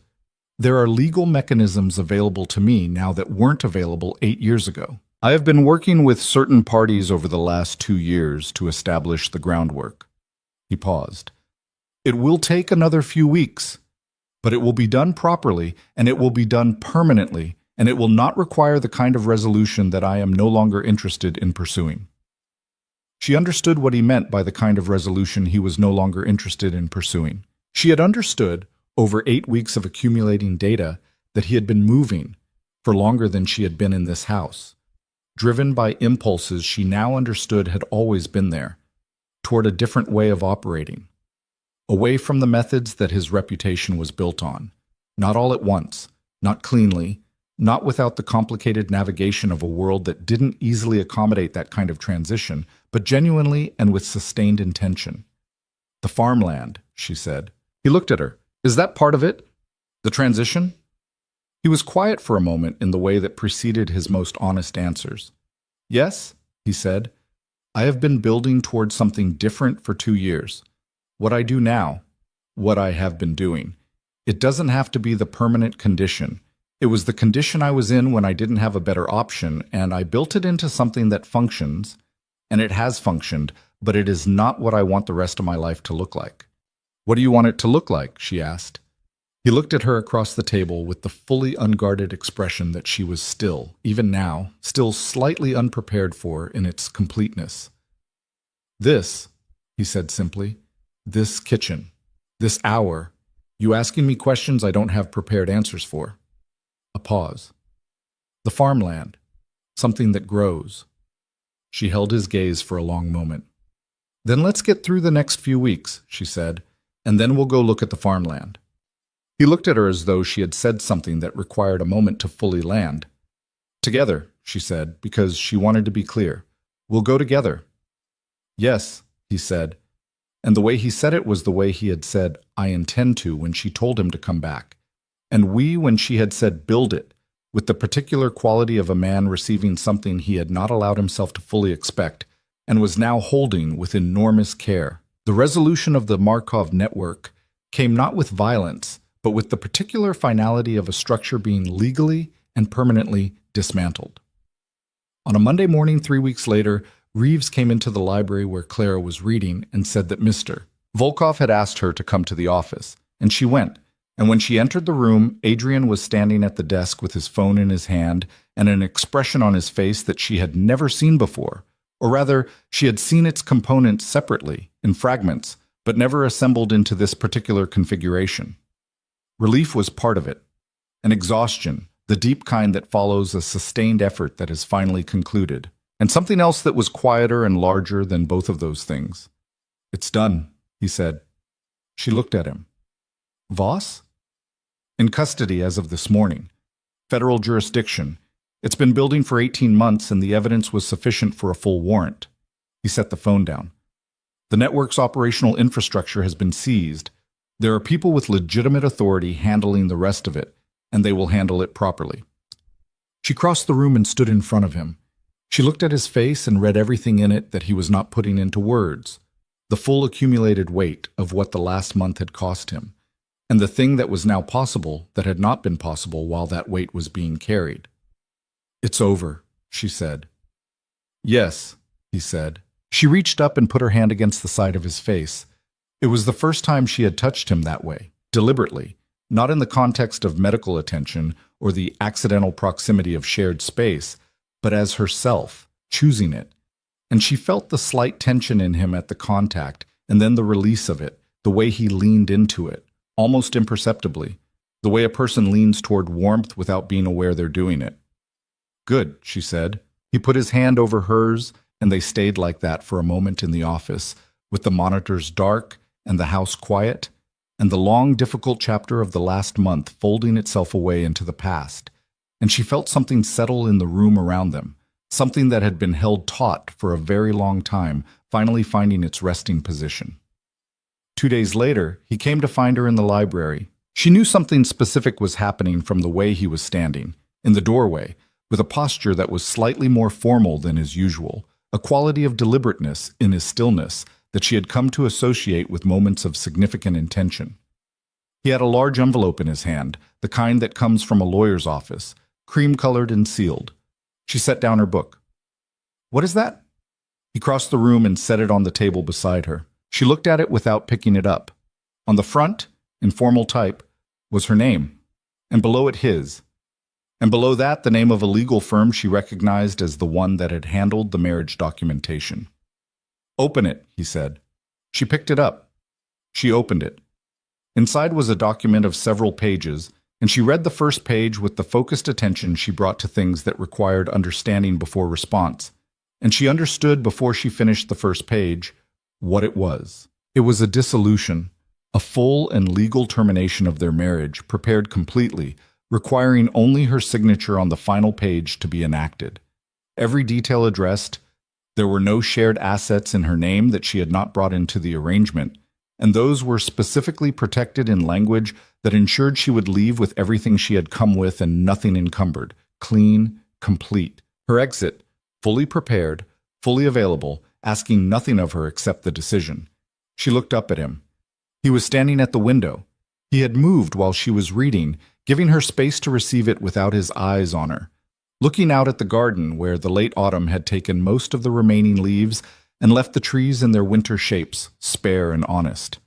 There are legal mechanisms available to me now that weren't available 8 years ago. I have been working with certain parties over the last 2 years to establish the groundwork. He paused. It will take another few weeks, but it will be done properly, and it will be done permanently, and it will not require the kind of resolution that I am no longer interested in pursuing. She understood what he meant by the kind of resolution he was no longer interested in pursuing. She had understood, over 8 weeks of accumulating data, that he had been moving for longer than she had been in this house, driven by impulses she now understood had always been there, toward a different way of operating, away from the methods that his reputation was built on, not all at once, not cleanly, not without the complicated navigation of a world that didn't easily accommodate that kind of transition, but genuinely and with sustained intention. The farmland, she said. He looked at her. Is that part of it? The transition? He was quiet for a moment in the way that preceded his most honest answers. Yes, he said. I have been building towards something different for 2 years. What I do now, what I have been doing. It doesn't have to be the permanent condition. It was the condition I was in when I didn't have a better option, and I built it into something that functions, and it has functioned, but it is not what I want the rest of my life to look like. What do you want it to look like? She asked. He looked at her across the table with the fully unguarded expression that she was still, even now, still slightly unprepared for in its completeness. This, he said simply, this kitchen, this hour, you asking me questions I don't have prepared answers for. A pause. The farmland, something that grows. She held his gaze for a long moment. Then let's get through the next few weeks, she said, and then we'll go look at the farmland. He looked at her as though she had said something that required a moment to fully land. Together, she said, because she wanted to be clear. We'll go together. Yes, he said, and the way he said it was the way he had said, I intend to, when she told him to come back. And we, when she had said, build it, with the particular quality of a man receiving something he had not allowed himself to fully expect, and was now holding with enormous care. The resolution of the Markov network came not with violence, but with the particular finality of a structure being legally and permanently dismantled. On a Monday morning 3 weeks later, Reeves came into the library where Clara was reading and said that Mr. Volkov had asked her to come to the office, and she went. And when she entered the room, Adrian was standing at the desk with his phone in his hand and an expression on his face that she had never seen before. Or rather, she had seen its components separately, in fragments, but never assembled into this particular configuration. Relief was part of it, and exhaustion, the deep kind that follows a sustained effort that is finally concluded, and something else that was quieter and larger than both of those things. It's done, he said. She looked at him. Voss? In custody as of this morning. Federal jurisdiction. It's been building for 18 months and the evidence was sufficient for a full warrant. He set the phone down. The network's operational infrastructure has been seized. There are people with legitimate authority handling the rest of it, and they will handle it properly. She crossed the room and stood in front of him. She looked at his face and read everything in it that he was not putting into words. The full accumulated weight of what the last month had cost him, and the thing that was now possible that had not been possible while that weight was being carried. "It's over," she said. "Yes," he said. She reached up and put her hand against the side of his face. It was the first time she had touched him that way, deliberately, not in the context of medical attention or the accidental proximity of shared space, but as herself, choosing it. And she felt the slight tension in him at the contact, and then the release of it, the way he leaned into it, almost imperceptibly, the way a person leans toward warmth without being aware they're doing it. "Good," she said. He put his hand over hers, and they stayed like that for a moment in the office, with the monitors dark and the house quiet, and the long, difficult chapter of the last month folding itself away into the past. And she felt something settle in the room around them, something that had been held taut for a very long time, finally finding its resting position. 2 days later, he came to find her in the library. She knew something specific was happening from the way he was standing, in the doorway, with a posture that was slightly more formal than his usual, a quality of deliberateness in his stillness that she had come to associate with moments of significant intention. He had a large envelope in his hand, the kind that comes from a lawyer's office, cream-colored and sealed. She set down her book. "What is that?" He crossed the room and set it on the table beside her. She looked at it without picking it up. On the front, in formal type, was her name, and below it his. And below that, the name of a legal firm she recognized as the one that had handled the marriage documentation. "Open it," he said. She picked it up. She opened it. Inside was a document of several pages, and she read the first page with the focused attention she brought to things that required understanding before response. And she understood before she finished the first page what it was. It was a dissolution, a full and legal termination of their marriage, prepared completely, requiring only her signature on the final page to be enacted. Every detail addressed. There were no shared assets in her name that she had not brought into the arrangement, and those were specifically protected in language that ensured she would leave with everything she had come with and nothing encumbered, clean, complete. Her exit, fully prepared, fully available, asking nothing of her except the decision. She looked up at him. He was standing at the window. He had moved while she was reading, giving her space to receive it without his eyes on her, looking out at the garden where the late autumn had taken most of the remaining leaves and left the trees in their winter shapes, spare and honest.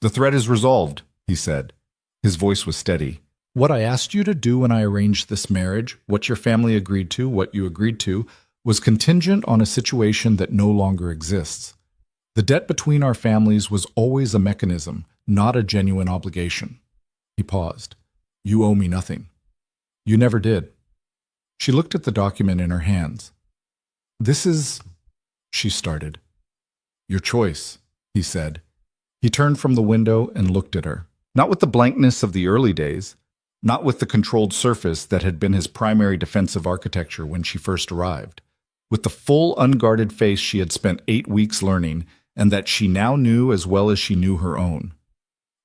"The threat is resolved," he said. His voice was steady. "What I asked you to do when I arranged this marriage, what your family agreed to, what you agreed to, was contingent on a situation that no longer exists. The debt between our families was always a mechanism, not a genuine obligation." He paused. "You owe me nothing." "You never did." She looked at the document in her hands. "This is—" she started. "Your choice," he said. He turned from the window and looked at her, not with the blankness of the early days, not with the controlled surface that had been his primary defensive architecture when she first arrived, with the full, unguarded face she had spent 8 weeks learning and that she now knew as well as she knew her own.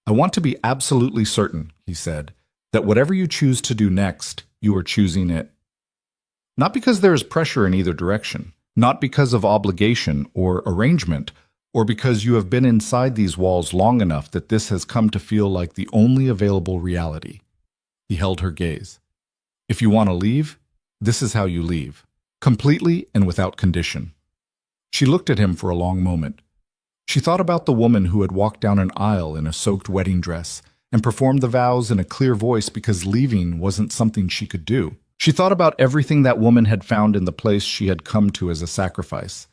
"I want to be absolutely certain," he said, "that whatever you choose to do next, you are choosing it. Not because there is pressure in either direction, not because of obligation or arrangement, or because you have been inside these walls long enough that this has come to feel like the only available reality." He held her gaze. "If you want to leave, this is how you leave, completely and without condition." She looked at him for a long moment. She thought about the woman who had walked down an aisle in a soaked wedding dress and performed the vows in a clear voice because leaving wasn't something she could do. She thought about everything that woman had found in the place she had come to as a sacrifice.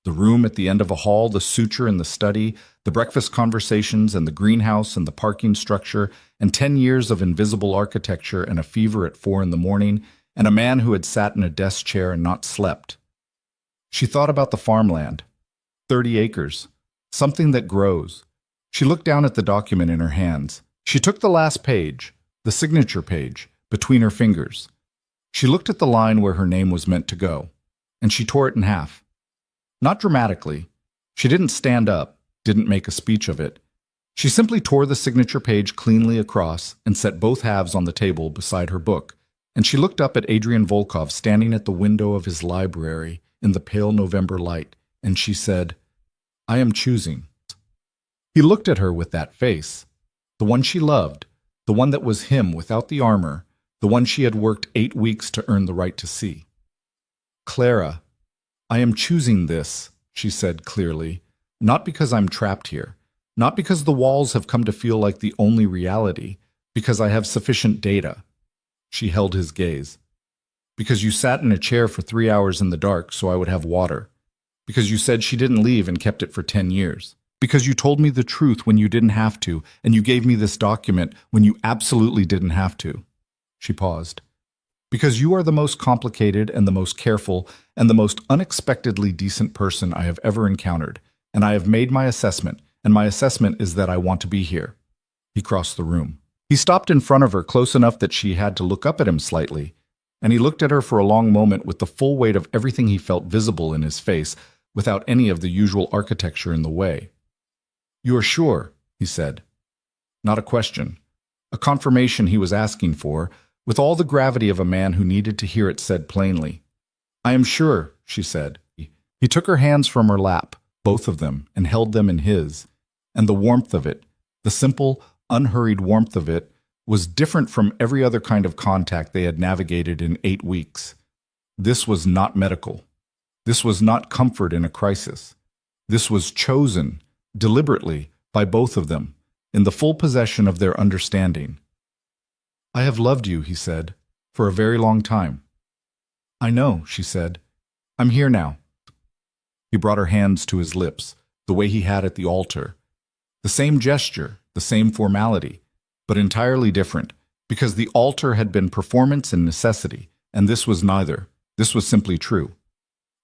The room at the end of a hall, the suture in the study, the breakfast conversations and the greenhouse and the parking structure, and 10 years of invisible architecture and a fever at 4 a.m, and a man who had sat in a desk chair and not slept. She thought about the farmland, 30 acres, something that grows. She looked down at the document in her hands. She took the last page, the signature page, between her fingers. She looked at the line where her name was meant to go, and she tore it in half. Not dramatically. She didn't stand up, didn't make a speech of it. She simply tore the signature page cleanly across and set both halves on the table beside her book, and she looked up at Adrian Volkov standing at the window of his library in the pale November light, and she said, "I am choosing." He looked at her with that face, the one she loved, the one that was him without the armor, the one she had worked 8 weeks to earn the right to see. "Clara, I am choosing this," she said clearly, "not because I'm trapped here, not because the walls have come to feel like the only reality, because I have sufficient data." She held his gaze. "Because you sat in a chair for 3 hours in the dark so I would have water. Because you said she didn't leave and kept it for 10 years. Because you told me the truth when you didn't have to, and you gave me this document when you absolutely didn't have to." She paused. "Because you are the most complicated and the most careful and the most unexpectedly decent person I have ever encountered, and I have made my assessment, and my assessment is that I want to be here." He crossed the room. He stopped in front of her close enough that she had to look up at him slightly, and he looked at her for a long moment with the full weight of everything he felt visible in his face, without any of the usual architecture in the way. "You are sure?" he said. Not a question. A confirmation he was asking for, with all the gravity of a man who needed to hear it said plainly. "I am sure," she said. He took her hands from her lap, both of them, and held them in his, and the warmth of it, the simple, unhurried warmth of it, was different from every other kind of contact they had navigated in 8 weeks. This was not medical. This was not comfort in a crisis. This was chosen, deliberately, by both of them, in the full possession of their understanding. "I have loved you," he said, "for a very long time." "I know," she said. "I'm here now." He brought her hands to his lips, the way he had at the altar. The same gesture, the same formality, but entirely different, because the altar had been performance and necessity, and this was neither. This was simply true.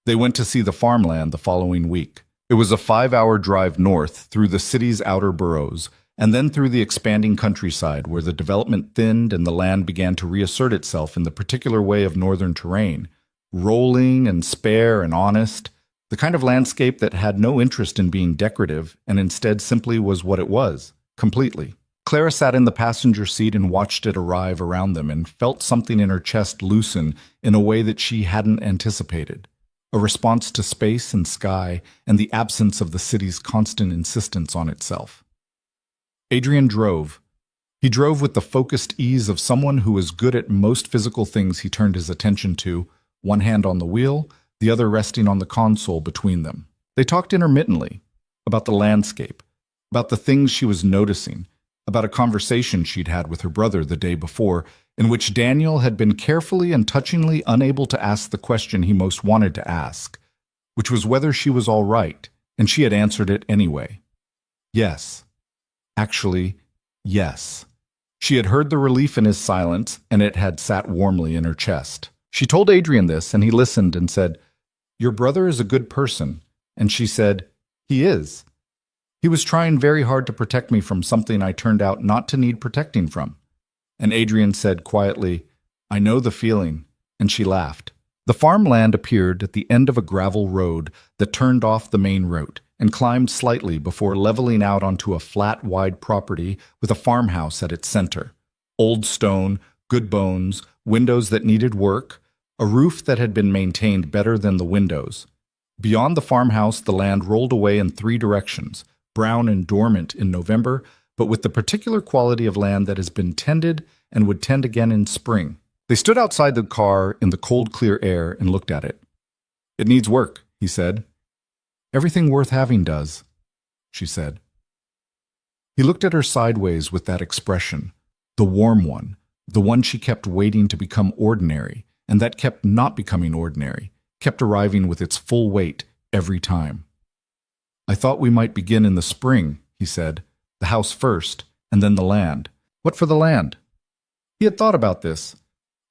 They went to see the farmland the following week. It was a 5-hour drive north through the city's outer boroughs, and then through the expanding countryside where the development thinned and the land began to reassert itself in the particular way of northern terrain, rolling and spare and honest, the kind of landscape that had no interest in being decorative and instead simply was what it was, completely. Clara sat in the passenger seat and watched it arrive around them and felt something in her chest loosen in a way that she hadn't anticipated. A response to space and sky and the absence of the city's constant insistence on itself. Adrian drove. He drove with the focused ease of someone who was good at most physical things he turned his attention to, one hand on the wheel, the other resting on the console between them. They talked intermittently, about the landscape, about the things she was noticing, about a conversation she'd had with her brother the day before, in which Daniel had been carefully and touchingly unable to ask the question he most wanted to ask, which was whether she was all right, and she had answered it anyway. Yes. Actually, yes. She had heard the relief in his silence, and it had sat warmly in her chest. She told Adrian this, and he listened and said, "Your brother is a good person." And she said, "He is. He was trying very hard to protect me from something I turned out not to need protecting from." And Adrian said quietly, "I know the feeling," and she laughed. The farmland appeared at the end of a gravel road that turned off the main road and climbed slightly before leveling out onto a flat, wide property with a farmhouse at its center. Old stone, good bones, windows that needed work, a roof that had been maintained better than the windows. Beyond the farmhouse, the land rolled away in 3 directions, brown and dormant in November, but with the particular quality of land that has been tended and would tend again in spring. They stood outside the car in the cold, clear air and looked at it. "It needs work," he said. "Everything worth having does," she said. He looked at her sideways with that expression, the warm one, the one she kept waiting to become ordinary, and that kept not becoming ordinary, kept arriving with its full weight every time. "I thought we might begin in the spring," he said. "The house first, and then the land." "What for the land?" He had thought about this.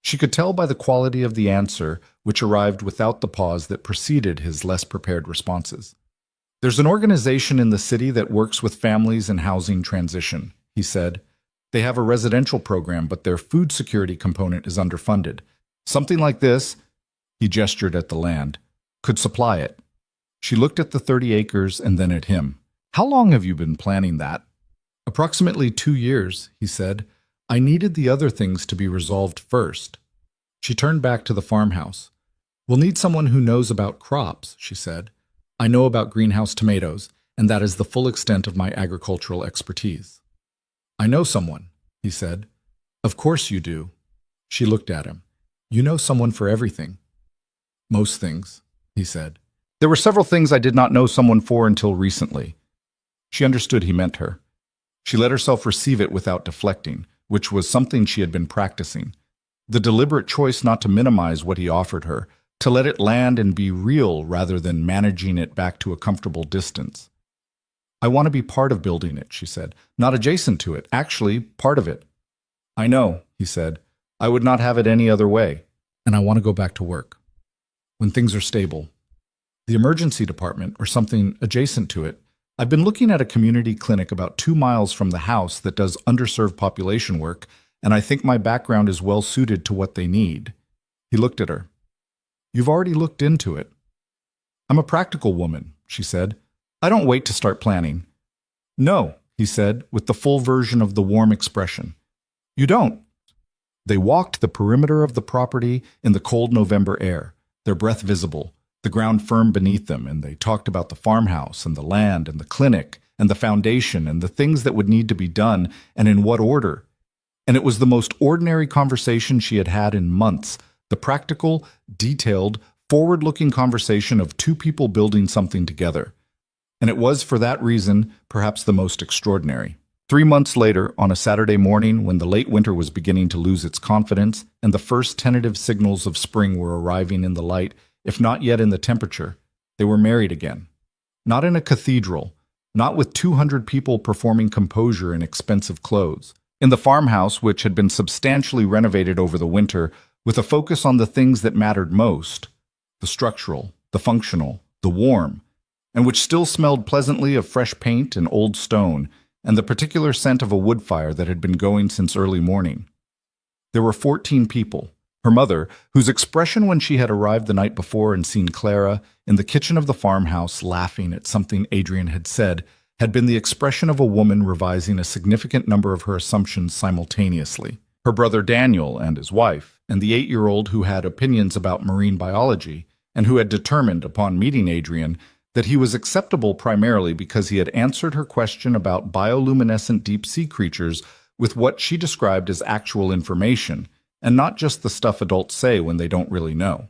She could tell by the quality of the answer, which arrived without the pause that preceded his less prepared responses. "There's an organization in the city that works with families and housing transition," he said. They have a residential program, but their food security component is underfunded. Something like this, he gestured at the land, could supply it. She looked at the 30 acres and then at him. How long have you been planning that? Approximately 2 years, he said. I needed the other things to be resolved first. She turned back to the farmhouse. We'll need someone who knows about crops, she said. I know about greenhouse tomatoes, and that is the full extent of my agricultural expertise. I know someone, he said. Of course you do. She looked at him. You know someone for everything. Most things, he said. There were several things I did not know someone for until recently. She understood he meant her. She let herself receive it without deflecting, which was something she had been practicing. The deliberate choice not to minimize what he offered her, to let it land and be real rather than managing it back to a comfortable distance. I want to be part of building it, she said. Not adjacent to it, actually part of it. I know, he said. I would not have it any other way. And I want to go back to work. When things are stable. The emergency department, or something adjacent to it. I've been looking at a community clinic about 2 miles from the house that does underserved population work, and I think my background is well suited to what they need. He looked at her. You've already looked into it. I'm a practical woman, she said. I don't wait to start planning. No, he said, with the full version of the warm expression. You don't. They walked the perimeter of the property in the cold November air, their breath visible, the ground firm beneath them, and they talked about the farmhouse and the land and the clinic and the foundation and the things that would need to be done and in what order. And it was the most ordinary conversation she had had in months, the practical, detailed, forward-looking conversation of two people building something together. And it was, for that reason, perhaps the most extraordinary. 3 months later, on a Saturday morning, when the late winter was beginning to lose its confidence and the first tentative signals of spring were arriving in the light, if not yet in the temperature, they were married again. Not in a cathedral, not with 200 people performing composure in expensive clothes. In the farmhouse, which had been substantially renovated over the winter, with a focus on the things that mattered most, the structural, the functional, the warm, and which still smelled pleasantly of fresh paint and old stone, and the particular scent of a wood fire that had been going since early morning. There were 14 people. Her mother, whose expression when she had arrived the night before and seen Clara in the kitchen of the farmhouse laughing at something Adrian had said, had been the expression of a woman revising a significant number of her assumptions simultaneously. Her brother Daniel and his wife, and the 8-year-old who had opinions about marine biology, and who had determined, upon meeting Adrian, that he was acceptable primarily because he had answered her question about bioluminescent deep-sea creatures with what she described as actual information, and not just the stuff adults say when they don't really know.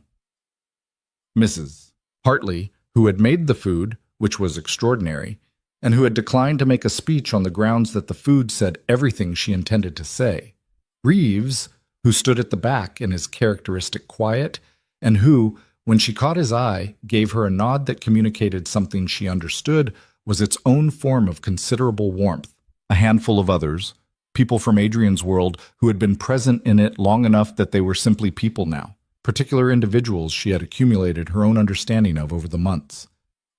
Mrs. Hartley, who had made the food, which was extraordinary, and who had declined to make a speech on the grounds that the food said everything she intended to say. Reeves, who stood at the back in his characteristic quiet, and who, when she caught his eye, gave her a nod that communicated something she understood was its own form of considerable warmth. A handful of others, people from Adrian's world who had been present in it long enough that they were simply people now, particular individuals she had accumulated her own understanding of over the months.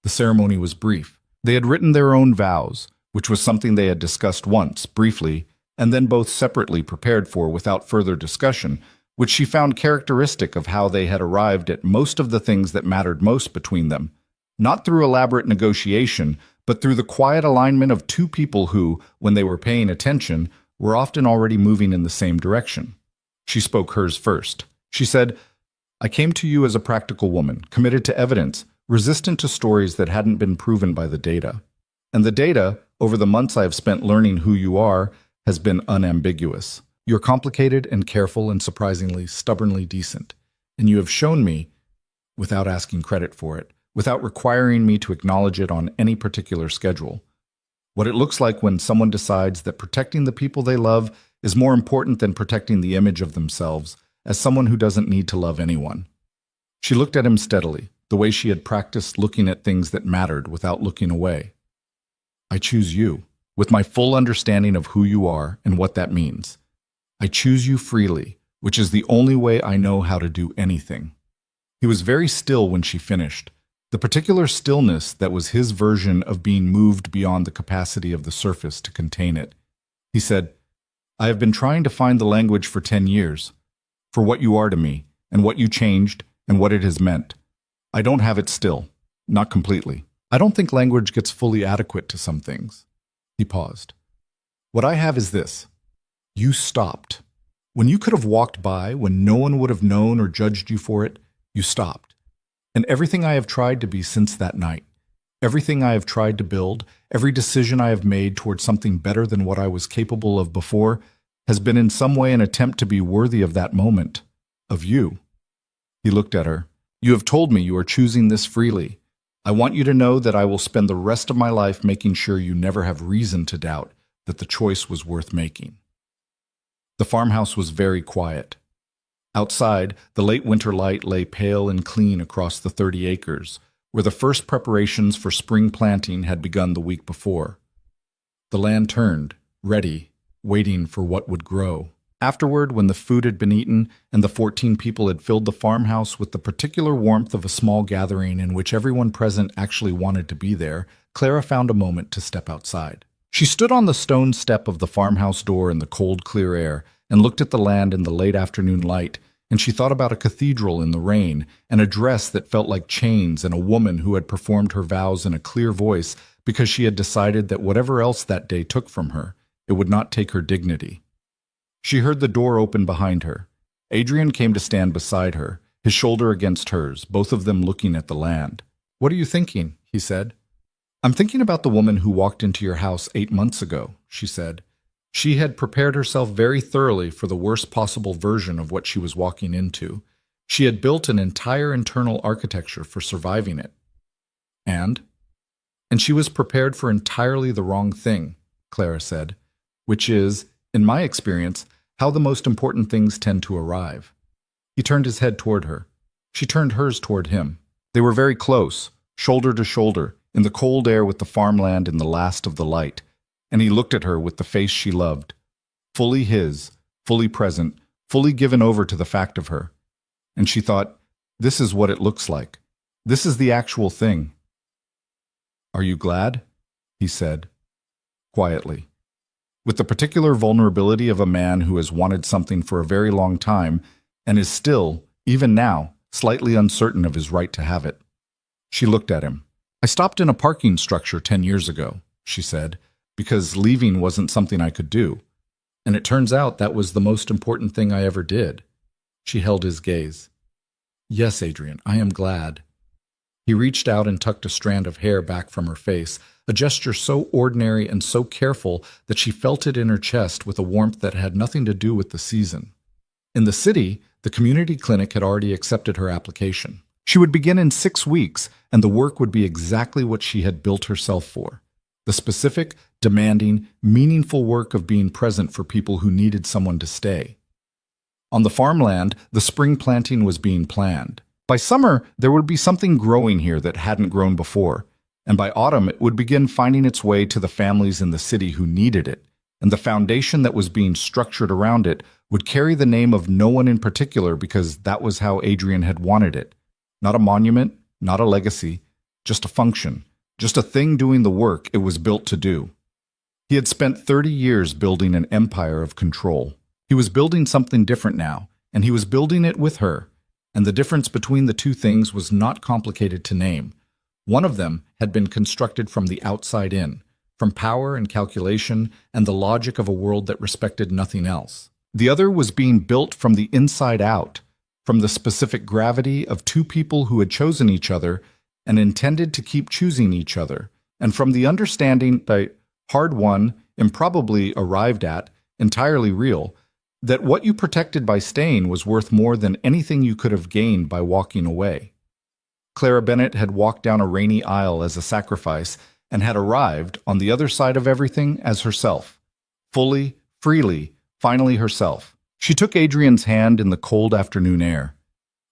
The ceremony was brief. They had written their own vows, which was something they had discussed once, briefly, and then both separately prepared for without further discussion, which she found characteristic of how they had arrived at most of the things that mattered most between them, not through elaborate negotiation, but through the quiet alignment of two people who, when they were paying attention, were often already moving in the same direction. She spoke hers first. She said, I came to you as a practical woman, committed to evidence, resistant to stories that hadn't been proven by the data. And the data, over the months I have spent learning who you are, has been unambiguous. You're complicated and careful and surprisingly, stubbornly decent. And you have shown me, without asking credit for it, without requiring me to acknowledge it on any particular schedule, what it looks like when someone decides that protecting the people they love is more important than protecting the image of themselves as someone who doesn't need to love anyone. She looked at him steadily, the way she had practiced looking at things that mattered without looking away. I choose you, with my full understanding of who you are and what that means. I choose you freely, which is the only way I know how to do anything. He was very still when she finished, the particular stillness that was his version of being moved beyond the capacity of the surface to contain it. He said, I have been trying to find the language for 10 years, for what you are to me, and what you changed, and what it has meant. I don't have it still, not completely. I don't think language gets fully adequate to some things. He paused. What I have is this. You stopped. When you could have walked by, when no one would have known or judged you for it, you stopped. And everything I have tried to be since that night, everything I have tried to build, every decision I have made towards something better than what I was capable of before, has been in some way an attempt to be worthy of that moment, of you. He looked at her. You have told me you are choosing this freely. I want you to know that I will spend the rest of my life making sure you never have reason to doubt that the choice was worth making. The farmhouse was very quiet. Outside, the late winter light lay pale and clean across the 30 acres, where the first preparations for spring planting had begun the week before. The land turned, ready, waiting for what would grow. Afterward, when the food had been eaten and the 14 people had filled the farmhouse with the particular warmth of a small gathering in which everyone present actually wanted to be there, Clara found a moment to step outside. She stood on the stone step of the farmhouse door in the cold, clear air and looked at the land in the late afternoon light, and she thought about a cathedral in the rain, and a dress that felt like chains, and a woman who had performed her vows in a clear voice because she had decided that whatever else that day took from her, it would not take her dignity. She heard the door open behind her. Adrian came to stand beside her, his shoulder against hers, both of them looking at the land. "What are you thinking?" he said. "I'm thinking about the woman who walked into your house 8 months ago," she said. She had prepared herself very thoroughly for the worst possible version of what she was walking into. She had built an entire internal architecture for surviving it. And she was prepared for entirely the wrong thing, Clara said, which is, in my experience, how the most important things tend to arrive. He turned his head toward her. She turned hers toward him. They were very close, shoulder to shoulder, in the cold air with the farmland in the last of the light, and he looked at her with the face she loved, fully his, fully present, fully given over to the fact of her. And she thought, this is what it looks like. This is the actual thing. "Are you glad?" he said, quietly, with the particular vulnerability of a man who has wanted something for a very long time and is still, even now, slightly uncertain of his right to have it. She looked at him. "I stopped in a parking structure 10 years ago," she said, "because leaving wasn't something I could do. And it turns out that was the most important thing I ever did." She held his gaze. "Yes, Adrian, I am glad." He reached out and tucked a strand of hair back from her face, a gesture so ordinary and so careful that she felt it in her chest with a warmth that had nothing to do with the season. In the city, the community clinic had already accepted her application. She would begin in 6 weeks, and the work would be exactly what she had built herself for. The specific, demanding, meaningful work of being present for people who needed someone to stay. On the farmland, the spring planting was being planned. By summer, there would be something growing here that hadn't grown before, and by autumn it would begin finding its way to the families in the city who needed it, and the foundation that was being structured around it would carry the name of no one in particular because that was how Adrian had wanted it. Not a monument, not a legacy, just a function, just a thing doing the work it was built to do. He had spent 30 years building an empire of control. He was building something different now, and he was building it with her. And the difference between the two things was not complicated to name. One of them had been constructed from the outside in, from power and calculation and the logic of a world that respected nothing else. The other was being built from the inside out, from the specific gravity of two people who had chosen each other and intended to keep choosing each other, and from the understanding that hard-won, improbably arrived at, entirely real, that what you protected by staying was worth more than anything you could have gained by walking away. Clara Bennett had walked down a rainy aisle as a sacrifice and had arrived on the other side of everything as herself, fully, freely, finally herself. She took Adrian's hand in the cold afternoon air.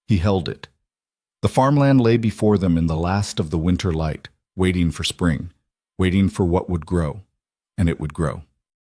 He held it. The farmland lay before them in the last of the winter light, waiting for spring, waiting for what would grow, and it would grow.